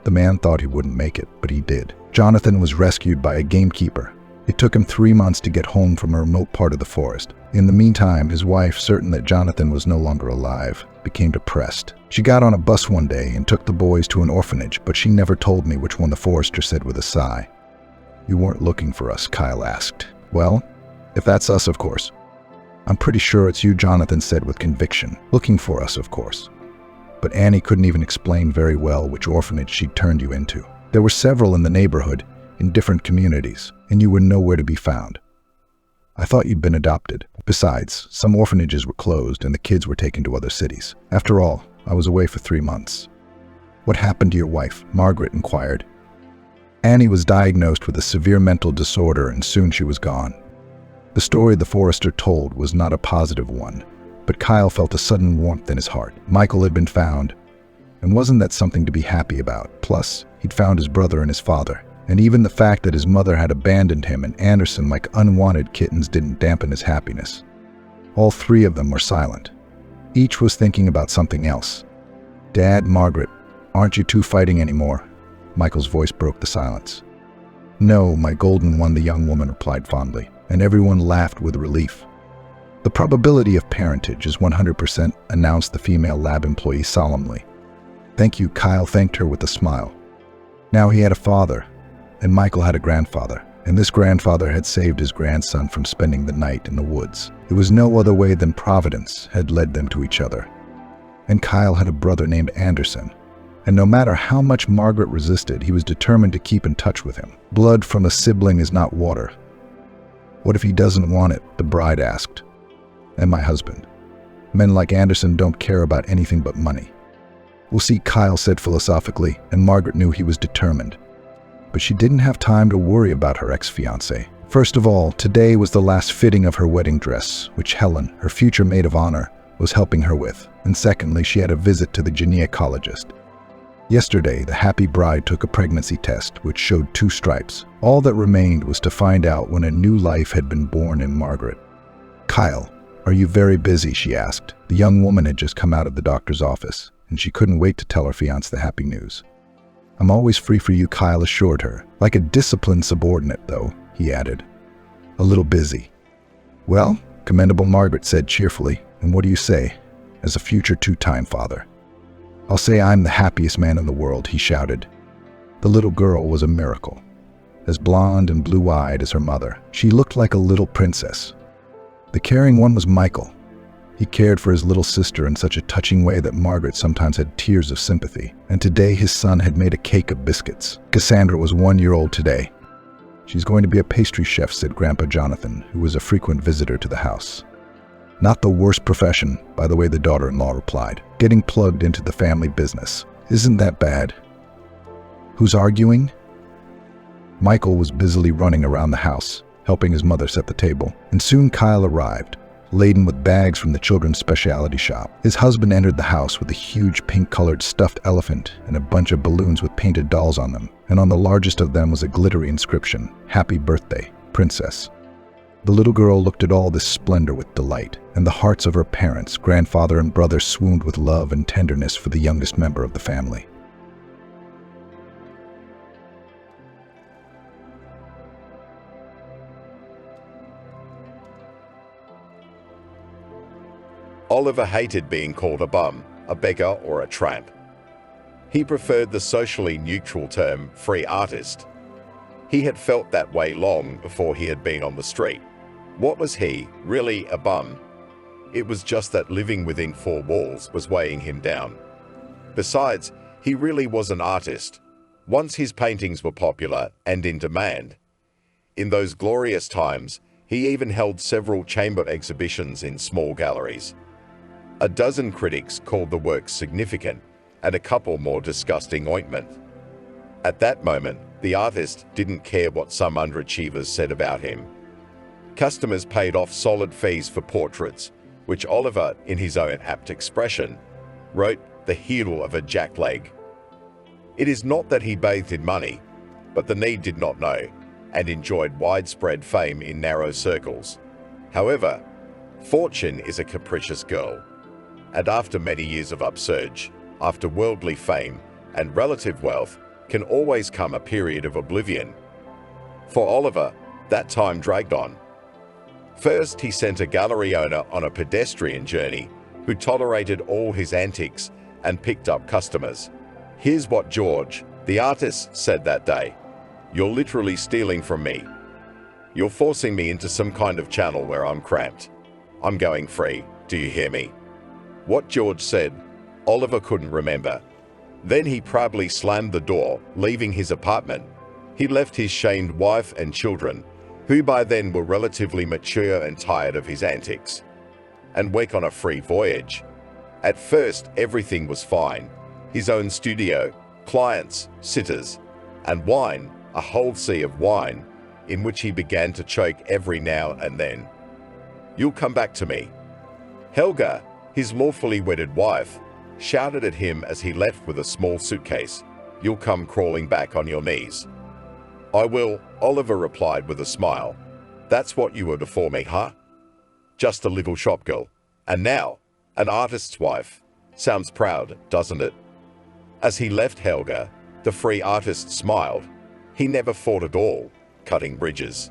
The man thought he wouldn't make it, but he did. Jonathan was rescued by a gamekeeper. It took him 3 months to get home from a remote part of the forest. In the meantime, his wife, certain that Jonathan was no longer alive, became depressed. She got on a bus one day and took the boys to an orphanage, but she never told me which one, the Forester said with a sigh. You weren't looking for us, Kyle asked. Well, if that's us, of course. I'm pretty sure it's you, Jonathan said with conviction. Looking for us, of course. But Annie couldn't even explain very well which orphanage she'd turned you into. There were several in the neighborhood, in different communities, and you were nowhere to be found. I thought you'd been adopted. Besides, some orphanages were closed and the kids were taken to other cities. After all, I was away for 3 months. What happened to your wife? Margaret inquired. Annie was diagnosed with a severe mental disorder and soon she was gone. The story the Forester told was not a positive one, but Kyle felt a sudden warmth in his heart. Michael had been found, And wasn't that something to be happy about? Plus, he'd found his brother and his father. And even the fact that his mother had abandoned him and Anderson like unwanted kittens didn't dampen his happiness. All three of them were silent. Each was thinking about something else. "Dad, Margaret, aren't you two fighting anymore?" Michael's voice broke the silence. "No, my golden one," the young woman replied fondly, and everyone laughed with relief. "The probability of parentage is 100%, announced the female lab employee solemnly. "Thank you," Kyle thanked her with a smile. Now he had a father, and Michael had a grandfather, and this grandfather had saved his grandson from spending the night in the woods. It was no other way than Providence had led them to each other. And Kyle had a brother named Anderson, and no matter how much Margaret resisted, he was determined to keep in touch with him. Blood from a sibling is not water. "What if he doesn't want it?" the bride asked. "And my husband. Men like Anderson don't care about anything but money." "We'll see," Kyle said philosophically, and Margaret knew he was determined. But she didn't have time to worry about her ex-fiancé. First of all, today was the last fitting of her wedding dress, which Helen, her future maid of honor, was helping her with. And secondly, she had a visit to the gynecologist. Yesterday, the happy bride took a pregnancy test, which showed 2 stripes. All that remained was to find out when a new life had been born in Margaret. "Kyle, are you very busy?" she asked. The young woman had just come out of the doctor's office, and she couldn't wait to tell her fiancé the happy news. "I'm always free for you," Kyle assured her. "Like a disciplined subordinate, though," he added. "A little busy." "Well," commendable Margaret said cheerfully, "and what do you say, as a future 2-time father?" "I'll say I'm the happiest man in the world," he shouted. The little girl was a miracle. As blonde and blue-eyed as her mother, she looked like a little princess. The caring one was Michael. He cared for his little sister in such a touching way that Margaret sometimes had tears of sympathy. And today his son had made a cake of biscuits. Cassandra was 1 year old today. "She's going to be a pastry chef," said Grandpa Jonathan, who was a frequent visitor to the house. "Not the worst profession," by the way, the daughter-in-law replied. "Getting plugged into the family business. Isn't that bad?" "Who's arguing?" Michael was busily running around the house, helping his mother set the table. And soon Kyle arrived, laden with bags from the children's specialty shop. His husband entered the house with a huge pink-colored stuffed elephant and a bunch of balloons with painted dolls on them. And on the largest of them was a glittery inscription, "Happy Birthday, Princess." The little girl looked at all this splendor with delight, and the hearts of her parents, grandfather and brother swooned with love and tenderness for the youngest member of the family. Oliver hated being called a bum, a beggar, or a tramp. He preferred the socially neutral term free artist. He had felt that way long before he had been on the street. What was he, really a bum? It was just that living within 4 walls was weighing him down. Besides, he really was an artist. Once his paintings were popular and in demand. In those glorious times, he even held several chamber exhibitions in small galleries. A dozen critics called the works significant, and a couple more disgusting ointment. At that moment, the artist didn't care what some underachievers said about him. Customers paid off solid fees for portraits, which Oliver, in his own apt expression, wrote the heel of a jackleg. It is not that he bathed in money, but the need did not know, and enjoyed widespread fame in narrow circles. However, fortune is a capricious girl. And after many years of upsurge, after worldly fame and relative wealth, can always come a period of oblivion. For Oliver, that time dragged on. First, he sent a gallery owner on a pedestrian journey who tolerated all his antics and picked up customers. Here's what George, the artist, said that day. "You're literally stealing from me. You're forcing me into some kind of channel where I'm cramped. I'm going free. Do you hear me?" What George said, Oliver couldn't remember. Then he proudly slammed the door, leaving his apartment. He left his shamed wife and children, who by then were relatively mature and tired of his antics, and went on a free voyage. At first, everything was fine. His own studio, clients, sitters, and wine, a whole sea of wine, in which he began to choke every now and then. "You'll come back to me." Helga, his lawfully wedded wife, shouted at him as he left with a small suitcase. "You'll come crawling back on your knees." "I will," Oliver replied with a smile. "That's what you were before me, huh? Just a little shop girl. And now, an artist's wife. Sounds proud, doesn't it?" As he left Helga, the free artist smiled. He never fought at all, cutting bridges.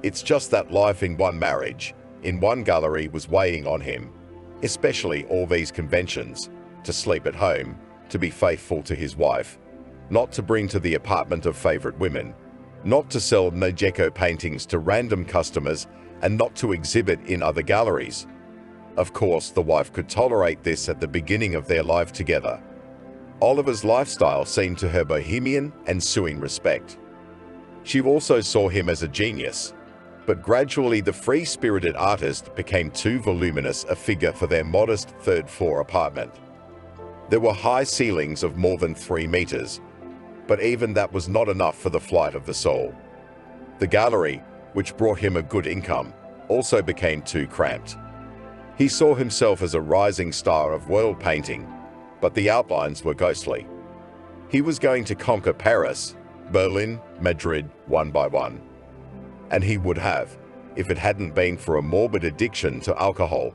It's just that life in one marriage, in one gallery was weighing on him, especially all these conventions, to sleep at home, to be faithful to his wife, not to bring to the apartment of favorite women, not to sell Nojeko paintings to random customers, and not to exhibit in other galleries. Of course, the wife could tolerate this at the beginning of their life together. Oliver's lifestyle seemed to her bohemian and suing respect. She also saw him as a genius, but gradually the free-spirited artist became too voluminous a figure for their modest third-floor apartment. There were high ceilings of more than 3 meters, but even that was not enough for the flight of the soul. The gallery, which brought him a good income, also became too cramped. He saw himself as a rising star of world painting, but the outlines were ghostly. He was going to conquer Paris, Berlin, Madrid, one by one. And he would have, if it hadn't been for a morbid addiction to alcohol.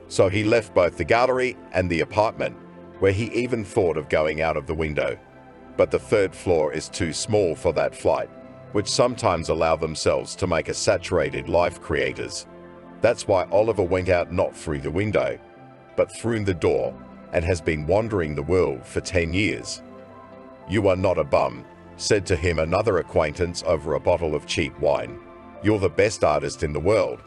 So he left both the gallery and the apartment, where he even thought of going out of the window. But the third floor is too small for that flight, which sometimes allow themselves to make a saturated life creators. That's why Oliver went out not through the window, but through the door, and has been wandering the world for 10 years. "You are not a bum," said to him another acquaintance over a bottle of cheap wine. "You're the best artist in the world."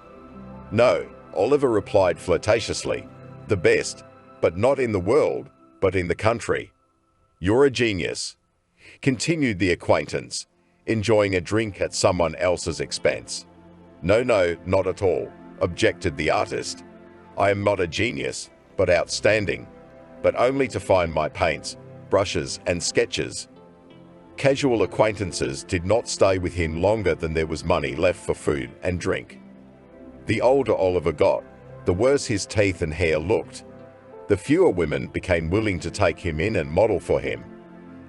"No," Oliver replied flirtatiously. "The best, but not in the world, but in the country." "You're a genius," continued the acquaintance, enjoying a drink at someone else's expense. "No, not at all," objected the artist. "I am not a genius, but outstanding, but only to find my paints, brushes, and sketches." Casual acquaintances did not stay with him longer than there was money left for food and drink. The older Oliver got, the worse his teeth and hair looked. The fewer women became willing to take him in and model for him.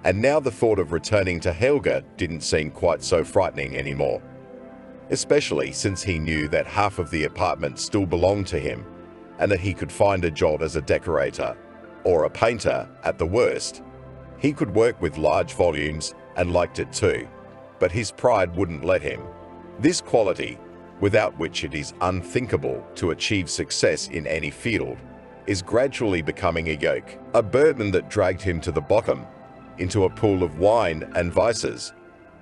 And now the thought of returning to Helga didn't seem quite so frightening anymore. Especially since he knew that half of the apartment still belonged to him, and that he could find a job as a decorator, or a painter at the worst. He could work with large volumes and liked it too, but his pride wouldn't let him. This quality, without which it is unthinkable to achieve success in any field, is gradually becoming a yoke, a burden that dragged him to the bottom, into a pool of wine and vices.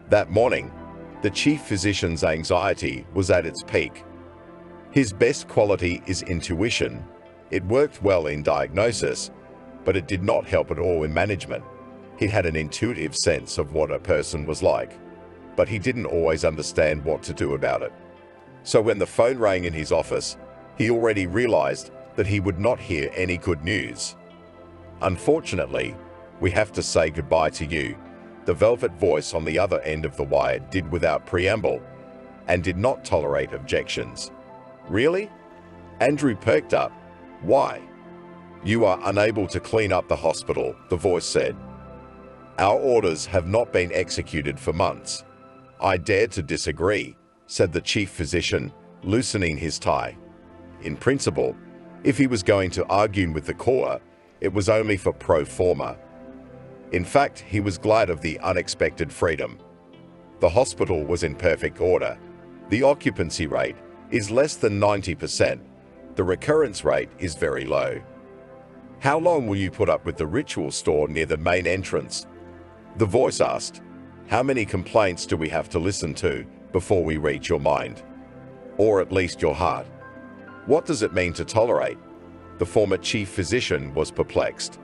That morning, the chief physician's anxiety was at its peak. His best quality is intuition. It worked well in diagnosis, but it did not help at all in management. He had an intuitive sense of what a person was like, but he didn't always understand what to do about it. So when the phone rang in his office, he already realized that he would not hear any good news. "Unfortunately, we have to say goodbye to you," the velvet voice on the other end of the wire did without preamble, and did not tolerate objections. "Really?" Andrew perked up. "Why?" "You are unable to clean up the hospital," the voice said. "Our orders have not been executed for months." "I dare to disagree," said the chief physician, loosening his tie. In principle, if he was going to argue with the Corps, it was only for pro forma. In fact, he was glad of the unexpected freedom. The hospital was in perfect order. The occupancy rate is less than 90%. The recurrence rate is very low. "How long will you put up with the ritual store near the main entrance?" The voice asked. "How many complaints do we have to listen to before we reach your mind? Or at least your heart? What does it mean to tolerate?" The former chief physician was perplexed.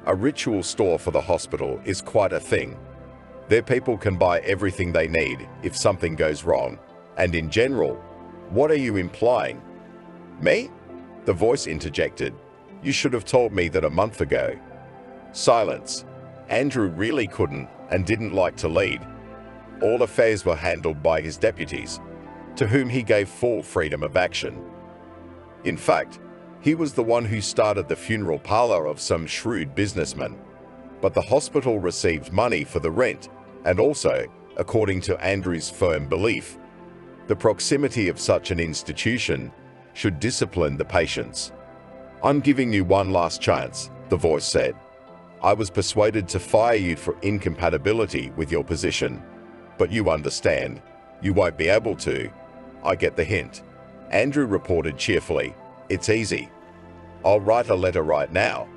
A ritual store for the hospital is quite a thing. Their people can buy everything they need if something goes wrong. And in general, what are you implying? "Me?" The voice interjected. "You should have told me that a month ago." Silence. Andrew really couldn't and didn't like to lead. All affairs were handled by his deputies, to whom he gave full freedom of action. In fact, He was the one who started the funeral parlor of some shrewd businessman. But the hospital received money for the rent, and also, according to Andrew's firm belief, the proximity of such an institution should discipline the patients. "I'm giving you one last chance," the voice said. "I was persuaded to fire you for incompatibility with your position, but you understand, you won't be able to. I get the hint." Andrew reported cheerfully, "It's easy. I'll write a letter right now,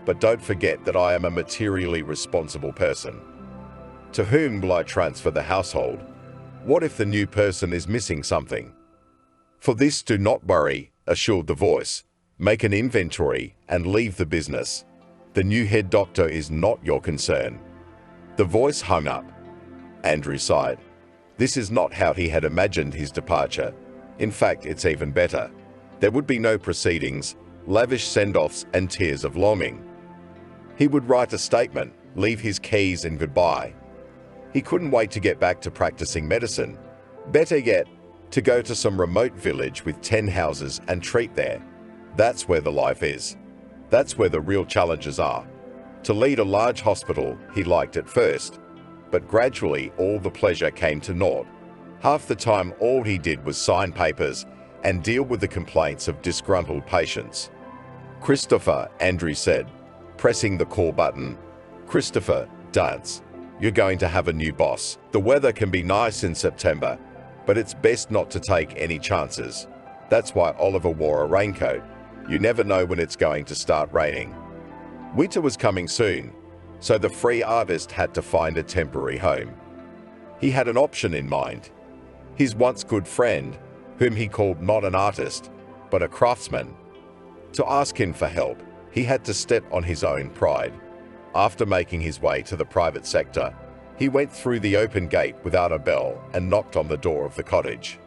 but don't forget that I am a materially responsible person. To whom will I transfer the household? What if the new person is missing something?" "For this, do not worry," assured the voice. "Make an inventory and leave the business. The new head doctor is not your concern." The voice hung up. Andrew sighed. This is not how he had imagined his departure. In fact, it's even better. There would be no proceedings, lavish send-offs and tears of longing. He would write a statement, leave his keys and goodbye. He couldn't wait to get back to practicing medicine. Better yet, to go to some remote village with 10 houses and treat there. That's where the life is. That's where the real challenges are. To lead a large hospital he liked at first, but gradually all the pleasure came to naught. Half the time all he did was sign papers and deal with the complaints of disgruntled patients. "Christopher," Andrew said, pressing the call button. "Christopher, dance. You're going to have a new boss. The weather can be nice in September, but it's best not to take any chances." That's why Oliver wore a raincoat. You never know when it's going to start raining. Winter was coming soon, so the free artist had to find a temporary home. He had an option in mind. His once good friend, whom he called not an artist, but a craftsman. To ask him for help, he had to step on his own pride. After making his way to the private sector, he went through the open gate without a bell and knocked on the door of the cottage.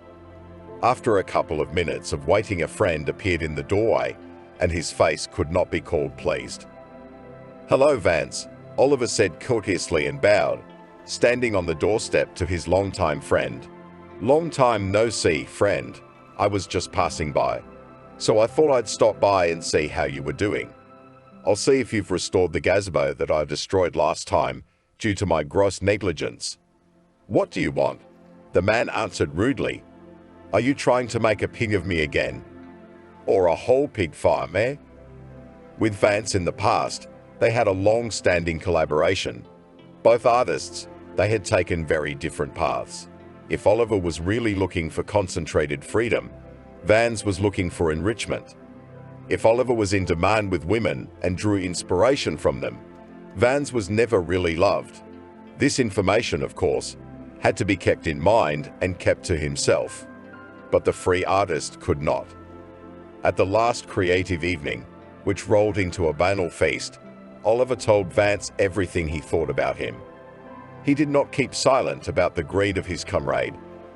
After a couple of minutes of waiting, a friend appeared in the doorway, and his face could not be called pleased. "Hello, Vance," Oliver said courteously and bowed, standing on the doorstep to his longtime friend. "Long time no see, friend. I was just passing by, so I thought I'd stop by and see how you were doing. I'll see if you've restored the gazebo that I destroyed last time due to my gross negligence." "What do you want?" the man answered rudely. "Are you trying to make a pig of me again? Or a whole pig farm, eh?" With Vance in the past, they had a long-standing collaboration. Both artists, they had taken very different paths. If Oliver was really looking for concentrated freedom, Vance was looking for enrichment. If Oliver was in demand with women and drew inspiration from them, Vance was never really loved. This information, of course, had to be kept in mind and kept to himself. But the free artist could not. At the last creative evening, which rolled into a banal feast, Oliver told Vance everything he thought about him. He did not keep silent about the greed of his comrade,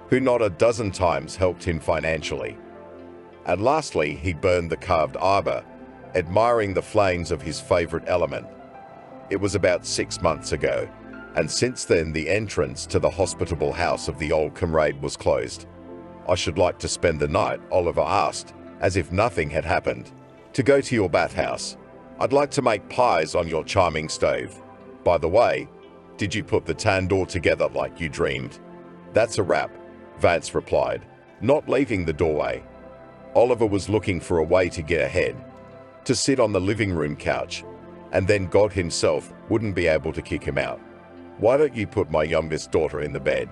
who not a dozen times helped him financially. And lastly, he burned the carved arbor, admiring the flames of his favorite element. It was about 6 months ago, and since then the entrance to the hospitable house of the old comrade was closed. "I should like to spend the night," Oliver asked, as if nothing had happened. "To go to your bathhouse. I'd like to make pies on your charming stove. By the way, did you put the tandoor together like you dreamed?" "That's a wrap," Vance replied, not leaving the doorway. Oliver was looking for a way to get ahead, to sit on the living room couch, and then God himself wouldn't be able to kick him out. "Why don't you put my youngest daughter in the bed?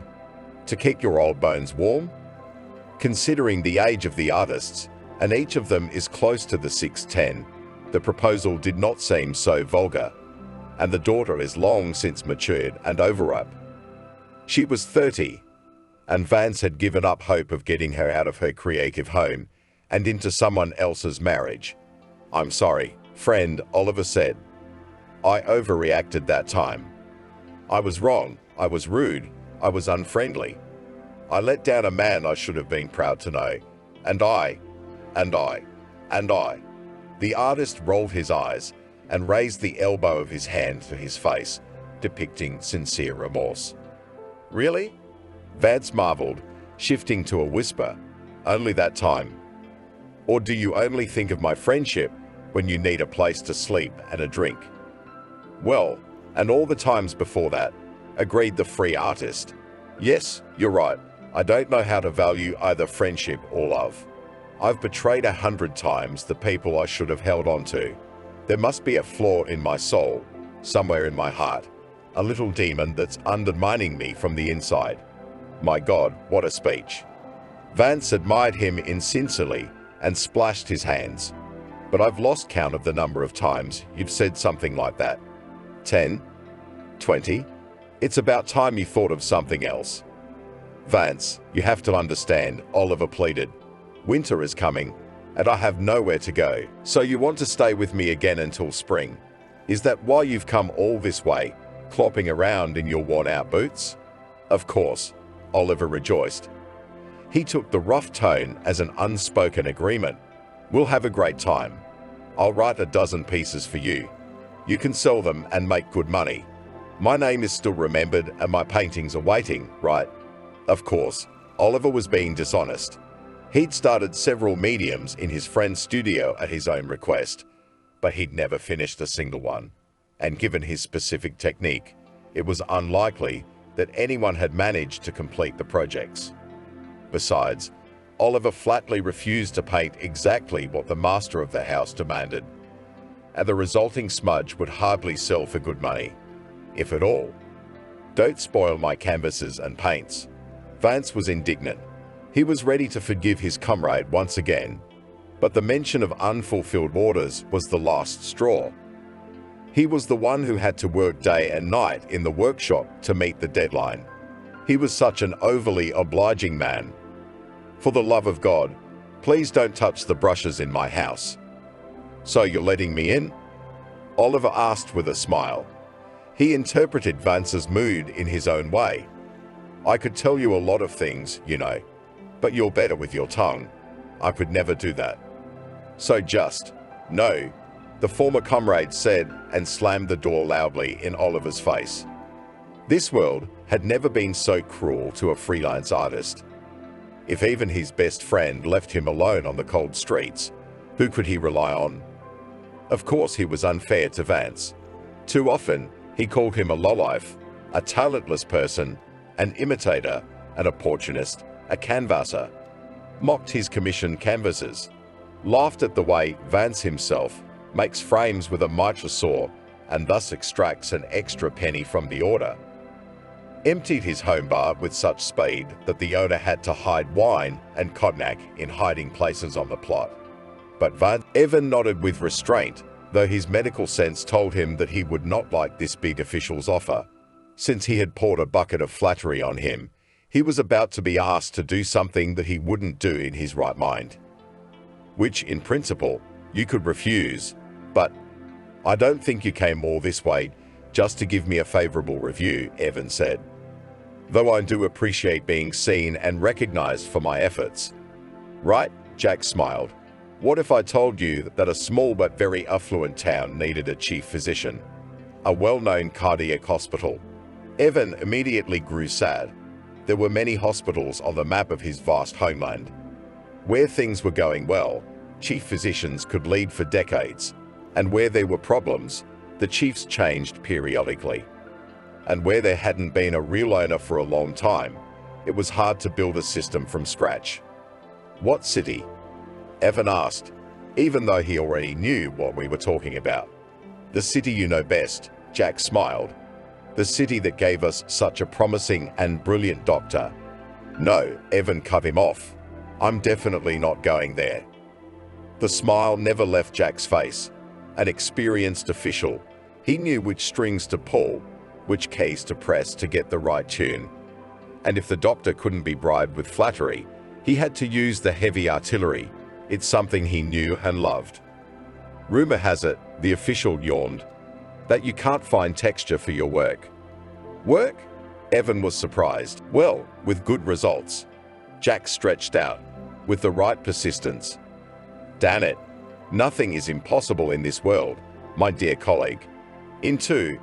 To keep your old bones warm?" Considering the age of the artists, and each of them is close to the 6'10", the proposal did not seem so vulgar, and the daughter is long since matured and overripe. She was 30, and Vance had given up hope of getting her out of her creative home and into someone else's marriage. "I'm sorry, friend," Oliver said. "I overreacted that time. I was wrong, I was rude, I was unfriendly. I let down a man I should have been proud to know, and I. The artist rolled his eyes and raised the elbow of his hand to his face, depicting sincere remorse. "Really?" Vance marveled, shifting to a whisper. "Only that time." Or do you only think of my friendship when you need a place to sleep and a drink? Well, and all the times before that, agreed the free artist. Yes, you're right. I don't know how to value either friendship or love. I've betrayed 100 times the people I should have held on to. There must be a flaw in my soul, somewhere in my heart, a little demon that's undermining me from the inside. My God, what a speech. Vance admired him insincerely and splashed his hands. But I've lost count of the number of times you've said something like that. 10? 20? It's about time you thought of something else. Vance, you have to understand, Oliver pleaded. Winter is coming, and I have nowhere to go. So you want to stay with me again until spring? Is that why you've come all this way, clopping around in your worn-out boots? Of course, Oliver rejoiced. He took the rough tone as an unspoken agreement. We'll have a great time. I'll write a dozen pieces for you. You can sell them and make good money. My name is still remembered and my paintings are waiting, right? Of course, Oliver was being dishonest. He'd started several mediums in his friend's studio at his own request, but he'd never finished a single one. And given his specific technique, it was unlikely that anyone had managed to complete the projects. Besides, Oliver flatly refused to paint exactly what the master of the house demanded, and the resulting smudge would hardly sell for good money, if at all. Don't spoil my canvases and paints. Vance was indignant. He was ready to forgive his comrade once again, but the mention of unfulfilled orders was the last straw. He was the one who had to work day and night in the workshop to meet the deadline. He was such an overly obliging man. For the love of God, please don't touch the brushes in my house. So you're letting me in? Oliver asked with a smile. He interpreted Vance's mood in his own way. I could tell you a lot of things, you know, but you're better with your tongue. I could never do that. So just, no, the former comrade said and slammed the door loudly in Oliver's face. This world had never been so cruel to a freelance artist. If even his best friend left him alone on the cold streets, who could he rely on? Of course he was unfair to Vance. Too often, he called him a lowlife, a talentless person, an imitator, an opportunist, a canvasser, mocked his commissioned canvases, laughed at the way Vance himself makes frames with a mitre saw and thus extracts an extra penny from the order, emptied his home bar with such speed that the owner had to hide wine and cognac in hiding places on the plot. But Vance Evan nodded with restraint, though his medical sense told him that he would not like this big official's offer. Since he had poured a bucket of flattery on him, he was about to be asked to do something that he wouldn't do in his right mind. Which, in principle, you could refuse, but I don't think you came all this way just to give me a favorable review, Evan said. Though I do appreciate being seen and recognized for my efforts. Right? Jack smiled. What if I told you that a small but very affluent town needed a chief physician? A well-known cardiac hospital. Evan immediately grew sad. There were many hospitals on the map of his vast homeland. Where things were going well, chief physicians could lead for decades, and where there were problems, the chiefs changed periodically. And where there hadn't been a real owner for a long time, it was hard to build a system from scratch. What city? Evan asked, even though he already knew what we were talking about. The city you know best, Jack smiled. The city that gave us such a promising and brilliant doctor. No, Evan cut him off. I'm definitely not going there. The smile never left Jack's face. An experienced official, he knew which strings to pull, which keys to press to get the right tune. And if the doctor couldn't be bribed with flattery, he had to use the heavy artillery. It's something he knew and loved. Rumor has it, the official yawned, that you can't find texture for your work. Work? Evan was surprised. Well, with good results. Jack stretched out, with the right persistence. Damn it, nothing is impossible in this world, my dear colleague. In two,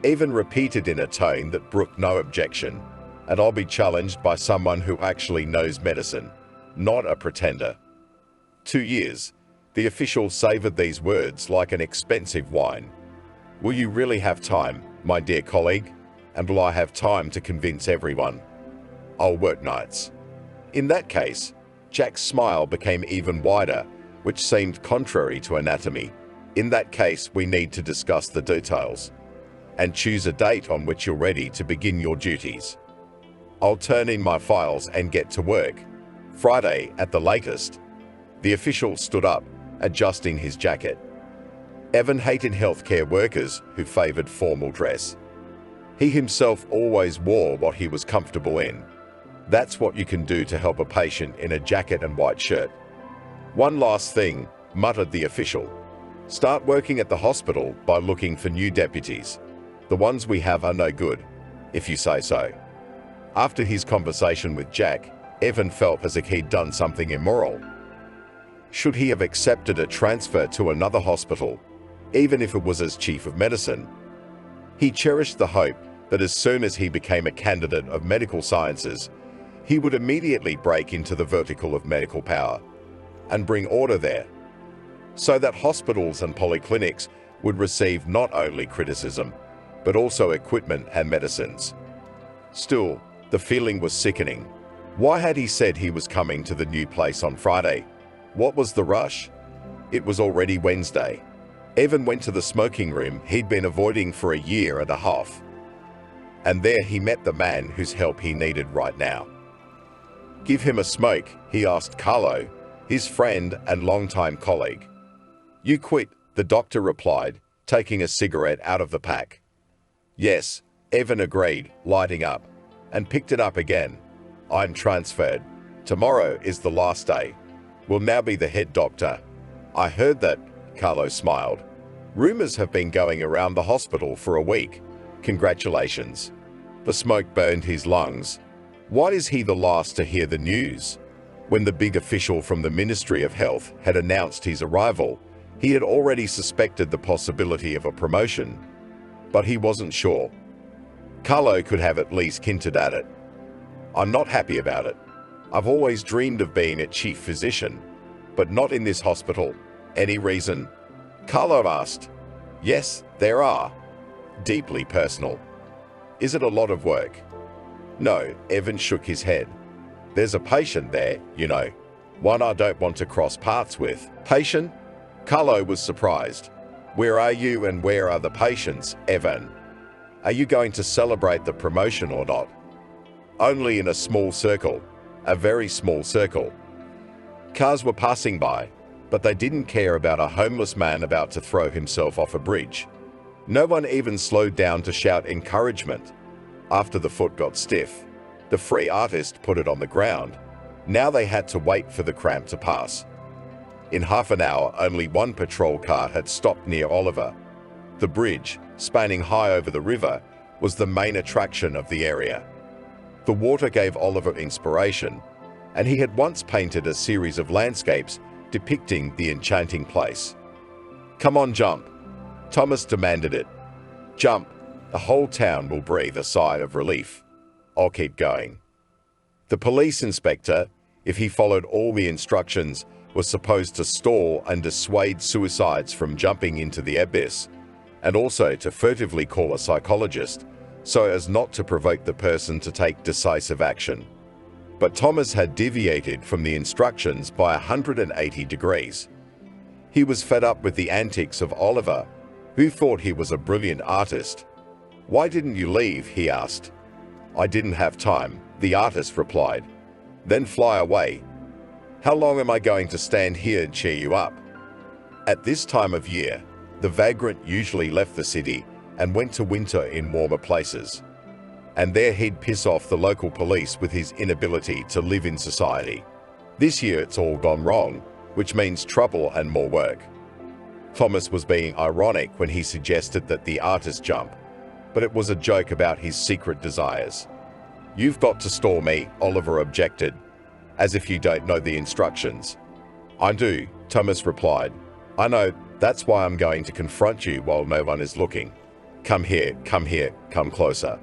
Evan repeated in a tone that brooked no objection, and I'll be challenged by someone who actually knows medicine, not a pretender. 2 years. The official savored these words like an expensive wine. Will you really have time, my dear colleague? And will I have time to convince everyone? I'll work nights. In that case, Jack's smile became even wider, which seemed contrary to anatomy. In that case, we need to discuss the details and choose a date on which you're ready to begin your duties. I'll turn in my files and get to work. Friday at the latest. The official stood up, adjusting his jacket. Evan hated healthcare workers who favored formal dress. He himself always wore what he was comfortable in. That's what you can do to help a patient in a jacket and white shirt. One last thing, muttered the official. Start working at the hospital by looking for new deputies. The ones we have are no good, if you say so. After his conversation with Jack, Evan felt as if he'd done something immoral. Should he have accepted a transfer to another hospital, even if it was as chief of medicine? He cherished the hope that as soon as he became a candidate of medical sciences, he would immediately break into the vertical of medical power and bring order there, so that hospitals and polyclinics would receive not only criticism, but also equipment and medicines. Still, the feeling was sickening. Why had he said he was coming to the new place on Friday? What was the rush? It was already Wednesday. Evan went to the smoking room he'd been avoiding for a year and a half. And there he met the man whose help he needed right now. Give him a smoke, he asked Carlo, his friend and longtime colleague. You quit, the doctor replied, taking a cigarette out of the pack. Yes, Evan agreed, lighting up, and picked it up again. I'm transferred. Tomorrow is the last day. Will now be the head doctor. I heard that, Carlo smiled. Rumors have been going around the hospital for a week. Congratulations. The smoke burned his lungs. Why is he the last to hear the news? When the big official from the Ministry of Health had announced his arrival, he had already suspected the possibility of a promotion, but he wasn't sure. Carlo could have at least hinted at it. I'm not happy about it. I've always dreamed of being a chief physician, but not in this hospital. Any reason? Carlo asked. Yes, there are. Deeply personal. Is it a lot of work? No, Evan shook his head. There's a patient there, you know. One I don't want to cross paths with. Patient? Carlo was surprised. Where are you and where are the patients, Evan? Are you going to celebrate the promotion or not? Only in a small circle. A very small circle. Cars were passing by, but they didn't care about a homeless man about to throw himself off a bridge. No one even slowed down to shout encouragement. After the foot got stiff, the free artist put it on the ground. Now they had to wait for the cramp to pass. In half an hour, only one patrol car had stopped near Oliver. The bridge, spanning high over the river, was the main attraction of the area. The water gave Oliver inspiration, and he had once painted a series of landscapes depicting the enchanting place. Come on, jump. Thomas demanded it. Jump. The whole town will breathe a sigh of relief. I'll keep going. The police inspector, if he followed all the instructions, was supposed to stall and dissuade suicides from jumping into the abyss, and also to furtively call a psychologist, so as not to provoke the person to take decisive action. But Thomas had deviated from the instructions by 180 degrees. He was fed up with the antics of Oliver, who thought he was a brilliant artist. Why didn't you leave? He asked. I didn't have time, the artist replied. Then fly away. How long am I going to stand here and cheer you up? At this time of year, the vagrant usually left the city and went to winter in warmer places. And there he'd piss off the local police with his inability to live in society. This year it's all gone wrong, which means trouble and more work. Thomas was being ironic when he suggested that the artist jump, but it was a joke about his secret desires. You've got to stall me, Oliver objected, as if you don't know the instructions. I do, Thomas replied. I know, that's why I'm going to confront you while no one is looking. Come here, come closer.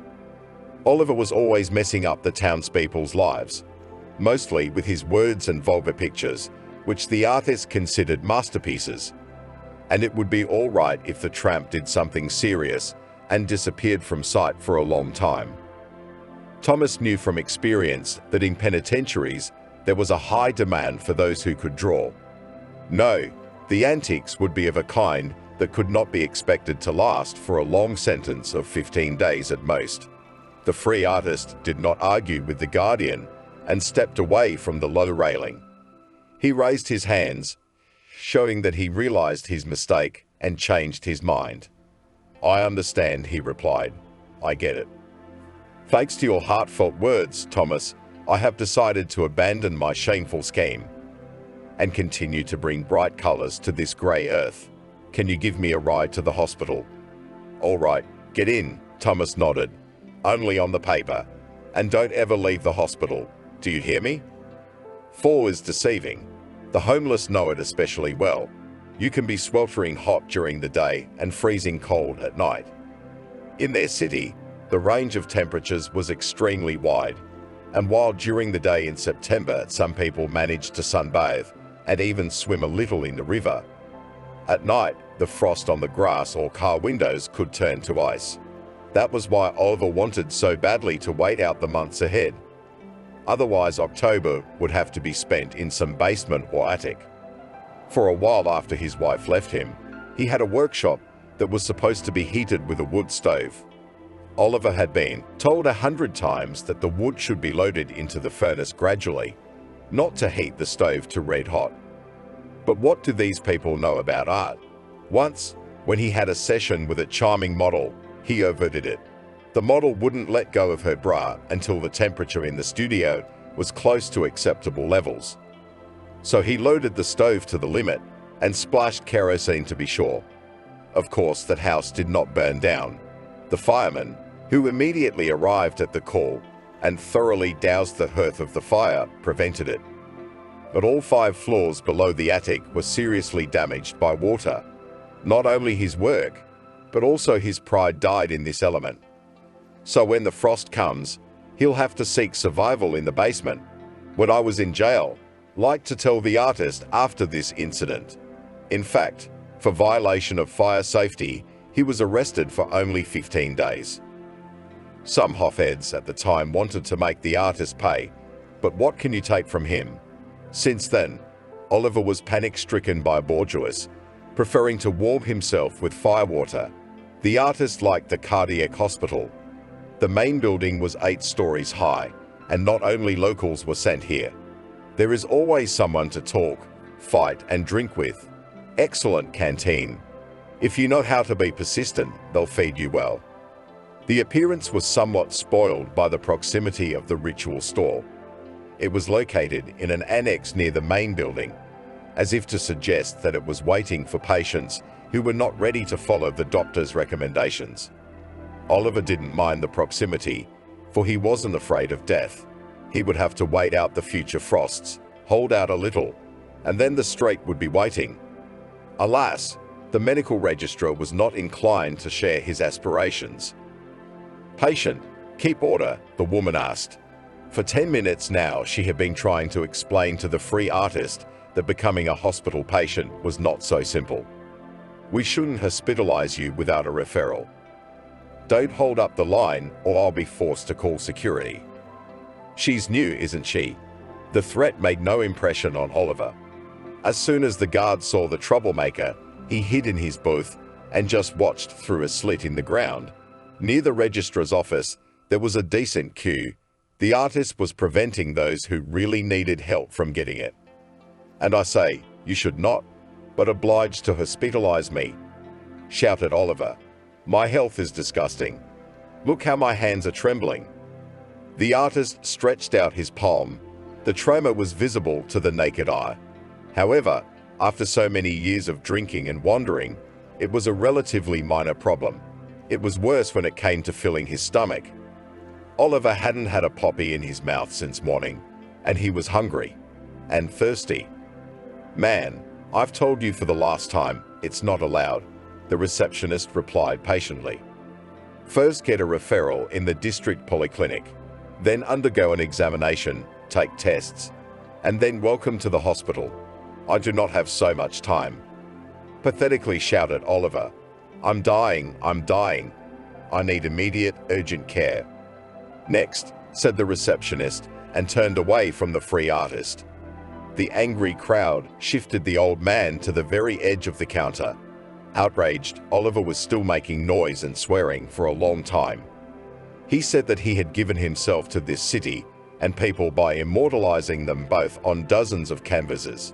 Oliver was always messing up the townspeople's lives, mostly with his words and vulgar pictures, which the artist considered masterpieces. And it would be all right if the tramp did something serious and disappeared from sight for a long time. Thomas knew from experience that in penitentiaries there was a high demand for those who could draw. No, the antiques would be of a kind that could not be expected to last for a long sentence of 15 days at most. The free artist did not argue with the guardian and stepped away from the low railing. He raised his hands, showing that he realized his mistake and changed his mind. "I understand," he replied. "I get it. Thanks to your heartfelt words, Thomas, I have decided to abandon my shameful scheme and continue to bring bright colors to this gray earth. Can you give me a ride to the hospital?" "All right, get in," Thomas nodded. "Only on the paper. And don't ever leave the hospital. Do you hear me?" 4 is deceiving. The homeless know it especially well. You can be sweltering hot during the day and freezing cold at night. In their city, the range of temperatures was extremely wide, and while during the day in September some people managed to sunbathe and even swim a little in the river, at night the frost on the grass or car windows could turn to ice. That was why Oliver wanted so badly to wait out the months ahead. Otherwise, October would have to be spent in some basement or attic. For a while after his wife left him, he had a workshop that was supposed to be heated with a wood stove. Oliver had been told 100 times that the wood should be loaded into the furnace gradually, not to heat the stove to red hot. But what do these people know about art? Once, when he had a session with a charming model, he overdid it. The model wouldn't let go of her bra until the temperature in the studio was close to acceptable levels. So he loaded the stove to the limit and splashed kerosene to be sure. Of course, that house did not burn down. The firemen, who immediately arrived at the call and thoroughly doused the hearth of the fire, prevented it. But all 5 floors below the attic were seriously damaged by water. Not only his work, but also his pride died in this element. So when the frost comes, he'll have to seek survival in the basement. When I was in jail, liked to tell the artist after this incident. In fact, for violation of fire safety, he was arrested for only 15 days. Some hotheads at the time wanted to make the artist pay, but what can you take from him? Since then, Oliver was panic-stricken by Borgias, preferring to warm himself with firewater. The artist liked the cardiac hospital. The main building was 8 stories high, and not only locals were sent here. There is always someone to talk, fight, and drink with. Excellent canteen. If you know how to be persistent, they'll feed you well. The appearance was somewhat spoiled by the proximity of the ritual store. It was located in an annex near the main building, as if to suggest that it was waiting for patients who were not ready to follow the doctor's recommendations. Oliver didn't mind the proximity, for he wasn't afraid of death. He would have to wait out the future frosts, hold out a little, and then the street would be waiting. Alas, the medical registrar was not inclined to share his aspirations. "Patient, keep order," the woman asked. For 10 minutes now, she had been trying to explain to the free artist that becoming a hospital patient was not so simple. "We shouldn't hospitalize you without a referral. Don't hold up the line or I'll be forced to call security." She's new, isn't she? The threat made no impression on Oliver. As soon as the guard saw the troublemaker, he hid in his booth and just watched through a slit in the ground. Near the registrar's office, there was a decent queue. The artist was preventing those who really needed help from getting it. "And I say, you should not, but obliged to hospitalize me," shouted Oliver. "My health is disgusting. Look how my hands are trembling." The artist stretched out his palm. The tremor was visible to the naked eye. However, after so many years of drinking and wandering, it was a relatively minor problem. It was worse when it came to filling his stomach. Oliver hadn't had a poppy in his mouth since morning, and he was hungry and thirsty. "Man, I've told you for the last time, it's not allowed," the receptionist replied patiently. "First get a referral in the district polyclinic, then undergo an examination, take tests, and then welcome to the hospital. I do not have so much time," pathetically shouted Oliver. I'm dying, I'm dying. I need immediate, urgent care." "Next," said the receptionist, and turned away from the free artist. The angry crowd shifted the old man to the very edge of the counter. Outraged, Oliver was still making noise and swearing for a long time. He said that he had given himself to this city and people by immortalizing them both on dozens of canvases.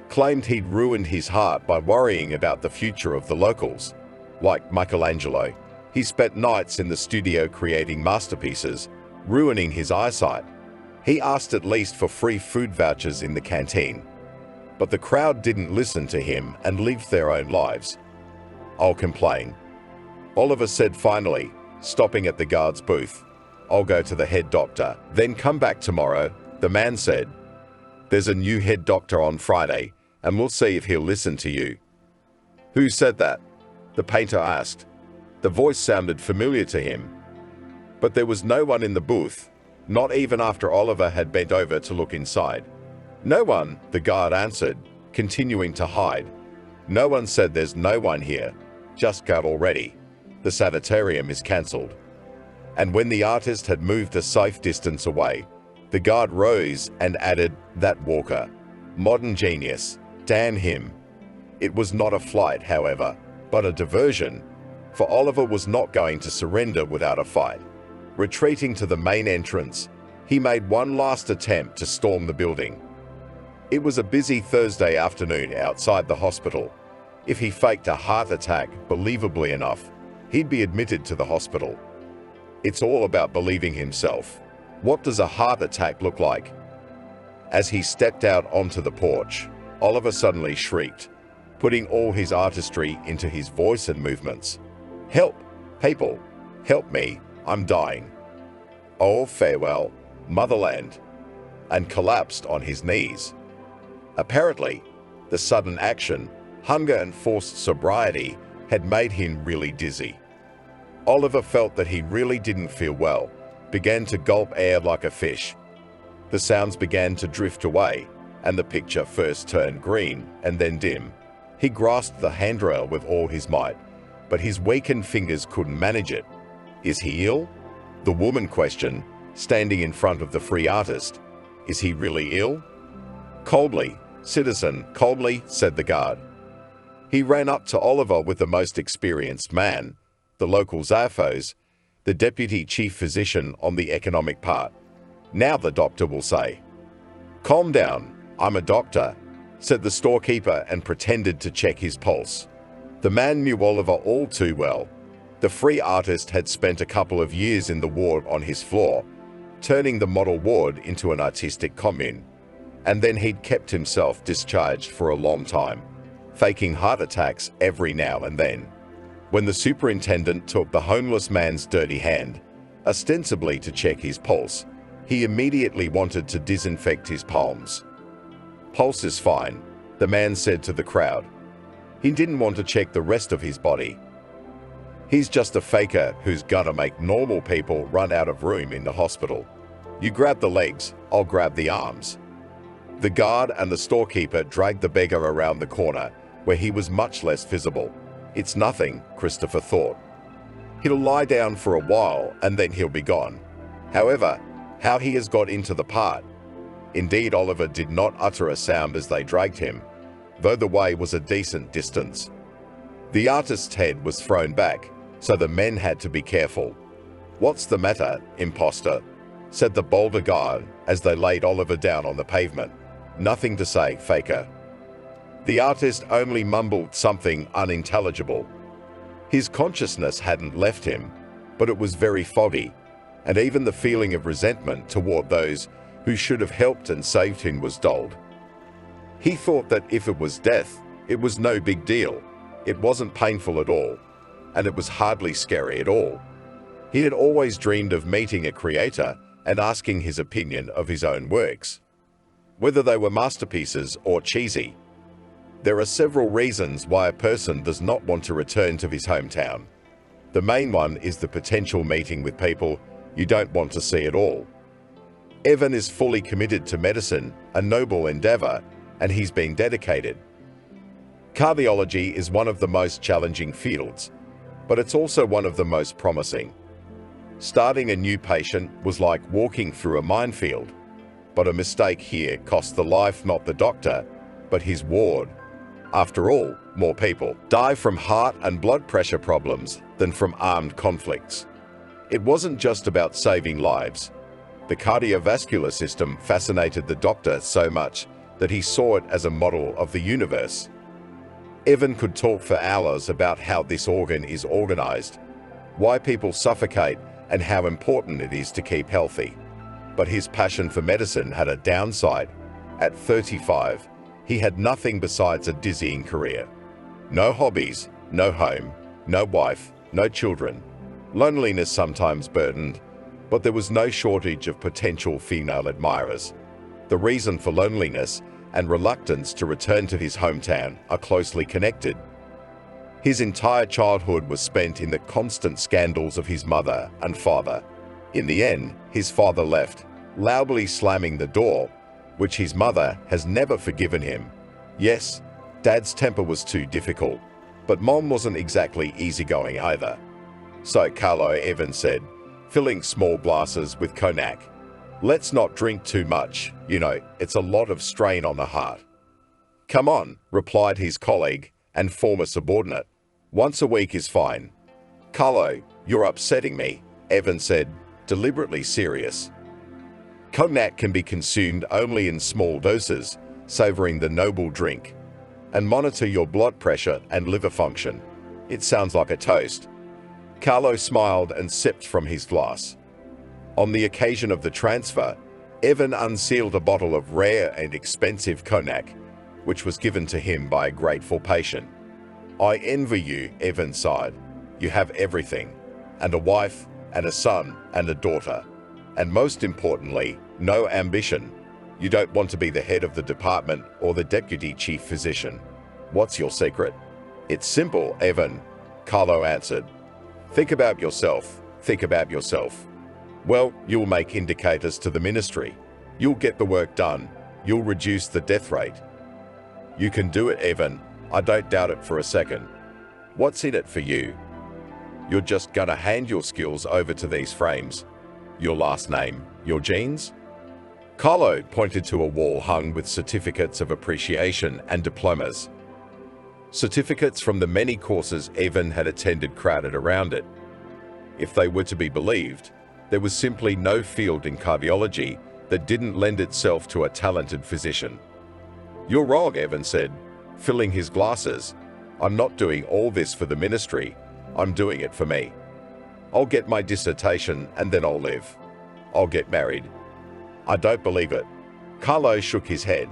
Claimed he'd ruined his heart by worrying about the future of the locals. Like Michelangelo, he spent nights in the studio creating masterpieces, ruining his eyesight. He asked at least for free food vouchers in the canteen. But the crowd didn't listen to him and lived their own lives. "I'll complain," Oliver said finally, stopping at the guard's booth. "I'll go to the head doctor, then come back tomorrow," the man said. "There's a new head doctor on Friday, and we'll see if he'll listen to you." "Who said that?" the painter asked. The voice sounded familiar to him. But there was no one in the booth, not even after Oliver had bent over to look inside. "No one," the guard answered, continuing to hide. "No one said there's no one here. Just got already. The sanitarium is cancelled." And when the artist had moved a safe distance away, the guard rose and added, "That Walker. Modern genius. Damn him." It was not a flight, however, but a diversion, for Oliver was not going to surrender without a fight. Retreating to the main entrance, he made one last attempt to storm the building. It was a busy Thursday afternoon outside the hospital. If he faked a heart attack believably enough, he'd be admitted to the hospital. It's all about believing himself. What does a heart attack look like? As he stepped out onto the porch, Oliver suddenly shrieked, putting all his artistry into his voice and movements. "Help! People! Help me! I'm dying! Oh, farewell, motherland!" and collapsed on his knees. Apparently, the sudden action, hunger and forced sobriety had made him really dizzy. Oliver felt that he really didn't feel well, began to gulp air like a fish. The sounds began to drift away, and the picture first turned green and then dim. He grasped the handrail with all his might, but his weakened fingers couldn't manage it. "Is he ill?" the woman questioned, standing in front of the free artist. "Is he really ill?" "Coldly, citizen, coldly," said the guard. He ran up to Oliver with the most experienced man, the local Zaphos, the deputy chief physician on the economic part. "Now the doctor will say." "Calm down, I'm a doctor," said the storekeeper and pretended to check his pulse. The man knew Oliver all too well. The free artist had spent a couple of years in the ward on his floor, turning the model ward into an artistic commune. And then he'd kept himself discharged for a long time, faking heart attacks every now and then. When the superintendent took the homeless man's dirty hand, ostensibly to check his pulse, he immediately wanted to disinfect his palms. "Pulse is fine," the man said to the crowd. He didn't want to check the rest of his body. "He's just a faker who's gonna make normal people run out of room in the hospital. You grab the legs, I'll grab the arms." The guard and the storekeeper dragged the beggar around the corner, where he was much less visible. "It's nothing," Christopher thought. "He'll lie down for a while and then he'll be gone." However, how he has got into the part. Indeed, Oliver did not utter a sound as they dragged him, though the way was a decent distance. The artist's head was thrown back, so the men had to be careful. "What's the matter, imposter?" said the bolder guard as they laid Oliver down on the pavement. "Nothing to say, faker." The artist only mumbled something unintelligible. His consciousness hadn't left him, but it was very foggy, and even the feeling of resentment toward those who should have helped and saved him was dulled. He thought that if it was death, it was no big deal. It wasn't painful at all, and it was hardly scary at all. He had always dreamed of meeting a creator and asking his opinion of his own works, whether they were masterpieces or cheesy. There are several reasons why a person does not want to return to his hometown. The main one is the potential meeting with people you don't want to see at all. Evan is fully committed to medicine, a noble endeavor, and he's been dedicated. Cardiology is one of the most challenging fields, but it's also one of the most promising. Starting a new patient was like walking through a minefield, but a mistake here cost the life not the doctor, but his ward. After all, more people die from heart and blood pressure problems than from armed conflicts. It wasn't just about saving lives. The cardiovascular system fascinated the doctor so much that he saw it as a model of the universe. Evan could talk for hours about how this organ is organized, why people suffocate, and how important it is to keep healthy. But his passion for medicine had a downside. At 35, he had nothing besides a dizzying career. No hobbies, no home, no wife, no children. Loneliness sometimes burdened, but there was no shortage of potential female admirers. The reason for loneliness and reluctance to return to his hometown are closely connected. His entire childhood was spent in the constant scandals of his mother and father. In the end, his father left, loudly slamming the door, which his mother has never forgiven him. Yes, Dad's temper was too difficult, but Mom wasn't exactly easygoing either. So Carlo, Evan said, filling small glasses with cognac. Let's not drink too much, it's a lot of strain on the heart. Come on, replied his colleague and former subordinate. Once a week is fine. Carlo, you're upsetting me, Evan said, deliberately serious. Cognac can be consumed only in small doses, savoring the noble drink, and monitor your blood pressure and liver function. It sounds like a toast. Carlo smiled and sipped from his glass. On the occasion of the transfer, Evan unsealed a bottle of rare and expensive cognac, which was given to him by a grateful patient. I envy you, Evan sighed. You have everything, and a wife, and a son, and a daughter. And most importantly, no ambition. You don't want to be the head of the department or the deputy chief physician. What's your secret? It's simple, Evan, Carlo answered. Think about yourself. Think about yourself. Well, you'll make indicators to the ministry. You'll get the work done. You'll reduce the death rate. You can do it, Evan. I don't doubt it for a second. What's in it for you? You're just gonna hand your skills over to these frames. Your last name, your genes? Carlo pointed to a wall hung with certificates of appreciation and diplomas. Certificates from the many courses Evan had attended crowded around it. If they were to be believed, there was simply no field in cardiology that didn't lend itself to a talented physician. You're wrong, Evan said, filling his glasses. I'm not doing all this for the ministry. I'm doing it for me. I'll get my dissertation and then I'll live. I'll get married. I don't believe it. Carlo shook his head.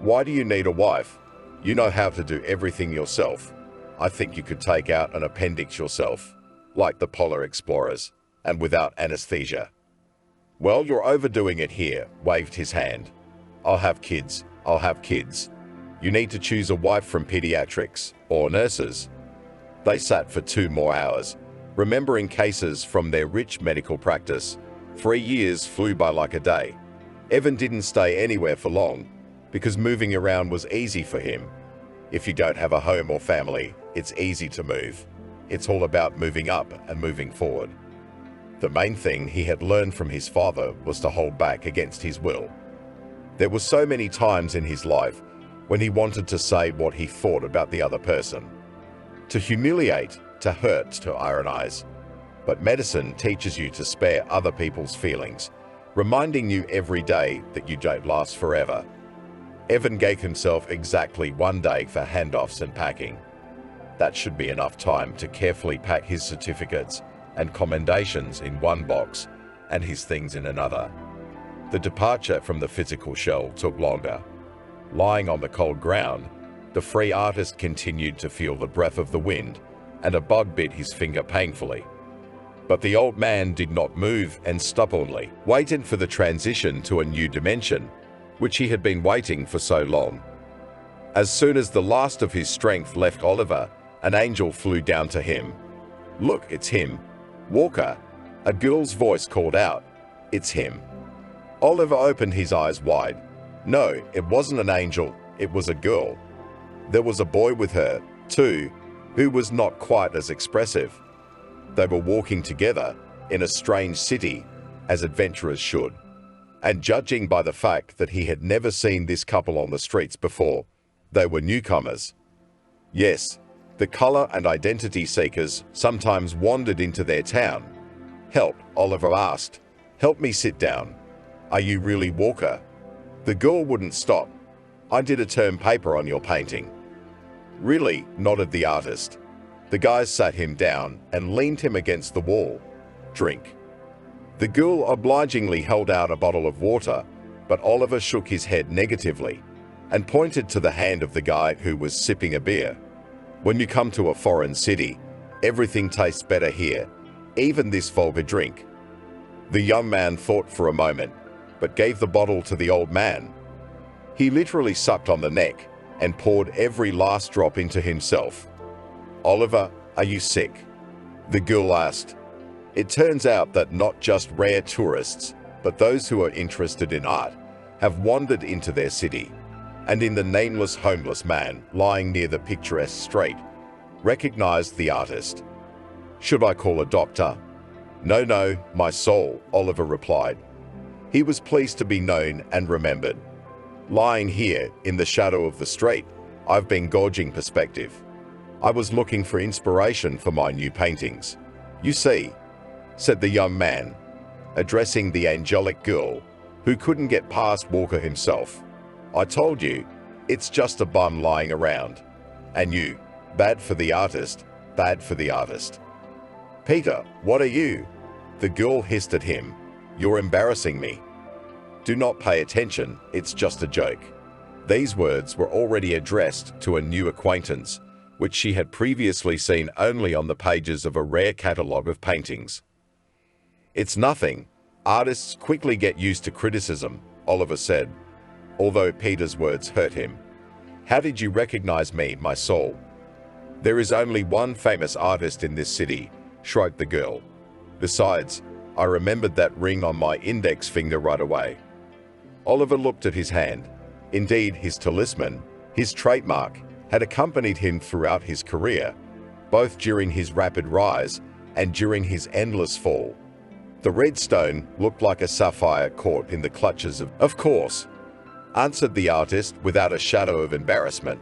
Why do you need a wife? You know how to do everything yourself. I think you could take out an appendix yourself, like the polar explorers, and without anesthesia. Well, you're overdoing it here, waved his hand. I'll have kids. I'll have kids. You need to choose a wife from pediatrics or nurses. They sat for 2 more hours, remembering cases from their rich medical practice. 3 years flew by like a day. Evan didn't stay anywhere for long, because moving around was easy for him. If you don't have a home or family, it's easy to move. It's all about moving up and moving forward. The main thing he had learned from his father was to hold back against his will. There were so many times in his life when he wanted to say what he thought about the other person. To humiliate, to hurt, to ironize. But medicine teaches you to spare other people's feelings, reminding you every day that you don't last forever. Evan gave himself exactly 1 day for handoffs and packing. That should be enough time to carefully pack his certificates and commendations in one box and his things in another. The departure from the physical shell took longer. Lying on the cold ground, the free artist continued to feel the breath of the wind, and a bug bit his finger painfully. But the old man did not move and stubbornly waited for the transition to a new dimension, which he had been waiting for so long. As soon as the last of his strength left Oliver, an angel flew down to him. Look, it's him. Walker, a girl's voice called out. It's him. Oliver opened his eyes wide. No, it wasn't an angel. It was a girl. There was a boy with her, too, who was not quite as expressive. They were walking together in a strange city, as adventurers should. And judging by the fact that he had never seen this couple on the streets before, they were newcomers. Yes, the color and identity seekers sometimes wandered into their town. "Help," Oliver asked. "Help me sit down. Are you really Walker?" The girl wouldn't stop. "I did a term paper on your painting." "Really?" nodded the artist. The guy sat him down and leaned him against the wall. "Drink." The girl obligingly held out a bottle of water, but Oliver shook his head negatively and pointed to the hand of the guy who was sipping a beer. "When you come to a foreign city, everything tastes better here, even this vulgar drink." The young man thought for a moment, but gave the bottle to the old man. He literally sucked on the neck and poured every last drop into himself. "Oliver, are you sick?" the girl asked. It turns out that not just rare tourists, but those who are interested in art, have wandered into their city, and in the nameless homeless man lying near the picturesque street, recognized the artist. "Should I call a doctor?" "No, no, my soul," Oliver replied. He was pleased to be known and remembered. "Lying here in the shadow of the street, I've been gauging perspective. I was looking for inspiration for my new paintings. You see," said the young man, addressing the angelic girl, who couldn't get past Walker himself. "I told you, it's just a bum lying around. And you, bad for the artist, bad for the artist." "Peter, what are you?" the girl hissed at him. "You're embarrassing me." "Do not pay attention, it's just a joke." These words were already addressed to a new acquaintance, which she had previously seen only on the pages of a rare catalogue of paintings. "It's nothing. Artists quickly get used to criticism," Oliver said, although Peter's words hurt him. "How did you recognize me, my soul?" "There is only one famous artist in this city," shrugged the girl. "Besides, I remembered that ring on my index finger right away." Oliver looked at his hand. Indeed, his talisman, his trademark, had accompanied him throughout his career, both during his rapid rise and during his endless fall. The red stone looked like a sapphire caught in the clutches "Of course," answered the artist without a shadow of embarrassment.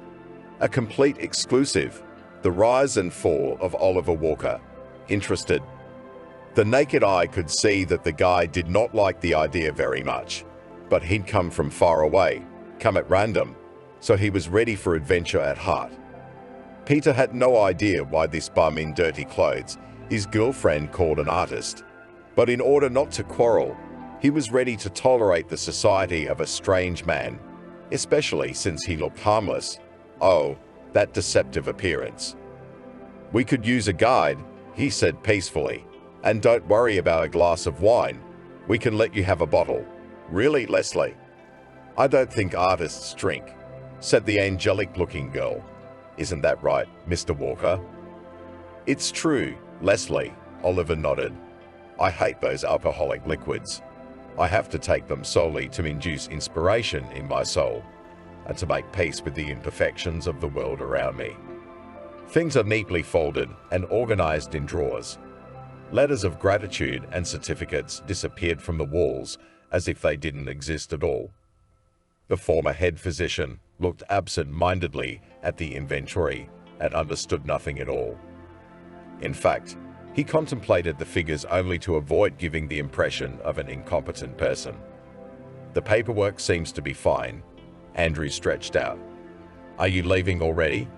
"A complete exclusive. The rise and fall of Oliver Walker. Interested?" The naked eye could see that the guy did not like the idea very much, but he'd come from far away, come at random, so he was ready for adventure at heart. Peter had no idea why this bum in dirty clothes his girlfriend called an artist, but in order not to quarrel, he was ready to tolerate the society of a strange man, especially since he looked harmless. Oh, that deceptive appearance. "We could use a guide," he said peacefully, "and don't worry about a glass of wine. We can let you have a bottle." "Really, Leslie?" "I don't think artists drink," said the angelic-looking girl. "Isn't that right, Mr. Walker?" "It's true, Leslie," Oliver nodded. "I hate those alcoholic liquids. I have to take them solely to induce inspiration in my soul, and to make peace with the imperfections of the world around me." Things are neatly folded and organized in drawers. Letters of gratitude and certificates disappeared from the walls as if they didn't exist at all. The former head physician looked absent-mindedly at the inventory and understood nothing at all. In fact, he contemplated the figures only to avoid giving the impression of an incompetent person. "The paperwork seems to be fine." Andrew stretched out. "Are you leaving already?"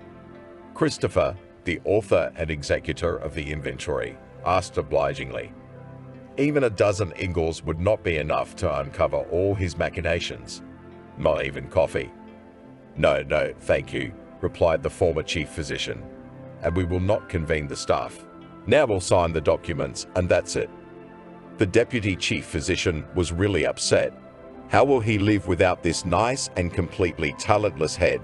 Christopher, the author and executor of the inventory, asked obligingly. Even a dozen Ingalls would not be enough to uncover all his machinations. Not even coffee. "No, no, thank you," replied the former chief physician, "and we will not convene the staff. Now we'll sign the documents, and that's it." The deputy chief physician was really upset. How will he live without this nice and completely talentless head?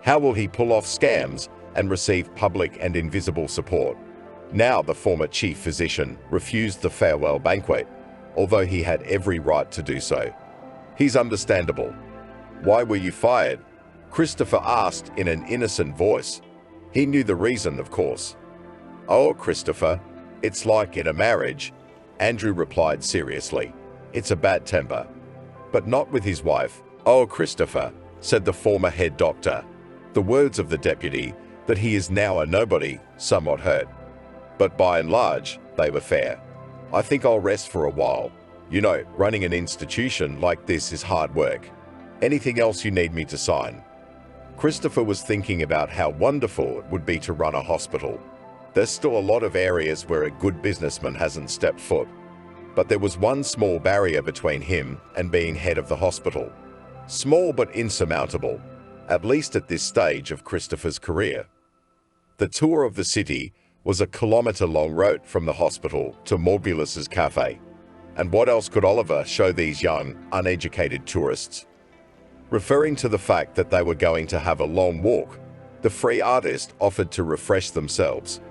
How will he pull off scams and receive public and invisible support? Now the former chief physician refused the farewell banquet, although he had every right to do so. "He's understandable." "Why were you fired?" Christopher asked in an innocent voice. He knew the reason, of course. "Oh, Christopher, it's like in a marriage," Andrew replied seriously. "It's a bad temper." "But not with his wife." "Oh, Christopher," said the former head doctor. The words of the deputy, that he is now a nobody, somewhat hurt. But by and large, they were fair. "I think I'll rest for a while. You know, running an institution like this is hard work. Anything else you need me to sign?" Christopher was thinking about how wonderful it would be to run a hospital. There's still a lot of areas where a good businessman hasn't stepped foot. But there was one small barrier between him and being head of the hospital. Small but insurmountable, at least at this stage of Christopher's career. The tour of the city was a kilometre-long route from the hospital to Morbulus's cafe. And what else could Oliver show these young, uneducated tourists? Referring to the fact that they were going to have a long walk, the free artist offered to refresh themselves,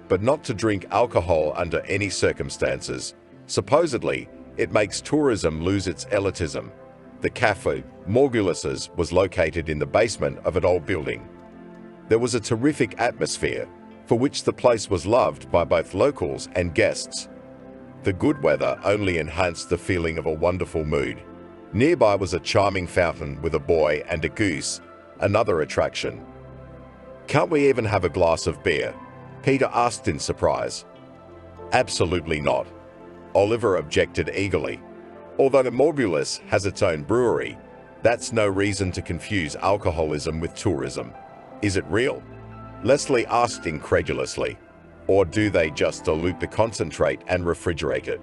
but not to drink alcohol under any circumstances. Supposedly, it makes tourism lose its elitism. The cafe, Morbulus's, was located in the basement of an old building. There was a terrific atmosphere, for which the place was loved by both locals and guests. The good weather only enhanced the feeling of a wonderful mood. Nearby was a charming fountain with a boy and a goose, another attraction. "Can't we even have a glass of beer?" Peter asked in surprise. "Absolutely not," Oliver objected eagerly. "Although the Morbulus has its own brewery, that's no reason to confuse alcoholism with tourism. Is it real?" Leslie asked incredulously. "Or do they just dilute the concentrate and refrigerate it?"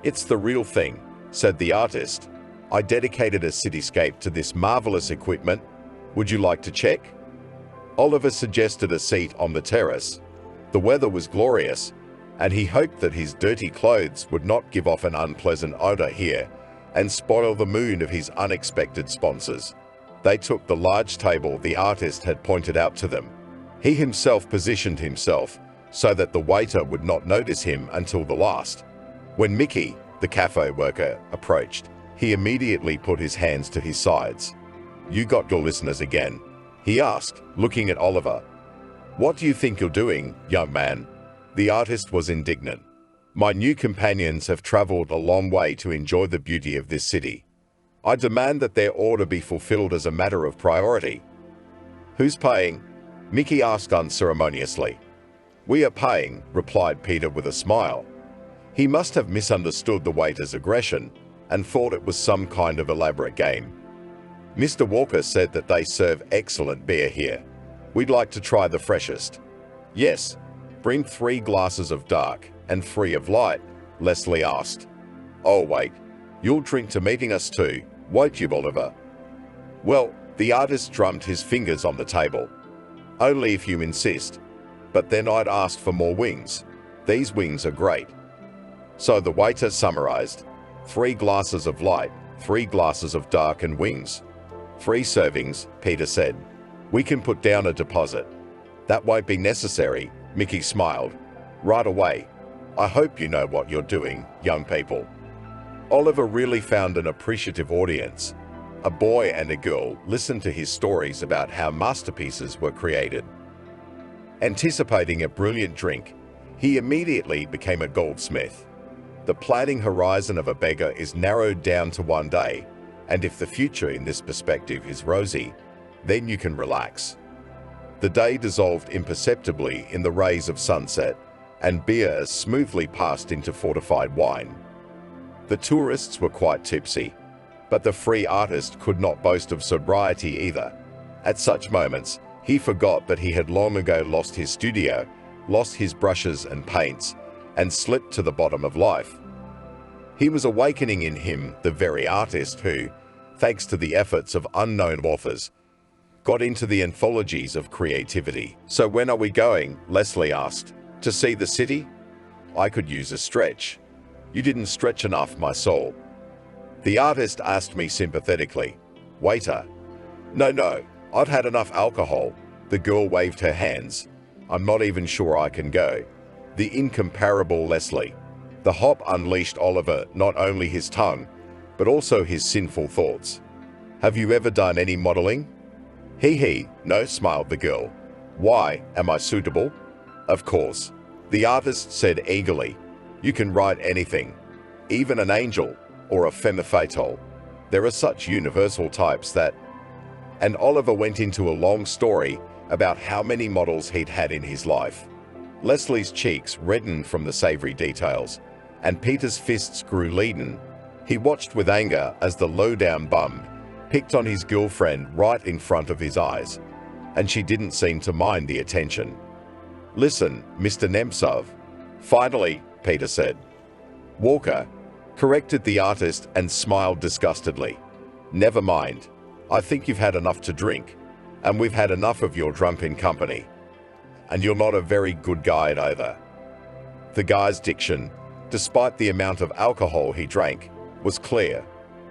"It's the real thing," said the artist. "I dedicated a cityscape to this marvelous equipment. Would you like to check?" Oliver suggested a seat on the terrace. The weather was glorious, and he hoped that his dirty clothes would not give off an unpleasant odor here and spoil the mood of his unexpected sponsors. They took the large table the artist had pointed out to them. He himself positioned himself so that the waiter would not notice him until the last. When Mickey, the cafe worker, approached, he immediately put his hands to his sides. "You got your listeners again?" he asked, looking at Oliver. "What do you think you're doing, young man?" The artist was indignant. "My new companions have traveled a long way to enjoy the beauty of this city. I demand that their order be fulfilled as a matter of priority." "Who's paying?" Mickey asked unceremoniously. "We are paying," replied Peter with a smile. He must have misunderstood the waiter's aggression and thought it was some kind of elaborate game. "Mr. Walker said that they serve excellent beer here. We'd like to try the freshest." "Yes, bring 3 glasses of dark and 3 of light," Leslie asked. "Oh wait, you'll drink to meeting us too, won't you, Oliver?" "Well," the artist drummed his fingers on the table. "Only if you insist. But then I'd ask for more wings. These wings are great." So the waiter summarized. 3 glasses of light, 3 glasses of dark and wings. 3 servings, Peter said. "We can put down a deposit." "That won't be necessary," Mickey smiled. "Right away. I hope you know what you're doing, young people." Oliver really found an appreciative audience. A boy and a girl listened to his stories about how masterpieces were created. Anticipating a brilliant drink, he immediately became a goldsmith. The planning horizon of a beggar is narrowed down to one day, and if the future in this perspective is rosy, then you can relax. The day dissolved imperceptibly in the rays of sunset, and beer as smoothly passed into fortified wine. The tourists were quite tipsy, but the free artist could not boast of sobriety either. At such moments, he forgot that he had long ago lost his studio, lost his brushes and paints, and slipped to the bottom of life. He was awakening in him the very artist who, thanks to the efforts of unknown authors, got into the anthologies of creativity. "So when are we going?" Leslie asked. "To see the city?" "I could use a stretch." "You didn't stretch enough, my soul." The artist asked me sympathetically. "Waiter." No, I'd had enough alcohol." The girl waved her hands. "I'm not even sure I can go." The incomparable Leslie. The hop unleashed Oliver not only his tongue, but also his sinful thoughts. "Have you ever done any modeling?" He, no, smiled the girl. Why, am I suitable? Of course, the artist said eagerly. You can write anything, even an angel or a femme fatale. There are such universal types that... And Oliver went into a long story about how many models he'd had in his life. Leslie's cheeks reddened from the savory details, and Peter's fists grew leaden. He watched with anger as the low-down bum picked on his girlfriend right in front of his eyes, and she didn't seem to mind the attention. Listen, Mr. Nemtsov. Finally, Peter said. Walker corrected the artist and smiled disgustedly. Never mind. I think you've had enough to drink, and we've had enough of your drunken company. And you're not a very good guide either. The guy's diction, despite the amount of alcohol he drank, was clear.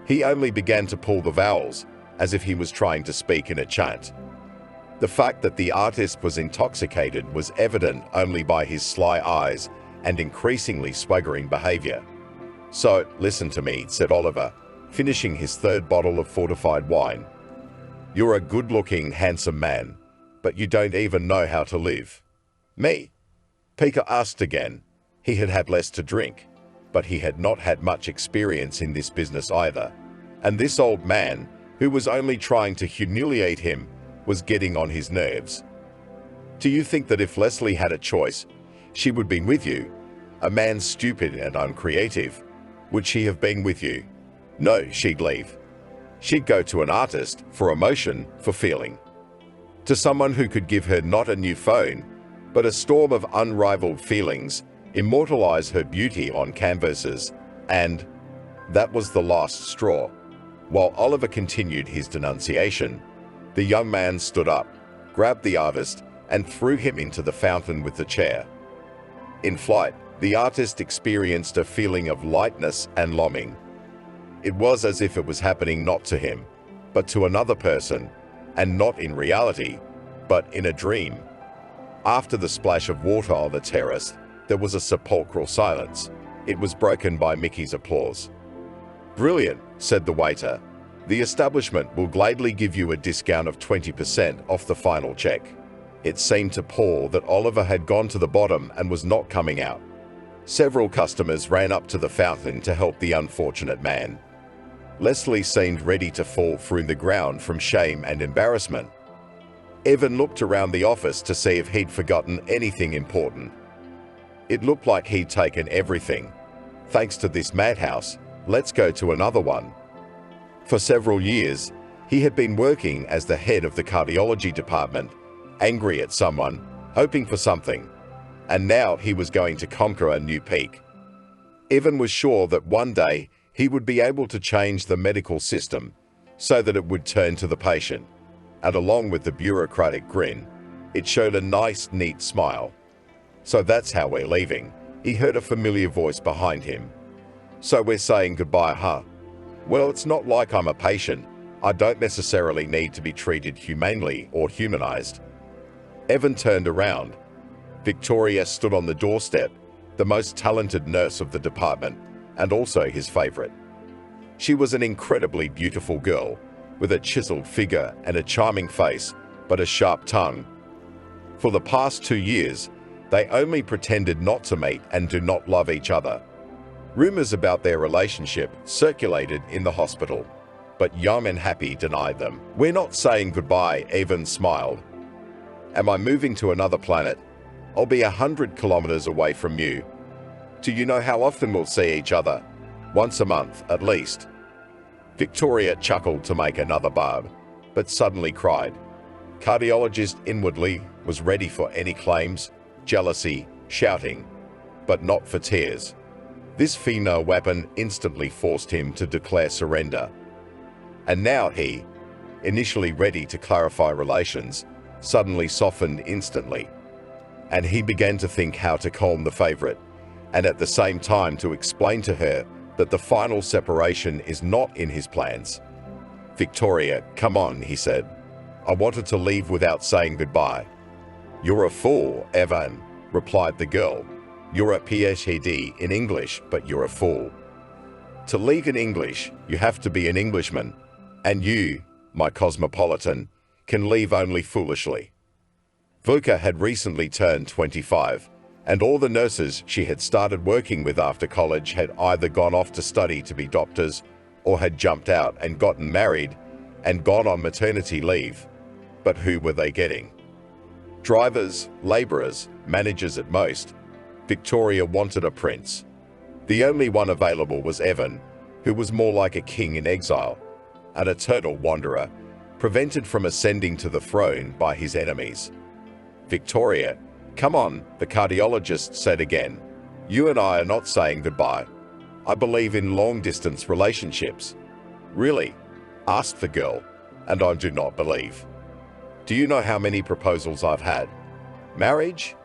He only began to pull the vowels as if he was trying to speak in a chant. The fact that the artist was intoxicated was evident only by his sly eyes and increasingly swaggering behavior. So, listen to me, said Oliver, finishing his third bottle of fortified wine. You're a good-looking, handsome man, but you don't even know how to live. Me? Peter asked again. He had had less to drink, but he had not had much experience in this business either. And this old man, who was only trying to humiliate him, was getting on his nerves. Do you think that if Leslie had a choice, she would be with you? A man stupid and uncreative, would she have been with you? No, she'd leave. She'd go to an artist for emotion, for feeling. To someone who could give her not a new phone, but a storm of unrivaled feelings, immortalize her beauty on canvases, and that was the last straw. While Oliver continued his denunciation, the young man stood up, grabbed the artist, and threw him into the fountain with the chair. In flight, the artist experienced a feeling of lightness and longing. It was as if it was happening not to him, but to another person, and not in reality, but in a dream. After the splash of water on the terrace, there was a sepulchral silence. It was broken by Mickey's applause. Brilliant, said the waiter. The establishment will gladly give you a discount of 20% off the final check. It seemed to Paul that Oliver had gone to the bottom and was not coming out. Several customers ran up to the fountain to help the unfortunate man. Leslie seemed ready to fall through the ground from shame and embarrassment. Evan looked around the office to see if he'd forgotten anything important. It looked like he'd taken everything. Thanks to this madhouse, let's go to another one. For several years, he had been working as the head of the cardiology department, angry at someone, hoping for something, and now he was going to conquer a new peak. Evan was sure that one day he would be able to change the medical system so that it would turn to the patient, and along with the bureaucratic grin, it showed a nice, neat smile. So that's how we're leaving. He heard a familiar voice behind him. So we're saying goodbye, huh? Well, it's not like I'm a patient. I don't necessarily need to be treated humanely or humanized. Evan turned around. Victoria stood on the doorstep, the most talented nurse of the department, and also his favorite. She was an incredibly beautiful girl, with a chiseled figure and a charming face, but a sharp tongue. For the past 2 years, they only pretended not to meet and do not love each other. Rumors about their relationship circulated in the hospital, but Young and Happy denied them. We're not saying goodbye, Evan smiled. Am I moving to another planet? I'll be 100 kilometers away from you. Do you know how often we'll see each other? Once a month, at least. Victoria chuckled to make another barb, but suddenly cried. Cardiologist inwardly was ready for any claims, jealousy, shouting, but not for tears. This female weapon instantly forced him to declare surrender. And now he, initially ready to clarify relations, suddenly softened instantly. And he began to think how to calm the favorite, and at the same time to explain to her that the final separation is not in his plans. Victoria, come on, he said. I wanted to leave without saying goodbye. You're a fool, Evan, replied the girl. You're a PhD in English, but you're a fool. To league in English, you have to be an Englishman. And you, my cosmopolitan, can leave only foolishly. Vuka had recently turned 25, and all the nurses she had started working with after college had either gone off to study to be doctors or had jumped out and gotten married and gone on maternity leave. But who were they getting? Drivers, labourers, managers at most. Victoria wanted a prince. The only one available was Evan, who was more like a king in exile, an eternal wanderer, prevented from ascending to the throne by his enemies. Victoria, come on, the cardiologist said again. You and I are not saying goodbye. I believe in long-distance relationships. Really? Asked the girl, and I do not believe. Do you know how many proposals I've had? Marriage?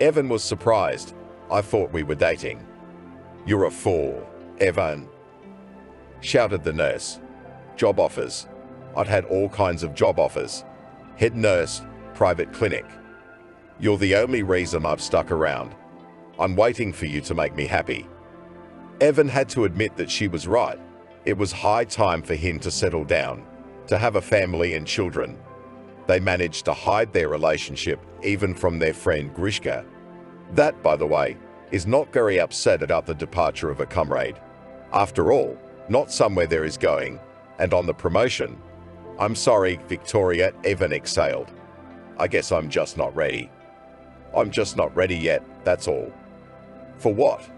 Evan was surprised. I thought we were dating. You're a fool, Evan, shouted the nurse. Job offers. I'd had all kinds of job offers. Head nurse, private clinic. You're the only reason I've stuck around. I'm waiting for you to make me happy. Evan had to admit that she was right. It was high time for him to settle down, to have a family and children. They managed to hide their relationship even from their friend Grishka. That, by the way, is not very upset about the departure of a comrade. After all, not somewhere there is going, and on the promotion. I'm sorry, Victoria, Evan exhaled. I guess I'm just not ready. I'm just not ready yet, that's all. For what?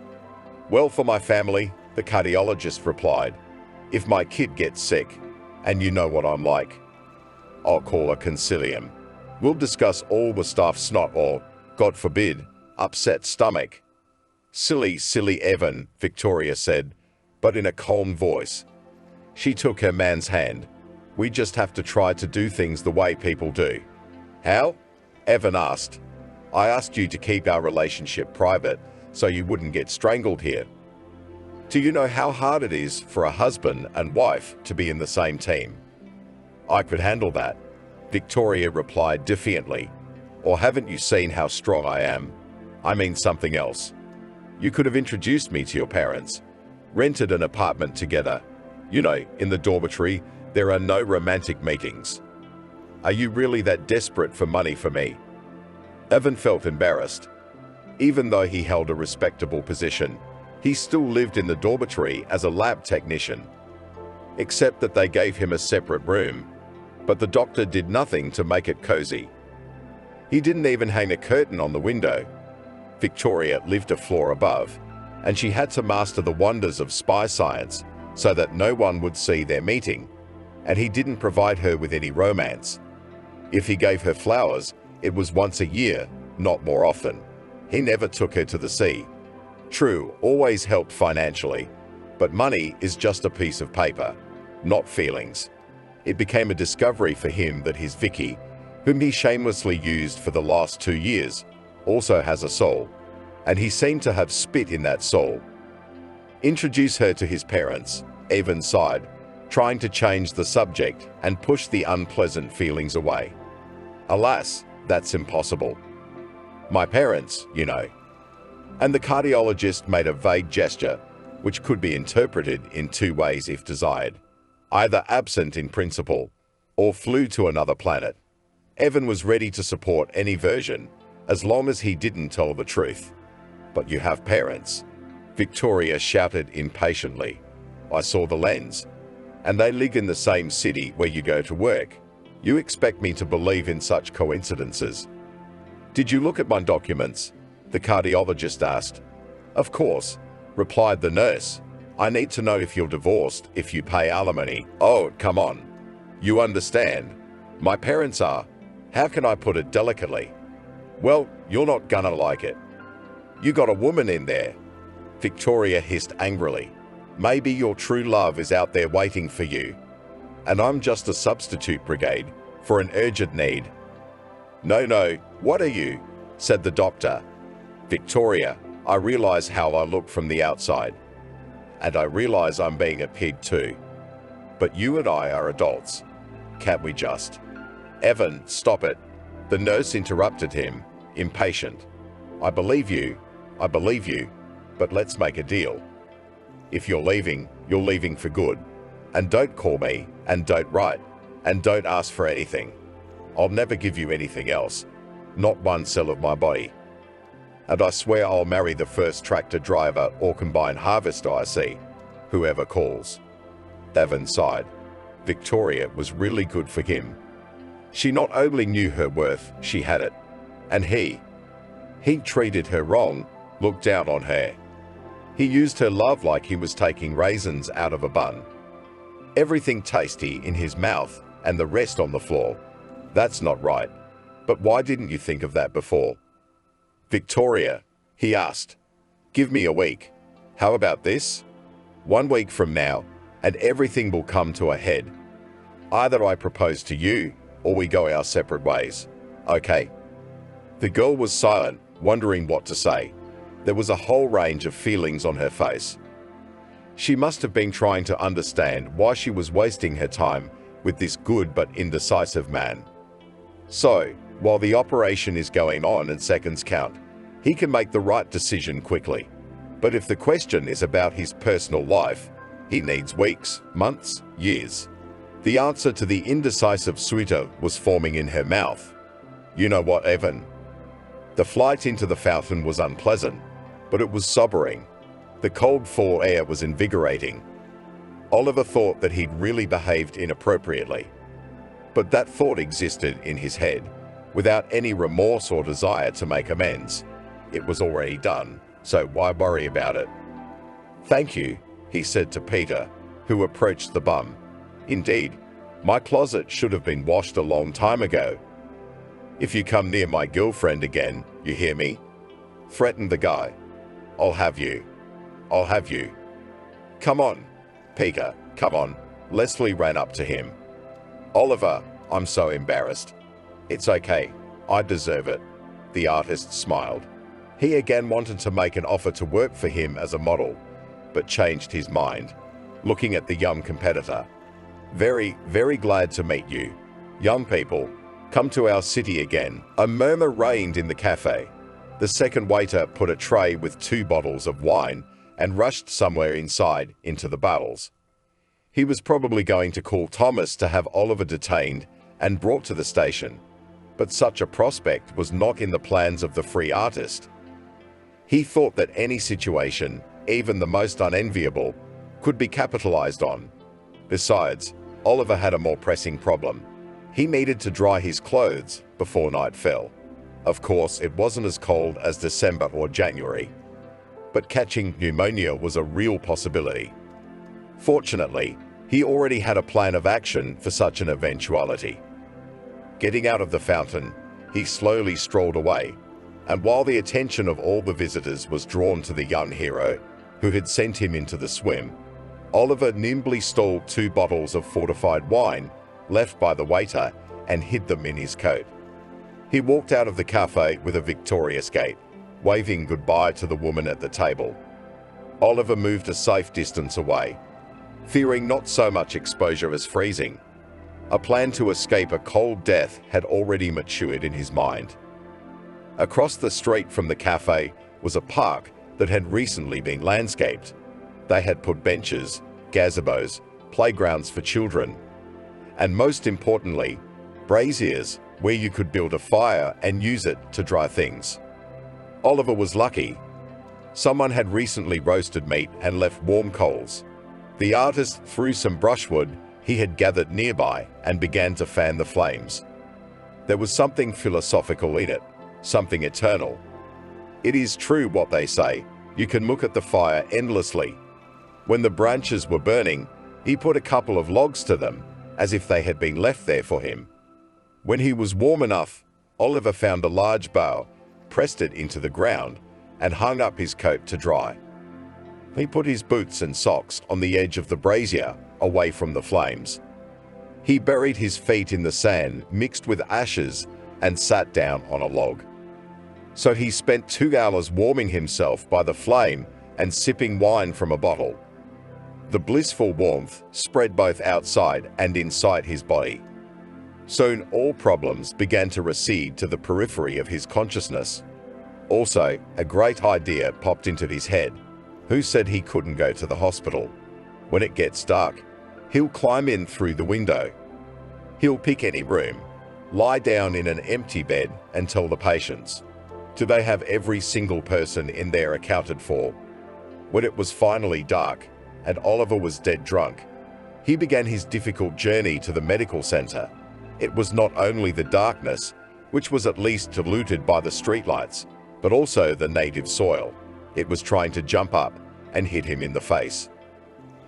Well, for my family, the cardiologist replied. If my kid gets sick, and you know what I'm like, I'll call a concilium. We'll discuss all the staff snot or, God forbid, upset stomach. Silly, silly Evan, Victoria said, but in a calm voice. She took her man's hand. We just have to try to do things the way people do. How? Evan asked. I asked you to keep our relationship private so you wouldn't get strangled here. Do you know how hard it is for a husband and wife to be in the same team? I could handle that, Victoria replied defiantly. Or haven't you seen how strong I am? I mean something else. You could have introduced me to your parents, rented an apartment together. You know, in the dormitory, there are no romantic meetings. Are you really that desperate for money for me? Evan felt embarrassed. Even though he held a respectable position, he still lived in the dormitory as a lab technician. Except that they gave him a separate room, but the doctor did nothing to make it cozy. He didn't even hang a curtain on the window. Victoria lived a floor above, and she had to master the wonders of spy science so that no one would see their meeting, and he didn't provide her with any romance. If he gave her flowers, it was once a year, not more often. He never took her to the sea. True, always helped financially, but money is just a piece of paper, not feelings. It became a discovery for him that his Vicky, whom he shamelessly used for the last 2 years, also has a soul, and he seemed to have spit in that soul. Introduce her to his parents, Evan sighed, trying to change the subject and push the unpleasant feelings away. Alas, that's impossible. My parents, you know. And the cardiologist made a vague gesture, which could be interpreted in 2 ways if desired. Either absent in principle, or flew to another planet. Evan was ready to support any version, as long as he didn't tell the truth. But you have parents, Victoria shouted impatiently. I saw the lens. And they live in the same city where you go to work. You expect me to believe in such coincidences? Did you look at my documents? The cardiologist asked. Of course, replied the nurse. I need to know if you're divorced, if you pay alimony. Oh, come on. You understand. My parents are. How can I put it delicately? Well, you're not gonna like it. You got a woman in there. Victoria hissed angrily. Maybe your true love is out there waiting for you. And I'm just a substitute brigade for an urgent need. No, what are you? Said the doctor. Victoria, I realize how I look from the outside. And I realize I'm being a pig too. But you and I are adults. Can't we just? Evan, stop it. The nurse interrupted him, impatient. I believe you, but let's make a deal. If you're leaving for good. And don't call me, and don't write, and don't ask for anything. I'll never give you anything else, not one cell of my body. And I swear I'll marry the first tractor driver or combine harvester I see, whoever calls." Davin sighed. Victoria was really good for him. She not only knew her worth, she had it. And he treated her wrong, looked down on her. He used her love like he was taking raisins out of a bun. Everything tasty in his mouth and the rest on the floor. That's not right. But why didn't you think of that before? "Victoria," he asked, "give me a week. How about this? 1 week from now, and everything will come to a head. Either I propose to you, or we go our separate ways. Okay?" The girl was silent, wondering what to say. There was a whole range of feelings on her face. She must have been trying to understand why she was wasting her time with this good but indecisive man. So, while the operation is going on and seconds count, he can make the right decision quickly. But if the question is about his personal life, he needs weeks, months, years. The answer to the indecisive suitor was forming in her mouth. "You know what, Evan?" The flight into the fountain was unpleasant, but it was sobering. The cold fall air was invigorating. Oliver thought that he'd really behaved inappropriately. But that thought existed in his head, without any remorse or desire to make amends. It was already done, so why worry about it? "Thank you," he said to Peter, who approached the bum. "Indeed, my closet should have been washed a long time ago. If you come near my girlfriend again, you hear me?" threatened the guy. "I'll have you. I'll have you." "Come on, Peter, come on." Leslie ran up to him. "Oliver, I'm so embarrassed." "It's okay. I deserve it." The artist smiled. He again wanted to make an offer to work for him as a model, but changed his mind, looking at the young competitor. "Very, very glad to meet you. Young people, come to our city again." A murmur reigned in the cafe. The second waiter put a tray with 2 bottles of wine and rushed somewhere inside into the bottles. He was probably going to call Thomas to have Oliver detained and brought to the station, but such a prospect was not in the plans of the free artist. He thought that any situation, even the most unenviable, could be capitalized on. Besides, Oliver had a more pressing problem. He needed to dry his clothes before night fell. Of course, it wasn't as cold as December or January, but catching pneumonia was a real possibility. Fortunately, he already had a plan of action for such an eventuality. Getting out of the fountain, he slowly strolled away, and while the attention of all the visitors was drawn to the young hero who had sent him into the swim, Oliver nimbly stole 2 bottles of fortified wine left by the waiter and hid them in his coat. He walked out of the cafe with a victorious gait, waving goodbye to the woman at the table. Oliver moved a safe distance away, fearing not so much exposure as freezing. A plan to escape a cold death had already matured in his mind. Across the street from the cafe was a park that had recently been landscaped. They had put benches, gazebos, playgrounds for children, and most importantly, braziers where you could build a fire and use it to dry things. Oliver was lucky. Someone had recently roasted meat and left warm coals. The artist threw some brushwood he had gathered nearby and began to fan the flames. There was something philosophical in it, something eternal. It is true what they say, you can look at the fire endlessly. When the branches were burning, he put a couple of logs to them, as if they had been left there for him. When he was warm enough, Oliver found a large bough, pressed it into the ground, and hung up his coat to dry. He put his boots and socks on the edge of the brazier, away from the flames. He buried his feet in the sand mixed with ashes and sat down on a log. So he spent 2 hours warming himself by the flame and sipping wine from a bottle. The blissful warmth spread both outside and inside his body. Soon all problems began to recede to the periphery of his consciousness. Also, a great idea popped into his head. Who said he couldn't go to the hospital? When it gets dark, he'll climb in through the window. He'll pick any room. lie down in an empty bed and tell the patients. Do they have every single person in there accounted for? When it was finally dark and Oliver was dead drunk, he began his difficult journey to the medical center. It was not only the darkness, which was at least diluted by the streetlights, but also the native soil. It was trying to jump up and hit him in the face.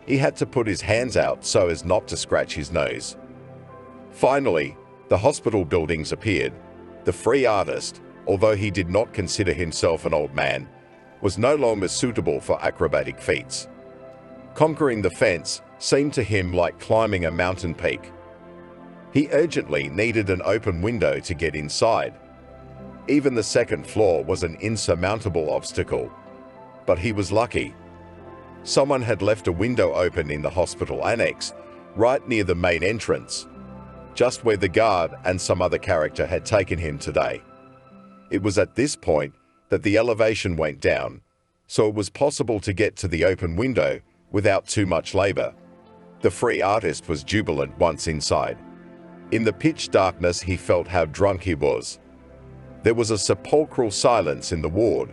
He had to put his hands out so as not to scratch his nose. Finally, the hospital buildings appeared. The free artist, although he did not consider himself an old man, was no longer suitable for acrobatic feats. Conquering the fence seemed to him like climbing a mountain peak. He urgently needed an open window to get inside. Even the second floor was an insurmountable obstacle. But he was lucky. Someone had left a window open in the hospital annex, right near the main entrance, just where the guard and some other character had taken him today. It was at this point that the elevation went down, so it was possible to get to the open window without too much labor. The free artist was jubilant once inside. In the pitch darkness, he felt how drunk he was. There was a sepulchral silence in the ward.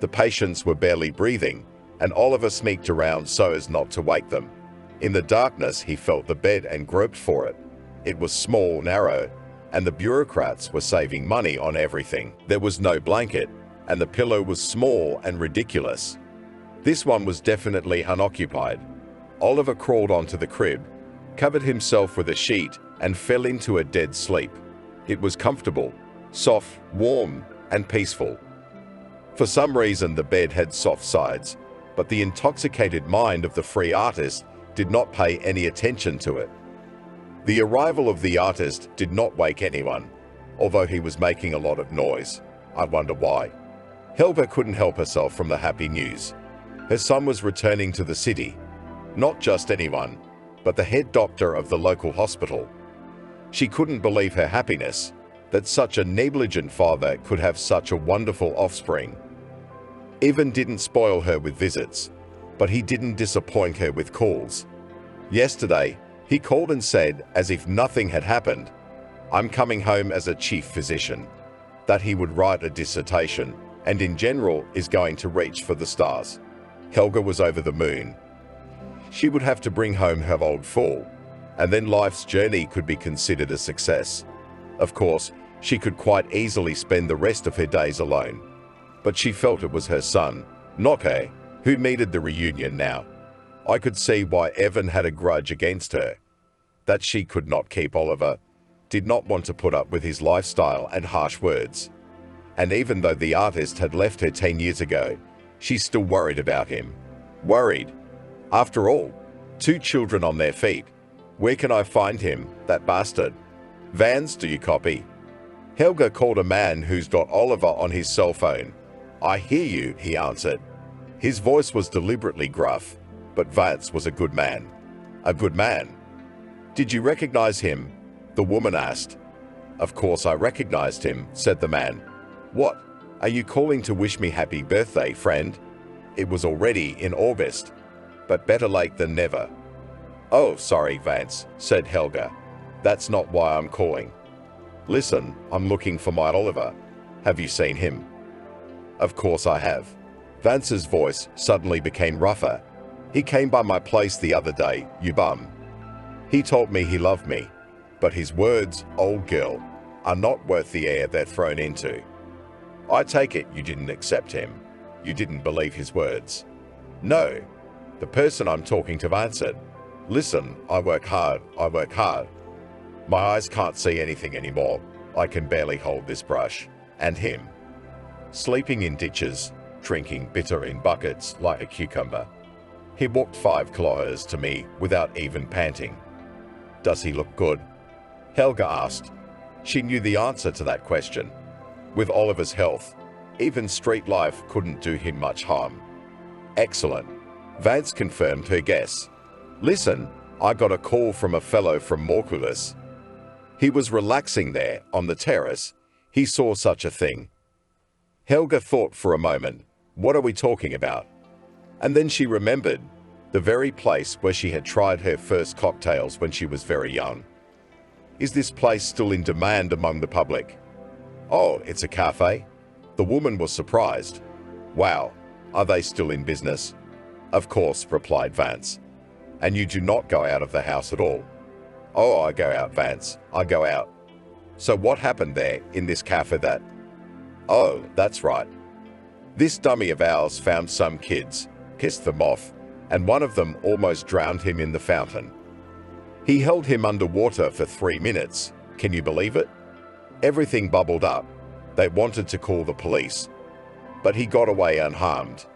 The patients were barely breathing, and Oliver sneaked around so as not to wake them. In the darkness, he felt the bed and groped for it. It was small, narrow, and the bureaucrats were saving money on everything. There was no blanket, and the pillow was small and ridiculous. This one was definitely unoccupied. Oliver crawled onto the crib, covered himself with a sheet, and fell into a dead sleep. It was comfortable, soft, warm, and peaceful. For some reason, the bed had soft sides, but the intoxicated mind of the free artist did not pay any attention to it. The arrival of the artist did not wake anyone, although he was making a lot of noise. I wonder why. Helga couldn't help herself from the happy news. Her son was returning to the city. Not just anyone, but the head doctor of the local hospital. She couldn't believe her happiness, that such a negligent father could have such a wonderful offspring. Evan didn't spoil her with visits, but he didn't disappoint her with calls. Yesterday, he called and said, as if nothing had happened, "I'm coming home as a chief physician," that he would write a dissertation, and in general is going to reach for the stars. Helga was over the moon. She would have to bring home her old fool, and then life's journey could be considered a success. Of course, she could quite easily spend the rest of her days alone. But she felt it was her son, not her, who needed the reunion now. I could see why Evan had a grudge against her. That she could not keep Oliver, did not want to put up with his lifestyle and harsh words. And even though the artist had left her 10 years ago, she still worried about him. Worried. After all, 2 children on their feet. Where can I find him, that bastard? Vans, do you copy? Helga called a man who's got Oliver on his cell phone. "I hear you," he answered. His voice was deliberately gruff, but Vance was a good man. A good man. "Did you recognize him?" the woman asked. "Of course I recognized him," said the man. "What? Are you calling to wish me happy birthday, friend?" It was already in August, but better late than never. "Oh, sorry, Vance," said Helga. "That's not why I'm calling. Listen, I'm looking for my Oliver. Have you seen him?" "Of course I have." Vance's voice suddenly became rougher. "He came by my place the other day, you bum. He told me he loved me, but his words, old girl, are not worth the air they're thrown into. I take it you didn't accept him. You didn't believe his words." "No," the person I'm talking to answered. "Listen, I work hard. My eyes can't see anything anymore. I can barely hold this brush. And him. Sleeping in ditches, drinking bitter in buckets like a cucumber. He walked 5 kilometers to me without even panting. Does he look good?" Helga asked. She knew the answer to that question. With Oliver's health, even street life couldn't do him much harm. "Excellent." Vance confirmed her guess. "Listen, I got a call from a fellow from Morculus. He was relaxing there on the terrace. He saw such a thing." Helga thought for a moment, what are we talking about? And then she remembered the very place where she had tried her first cocktails when she was very young. Is this place still in demand among the public? Oh, it's a cafe? The woman was surprised. Wow, are they still in business? Of course, replied Vance. And you do not go out of the house at all? Oh, I go out, Vance. I go out. So what happened there in this cafe that? Oh, that's right. This dummy of ours found some kids, kissed them off, and one of them almost drowned him in the fountain. He held him underwater for 3 minutes. Can you believe it? Everything bubbled up. They wanted to call the police, but he got away unharmed.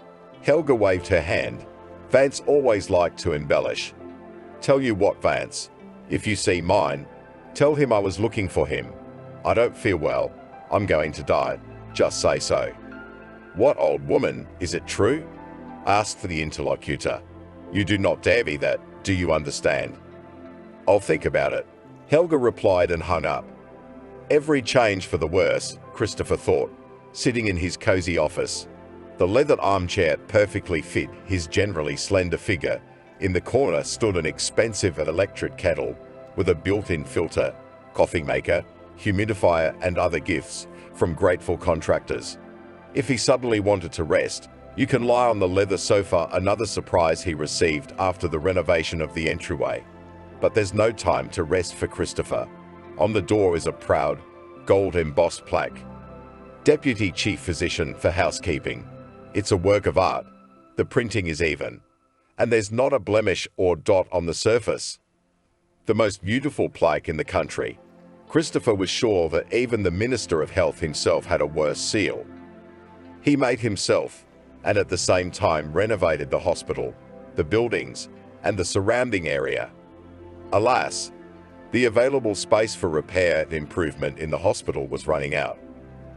Helga waved her hand. Vance always liked to embellish. Tell you what, Vance, if you see mine, tell him I was looking for him. I don't feel well. I'm going to die. Just say so. What, old woman, is it true? Asked the interlocutor. You do not dare be that, do you understand? I'll think about it. Helga replied and hung up. Every change for the worse, Christopher thought, sitting in his cozy office. The leather armchair perfectly fit his generally slender figure. In the corner stood an expensive electric kettle with a built-in filter, coffee maker, humidifier and other gifts from grateful contractors. If he suddenly wanted to rest, you can lie on the leather sofa, another surprise he received after the renovation of the entryway. But there's no time to rest for Christopher. On the door is a proud, gold-embossed plaque. Deputy Chief Physician for Housekeeping. It's a work of art. The printing is even. And there's not a blemish or dot on the surface. The most beautiful plaque in the country. Christopher was sure that even the Minister of Health himself had a worse seal. He made himself, and at the same time renovated the hospital, the buildings, and the surrounding area. Alas, the available space for repair and improvement in the hospital was running out.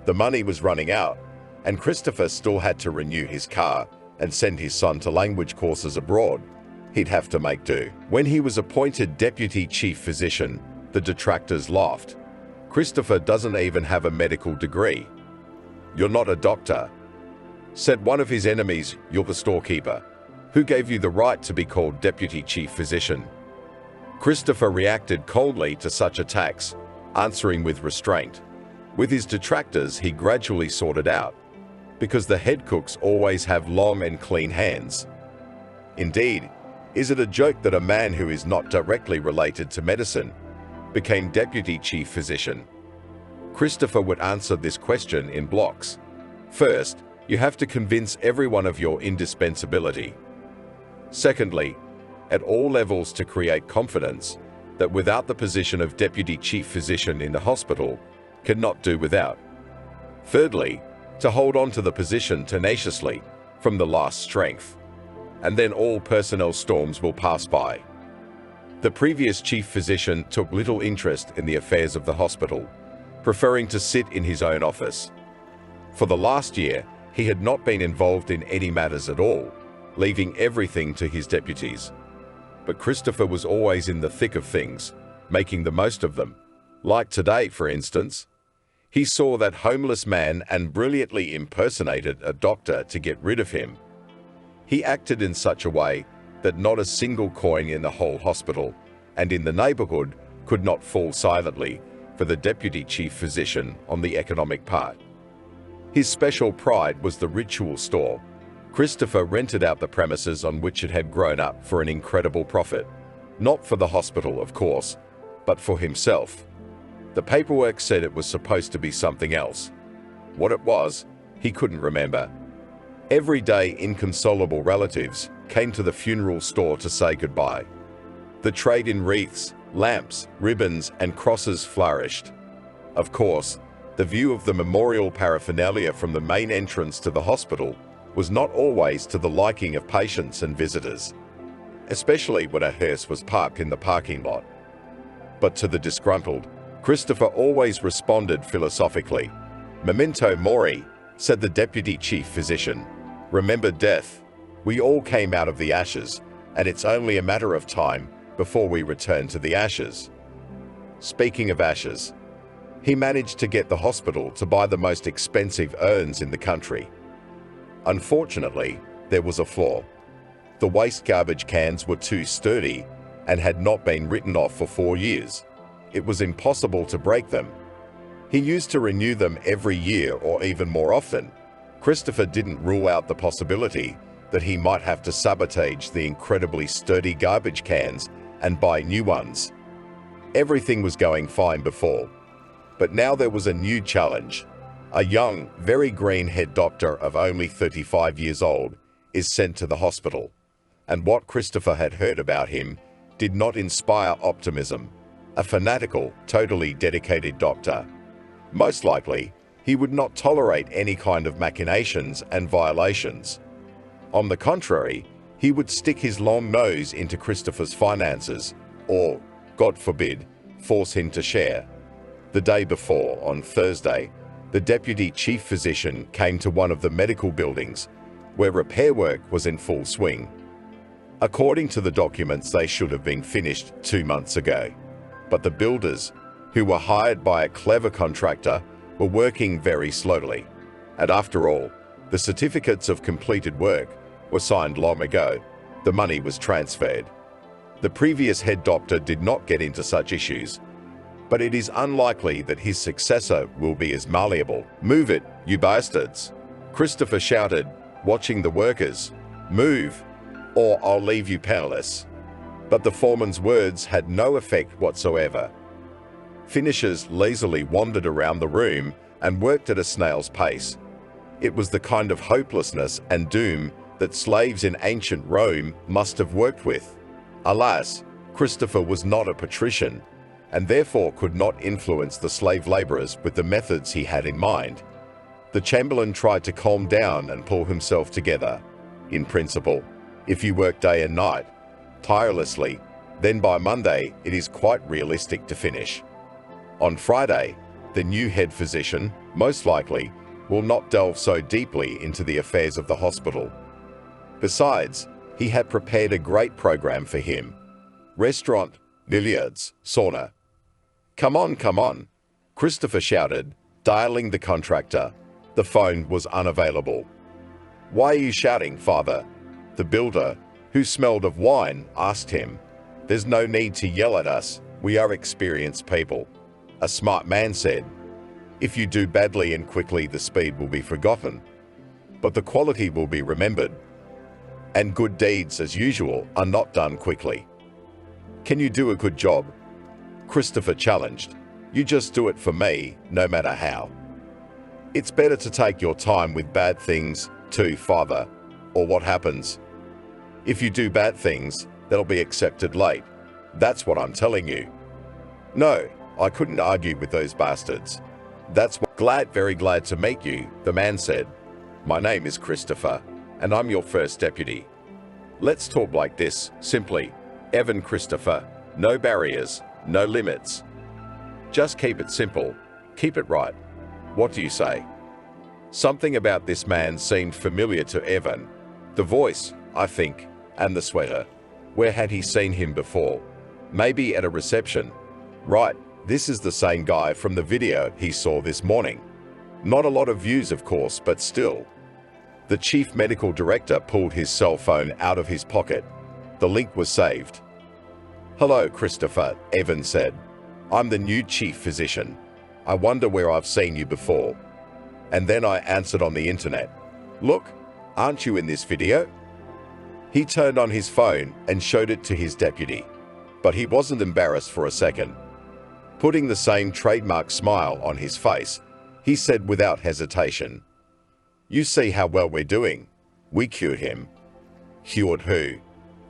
The money was running out, and Christopher still had to renew his car and send his son to language courses abroad. He'd have to make do. When he was appointed Deputy Chief Physician, the detractors laughed. Christopher doesn't even have a medical degree. You're not a doctor. Said one of his enemies, you're the storekeeper. Who gave you the right to be called Deputy Chief Physician? Christopher reacted coldly to such attacks, answering with restraint. With his detractors, he gradually sorted out, because the head cooks always have long and clean hands. Indeed, is it a joke that a man who is not directly related to medicine became Deputy Chief Physician? Christopher would answer this question in blocks. First, you have to convince everyone of your indispensability. Secondly, at all levels to create confidence that without the position of Deputy Chief Physician in the hospital, cannot do without. Thirdly, to hold on to the position tenaciously from the last strength. And then all personnel storms will pass by. The previous chief physician took little interest in the affairs of the hospital, preferring to sit in his own office. For the last year, he had not been involved in any matters at all, leaving everything to his deputies. But Christopher was always in the thick of things, making the most of them. Like today, for instance. He saw that homeless man and brilliantly impersonated a doctor to get rid of him. He acted in such a way that not a single coin in the whole hospital and in the neighborhood could not fall silently for the deputy chief physician on the economic part. His special pride was the ritual store. Christopher rented out the premises on which it had grown up for an incredible profit. Not for the hospital, of course, but for himself. The paperwork said it was supposed to be something else. What it was, he couldn't remember. Every day, inconsolable relatives came to the funeral store to say goodbye. The trade in wreaths, lamps, ribbons, and crosses flourished. Of course, the view of the memorial paraphernalia from the main entrance to the hospital was not always to the liking of patients and visitors, especially when a hearse was parked in the parking lot. But to the disgruntled, Christopher always responded philosophically. Memento mori, said the deputy chief physician. Remember death. We all came out of the ashes, and it's only a matter of time before we return to the ashes. Speaking of ashes, he managed to get the hospital to buy the most expensive urns in the country. Unfortunately, there was a flaw. The waste garbage cans were too sturdy and had not been written off for 4 years. It was impossible to break them. He used to renew them every year or even more often. Christopher didn't rule out the possibility that he might have to sabotage the incredibly sturdy garbage cans and buy new ones. Everything was going fine before, but now there was a new challenge. A young, very green head doctor of only 35 years old is sent to the hospital, and what Christopher had heard about him did not inspire optimism. A fanatical, totally dedicated doctor. Most likely, he would not tolerate any kind of machinations and violations. On the contrary, he would stick his long nose into Christopher's finances, or, God forbid, force him to share. The day before, on Thursday, the deputy chief physician came to one of the medical buildings where repair work was in full swing. According to the documents, they should have been finished 2 months ago. But the builders, who were hired by a clever contractor, were working very slowly. And after all, the certificates of completed work were signed long ago. The money was transferred. The previous head doctor did not get into such issues, but it is unlikely that his successor will be as malleable. "Move it, you bastards!" Christopher shouted, watching the workers. "Move, or I'll leave you penniless." But the foreman's words had no effect whatsoever. Finishers lazily wandered around the room and worked at a snail's pace. It was the kind of hopelessness and doom that slaves in ancient Rome must have worked with. Alas, Christopher was not a patrician, and therefore could not influence the slave laborers with the methods he had in mind. The chamberlain tried to calm down and pull himself together. In principle, if you work day and night, tirelessly, then by Monday it is quite realistic to finish. On Friday, the new head physician, most likely, will not delve so deeply into the affairs of the hospital. Besides, he had prepared a great program for him. Restaurant, billiards, sauna. "Come on, come on," Christopher shouted, dialing the contractor. The phone was unavailable. "Why are you shouting, father?" The builder, who smelled of wine, asked him. "There's no need to yell at us. We are experienced people." A smart man said, "If you do badly and quickly, the speed will be forgotten, but the quality will be remembered. And good deeds, as usual, are not done quickly." "Can you do a good job?" Christopher challenged. "You just do it for me, no matter how." "It's better to take your time with bad things too, father, or what happens? If you do bad things, they'll be accepted late. That's what I'm telling you." "No, I couldn't argue with those bastards." "That's what—" Very glad to meet you," the man said. "My name is Christopher, and I'm your first deputy. Let's talk like this, simply. Evan Christopher, no barriers, no limits. Just keep it simple, keep it right. What do you say?" Something about this man seemed familiar to Evan. The voice, I think, and the sweater. Where had he seen him before? Maybe at a reception. Right, this is the same guy from the video he saw this morning. Not a lot of views, of course, but still. The chief medical director pulled his cell phone out of his pocket. The link was saved. "Hello, Christopher," Evan said. "I'm the new chief physician. I wonder where I've seen you before." And then I answered on the internet. "Look, aren't you in this video?" He turned on his phone and showed it to his deputy, but he wasn't embarrassed for a second. Putting the same trademark smile on his face, he said without hesitation, "You see how well we're doing. We cured him." "Cured who?"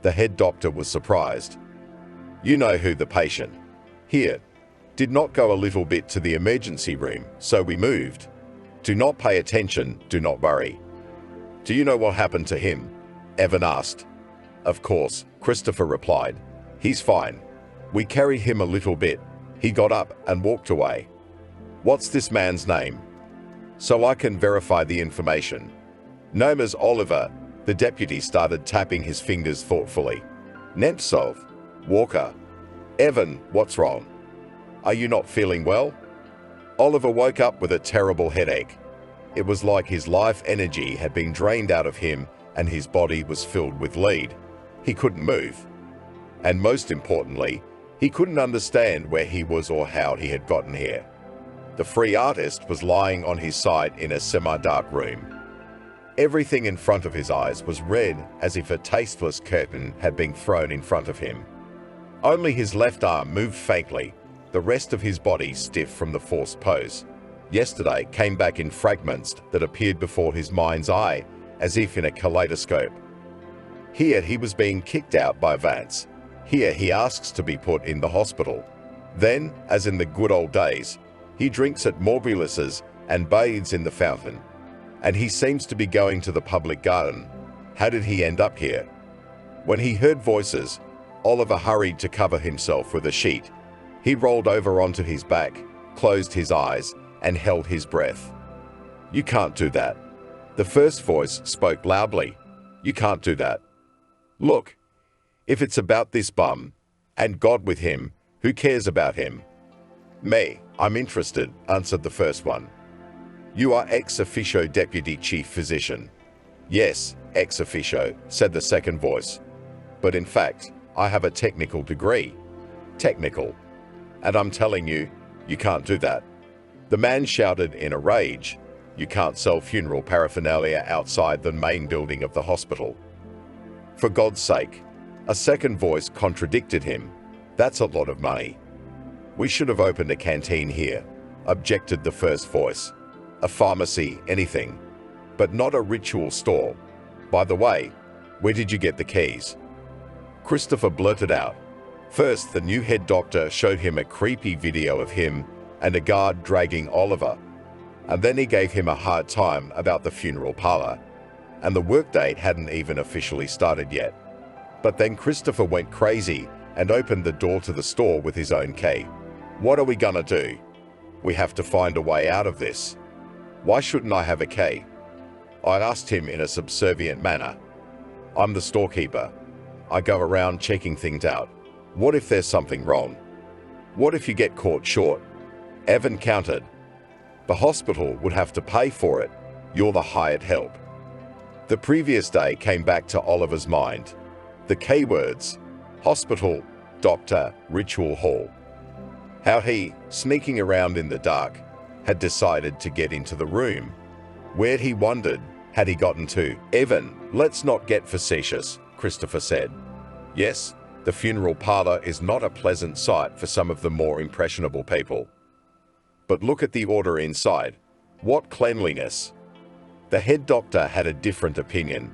The head doctor was surprised. "You know who, the patient. Here, did not go a little bit to the emergency room, so we moved. Do not pay attention, do not worry." "Do you know what happened to him?" Evan asked. "Of course," Christopher replied. "He's fine. We carried him a little bit. He got up and walked away." "What's this man's name?" "So I can verify the information." "Noma's Oliver." The deputy started tapping his fingers thoughtfully. "Nemtsov. Walker. Evan, what's wrong? Are you not feeling well?" Oliver woke up with a terrible headache. It was like his life energy had been drained out of him and his body was filled with lead. He couldn't move. And most importantly, He couldn't understand where he was or how he had gotten here. The free artist was lying on his side in a semi-dark room. Everything in front of his eyes was red, as if a tasteless curtain had been thrown in front of him. Only his left arm moved faintly, the rest of his body stiff from the forced pose. Yesterday came back in fragments that appeared before his mind's eye, as if in a kaleidoscope. Here he was being kicked out by Vance. Here he asks to be put in the hospital. Then, as in the good old days, he drinks at Morbilus's and bathes in the fountain. And he seems to be going to the public garden. How did he end up here? When he heard voices, Oliver hurried to cover himself with a sheet. He rolled over onto his back, closed his eyes, and held his breath. "You can't do that." The first voice spoke loudly. "You can't do that. Look, if it's about this bum, and God with him, who cares about him?" "Me, I'm interested," answered the first one. "You are ex officio deputy chief physician." "Yes, ex officio," said the second voice. "But in fact, I have a technical degree." "Technical? And I'm telling you, you can't do that." The man shouted in a rage, "You can't sell funeral paraphernalia outside the main building of the hospital." "For God's sake," a second voice contradicted him. "That's a lot of money." "We should have opened a canteen here," objected the first voice. "A pharmacy, anything, but not a ritual store. By the way, where did you get the keys?" Christopher blurted out. First, the new head doctor showed him a creepy video of him and a guard dragging Oliver, and then he gave him a hard time about the funeral parlor, and the workday hadn't even officially started yet. But then Christopher went crazy and opened the door to the store with his own key. "What are we gonna do? We have to find a way out of this. Why shouldn't I have a key?" I asked him in a subservient manner. "I'm the storekeeper. I go around checking things out. What if there's something wrong? What if you get caught short?" Evan countered. "The hospital would have to pay for it. You're the hired help." The previous day came back to Oliver's mind. The keywords: hospital, doctor, ritual hall. How he, sneaking around in the dark, had decided to get into the room. Where he wondered, had he gotten to? "Evan, let's not get facetious," Christopher said. "Yes, the funeral parlor is not a pleasant sight for some of the more impressionable people. But look at the order inside. What cleanliness!" The head doctor had a different opinion.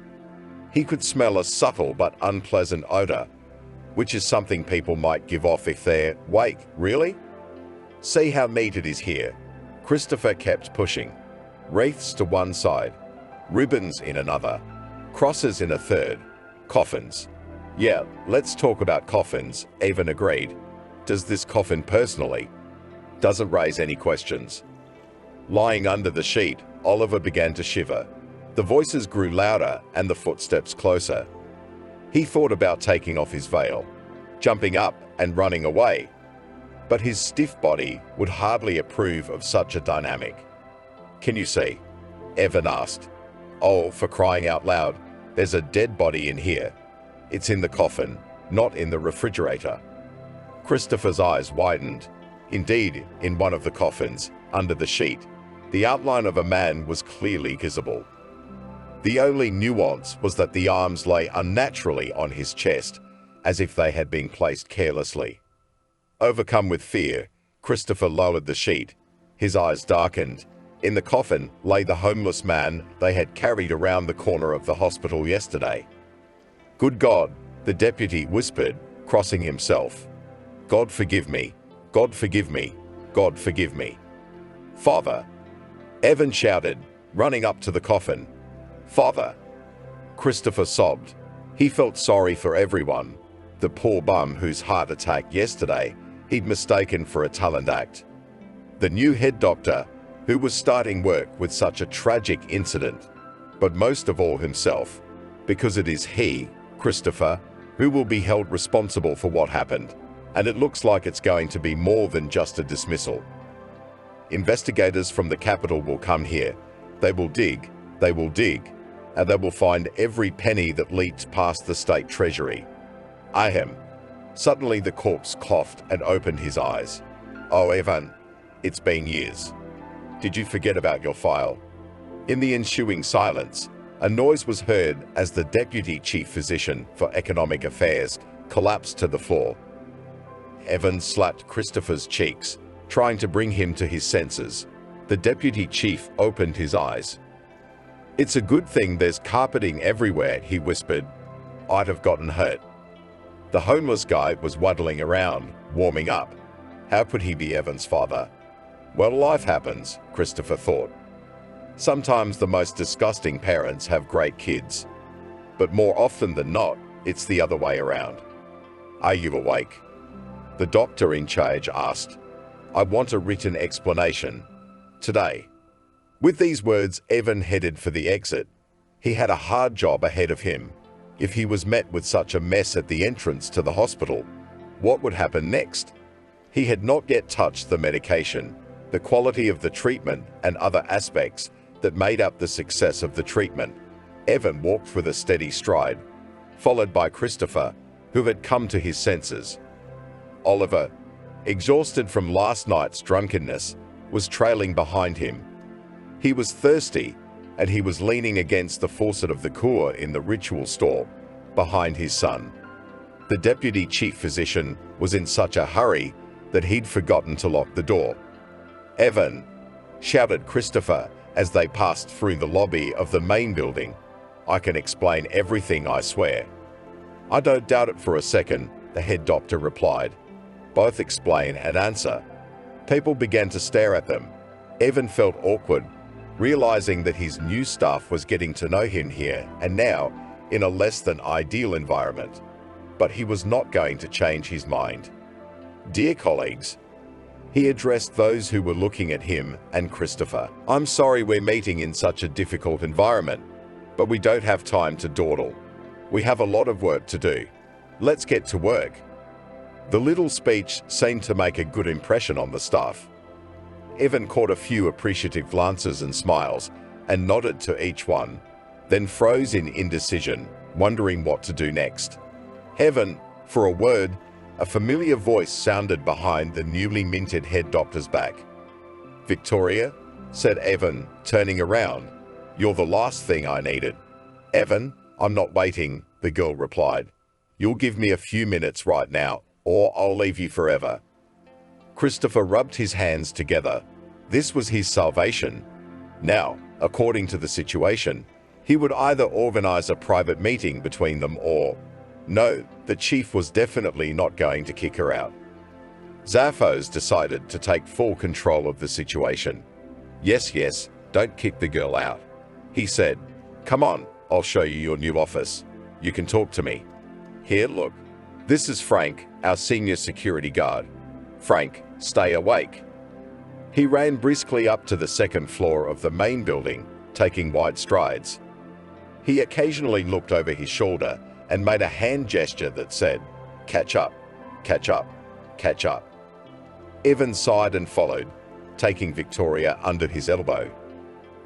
He could smell a subtle but unpleasant odor, which is something people might give off if they're, "Wait, really? See how neat it is here." Christopher kept pushing. Wreaths to one side, ribbons in another, crosses in a third, coffins. "Yeah, let's talk about coffins," Evan agreed. "Does this coffin personally?" "Doesn't raise any questions." Lying under the sheet, Oliver began to shiver. The voices grew louder and the footsteps closer. He thought about taking off his veil, jumping up and running away. But his stiff body would hardly approve of such a dynamic. "Can you see?" Evan asked. "Oh, for crying out loud, there's a dead body in here. It's in the coffin, not in the refrigerator." Christopher's eyes widened. Indeed, in one of the coffins, under the sheet, the outline of a man was clearly visible. The only nuance was that the arms lay unnaturally on his chest, as if they had been placed carelessly. Overcome with fear, Christopher lowered the sheet. His eyes darkened. In the coffin lay the homeless man they had carried around the corner of the hospital yesterday. "Good God," the deputy whispered, crossing himself. "God forgive me. God forgive me. God forgive me." "Father!" Evan shouted, running up to the coffin. "Father!" Christopher sobbed. He felt sorry for everyone. The poor bum whose heart attack yesterday he'd mistaken for a talent act. The new head doctor, who was starting work with such a tragic incident. But most of all himself, because it is he, Christopher, who will be held responsible for what happened. And it looks like it's going to be more than just a dismissal. Investigators from the capital will come here. They will dig, and they will find every penny that leaked past the state treasury. Ahem. Suddenly the corpse coughed and opened his eyes. "Oh, Evan, it's been years. Did you forget about your file?" In the ensuing silence, a noise was heard as the Deputy Chief Physician for Economic Affairs collapsed to the floor. Evan slapped Christopher's cheeks, trying to bring him to his senses. The Deputy Chief opened his eyes. "It's a good thing there's carpeting everywhere," he whispered. "I'd have gotten hurt." The homeless guy was waddling around, warming up. How could he be Evan's father? Well, life happens, Christopher thought. Sometimes the most disgusting parents have great kids. But more often than not, it's the other way around. "Are you awake?" The doctor in charge asked. "I want a written explanation. Today." With these words, Evan headed for the exit. He had a hard job ahead of him. If he was met with such a mess at the entrance to the hospital, what would happen next? He had not yet touched the medication, the quality of the treatment, and other aspects that made up the success of the treatment. Evan walked with a steady stride, followed by Christopher, who had come to his senses. Oliver, exhausted from last night's drunkenness, was trailing behind him. He was thirsty, and he was leaning against the faucet of the cooler in the ritual store, behind his son. The Deputy Chief Physician was in such a hurry that he'd forgotten to lock the door. "Evan!" shouted Christopher as they passed through the lobby of the main building. "I can explain everything, I swear." "I don't doubt it for a second," the head doctor replied. Both explain and answer. People began to stare at them. Evan felt awkward, realizing that his new staff was getting to know him here and now in a less than ideal environment. But he was not going to change his mind. "Dear colleagues," he addressed those who were looking at him and Christopher. "I'm sorry we're meeting in such a difficult environment, but we don't have time to dawdle. We have a lot of work to do. Let's get to work." The little speech seemed to make a good impression on the staff. Evan caught a few appreciative glances and smiles and nodded to each one, then froze in indecision, wondering what to do next. "Heaven," for a word, a familiar voice sounded behind the newly minted head doctor's back. "Victoria," said Evan, turning around. "You're the last thing I needed." "Evan, I'm not waiting," the girl replied. "You'll give me a few minutes right now, or I'll leave you forever." Christopher rubbed his hands together. This was his salvation. Now, according to the situation, he would either organize a private meeting between them or... No, the chief was definitely not going to kick her out. Zaphos decided to take full control of the situation. Yes, don't kick the girl out," he said. "Come on, I'll show you your new office. You can talk to me. Here, look. This is Frank, our senior security guard. Frank, stay awake." He ran briskly up to the second floor of the main building, taking wide strides. He occasionally looked over his shoulder and made a hand gesture that said, "Catch up, catch up, catch up." Evan sighed and followed, taking Victoria under his elbow.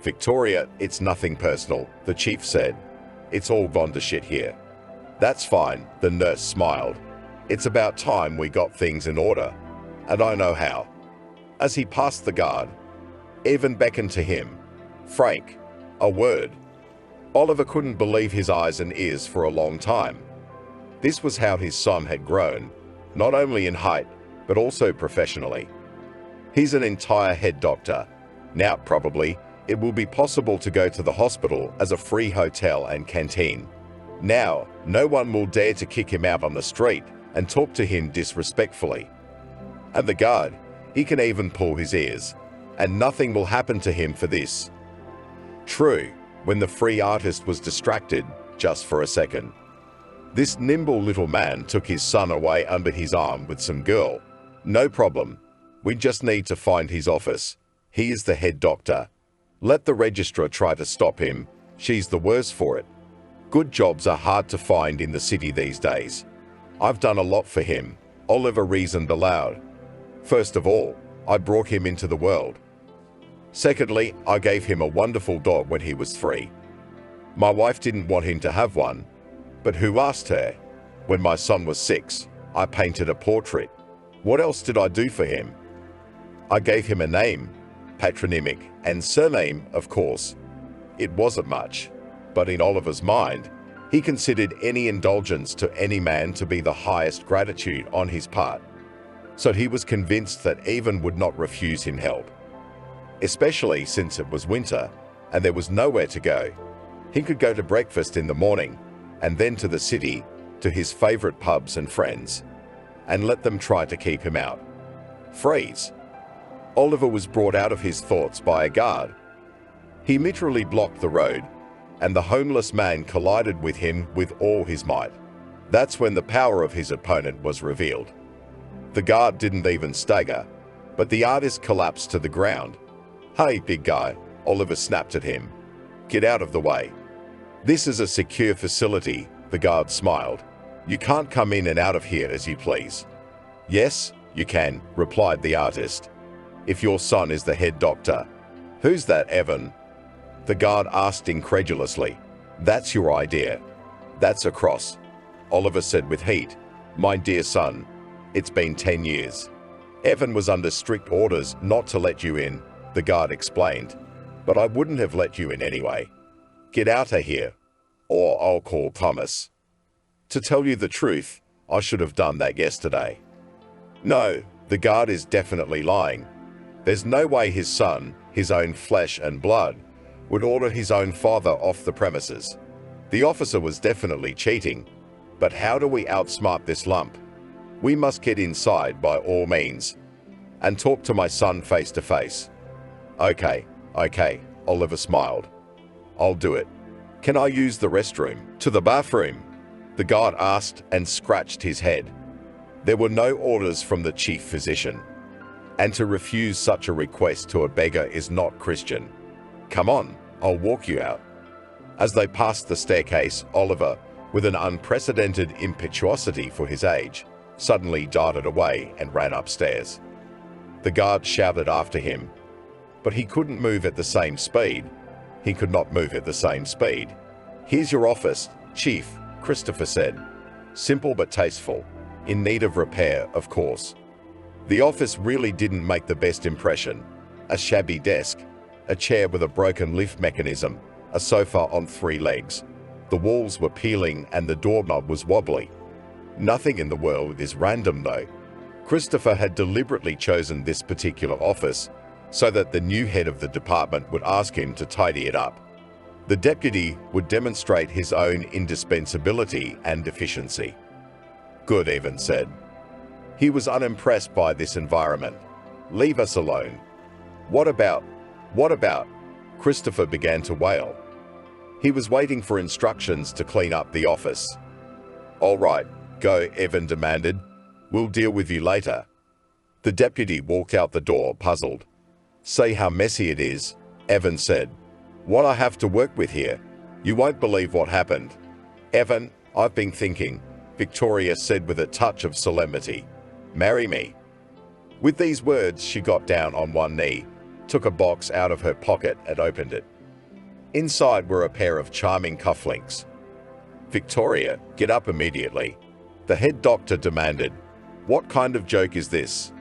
"Victoria, it's nothing personal," the chief said. "It's all gone to shit here." "That's fine," the nurse smiled. "It's about time we got things in order, and I know how." As he passed the guard, Evan beckoned to him. "Frank, a word." Oliver couldn't believe his eyes and ears for a long time. This was how his son had grown, not only in height, but also professionally. He's an entire head doctor. Now, probably, it will be possible to go to the hospital as a free hotel and canteen. Now, no one will dare to kick him out on the street and talk to him disrespectfully. And the guard, he can even pull his ears, and nothing will happen to him for this. True, when the free artist was distracted, just for a second. This nimble little man took his son away under his arm with some girl. No problem. We just need to find his office. He is the head doctor. Let the registrar try to stop him. She's the worse for it. Good jobs are hard to find in the city these days. I've done a lot for him, Oliver reasoned aloud. First of all, I brought him into the world. Secondly, I gave him a wonderful dog when he was 3. My wife didn't want him to have one, but who asked her? When my son was 6, I painted a portrait. What else did I do for him? I gave him a name, patronymic, and surname, of course. It wasn't much, but in Oliver's mind, he considered any indulgence to any man to be the highest gratitude on his part. So he was convinced that Evan would not refuse him help. Especially since it was winter and there was nowhere to go. He could go to breakfast in the morning and then to the city, to his favorite pubs and friends, and let them try to keep him out. Freeze. Oliver was brought out of his thoughts by a guard. He literally blocked the road, and the homeless man collided with him with all his might. That's when the power of his opponent was revealed. The guard didn't even stagger, but the artist collapsed to the ground. "Hey, big guy," Oliver snapped at him. "Get out of the way." "This is a secure facility," the guard smiled. "You can't come in and out of here as you please." "Yes, you can," replied the artist. "If your son is the head doctor." "Who's that, Evan?" the guard asked incredulously. "That's your idea." "That's a cross," Oliver said with heat. "My dear son, it's been 10 years. Evan was under strict orders not to let you in," the guard explained. "But I wouldn't have let you in anyway. Get out of here, or I'll call Thomas. To tell you the truth, I should have done that yesterday." No, the guard is definitely lying. There's no way his son, his own flesh and blood, would order his own father off the premises. The officer was definitely cheating. But how do we outsmart this lump? We must get inside by all means and talk to my son face to face. Okay, Oliver smiled. "I'll do it. Can I use the restroom?" "To the bathroom?" the guard asked and scratched his head. There were no orders from the chief physician, and to refuse such a request to a beggar is not Christian. "Come on, I'll walk you out." As they passed the staircase, Oliver, with an unprecedented impetuosity for his age, suddenly darted away and ran upstairs. The guard shouted after him, but he couldn't move at the same speed. He could not move at the same speed. "Here's your office, Chief," Christopher said. Simple but tasteful. In need of repair, of course. The office really didn't make the best impression. A shabby desk, a chair with a broken lift mechanism, a sofa on 3 legs. The walls were peeling and the doorknob was wobbly. Nothing in the world is random though. Christopher had deliberately chosen this particular office so that the new head of the department would ask him to tidy it up. The deputy would demonstrate his own indispensability and efficiency. "Good," Evan said. He was unimpressed by this environment. "Leave us alone." What about? Christopher began to wail. He was waiting for instructions to clean up the office. "All right, go," Evan demanded. "We'll deal with you later." The deputy walked out the door, puzzled. "Say how messy it is," Evan said. "What I have to work with here. You won't believe what happened." "Evan, I've been thinking," Victoria said with a touch of solemnity. "Marry me." With these words, she got down on one knee, took a box out of her pocket and opened it. Inside were a pair of charming cufflinks. "Victoria, get up immediately," the head doctor demanded. "What kind of joke is this?"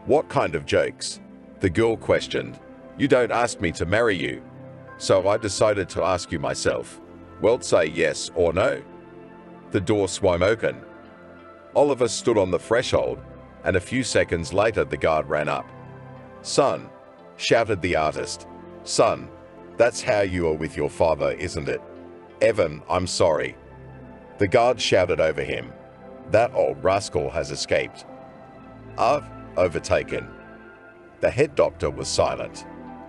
"What kind of jokes?" the girl questioned. "You don't ask me to marry you, so I decided to ask you myself. Well, say yes or no." The door swung open. Oliver stood on the threshold, and a few seconds later the guard ran up. "Son," shouted the artist. "Son, that's how you are with your father, isn't it?" "Evan, I'm sorry." The guard shouted over him. "That old rascal has escaped." "I've overtaken." The head doctor was silent.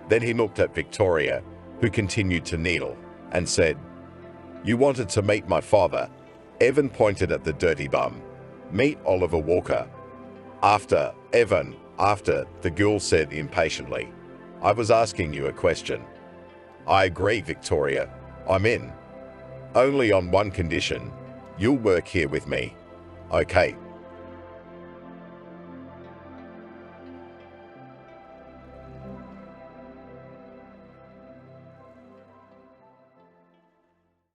Then he looked at Victoria, who continued to kneel, and said, "You wanted to meet my father." Evan pointed at the dirty bum. "Meet Oliver Walker." After, Evan, after, the girl said impatiently. "I was asking you a question." "I agree, Victoria. I'm in. Only on one condition. You'll work here with me." "Okay,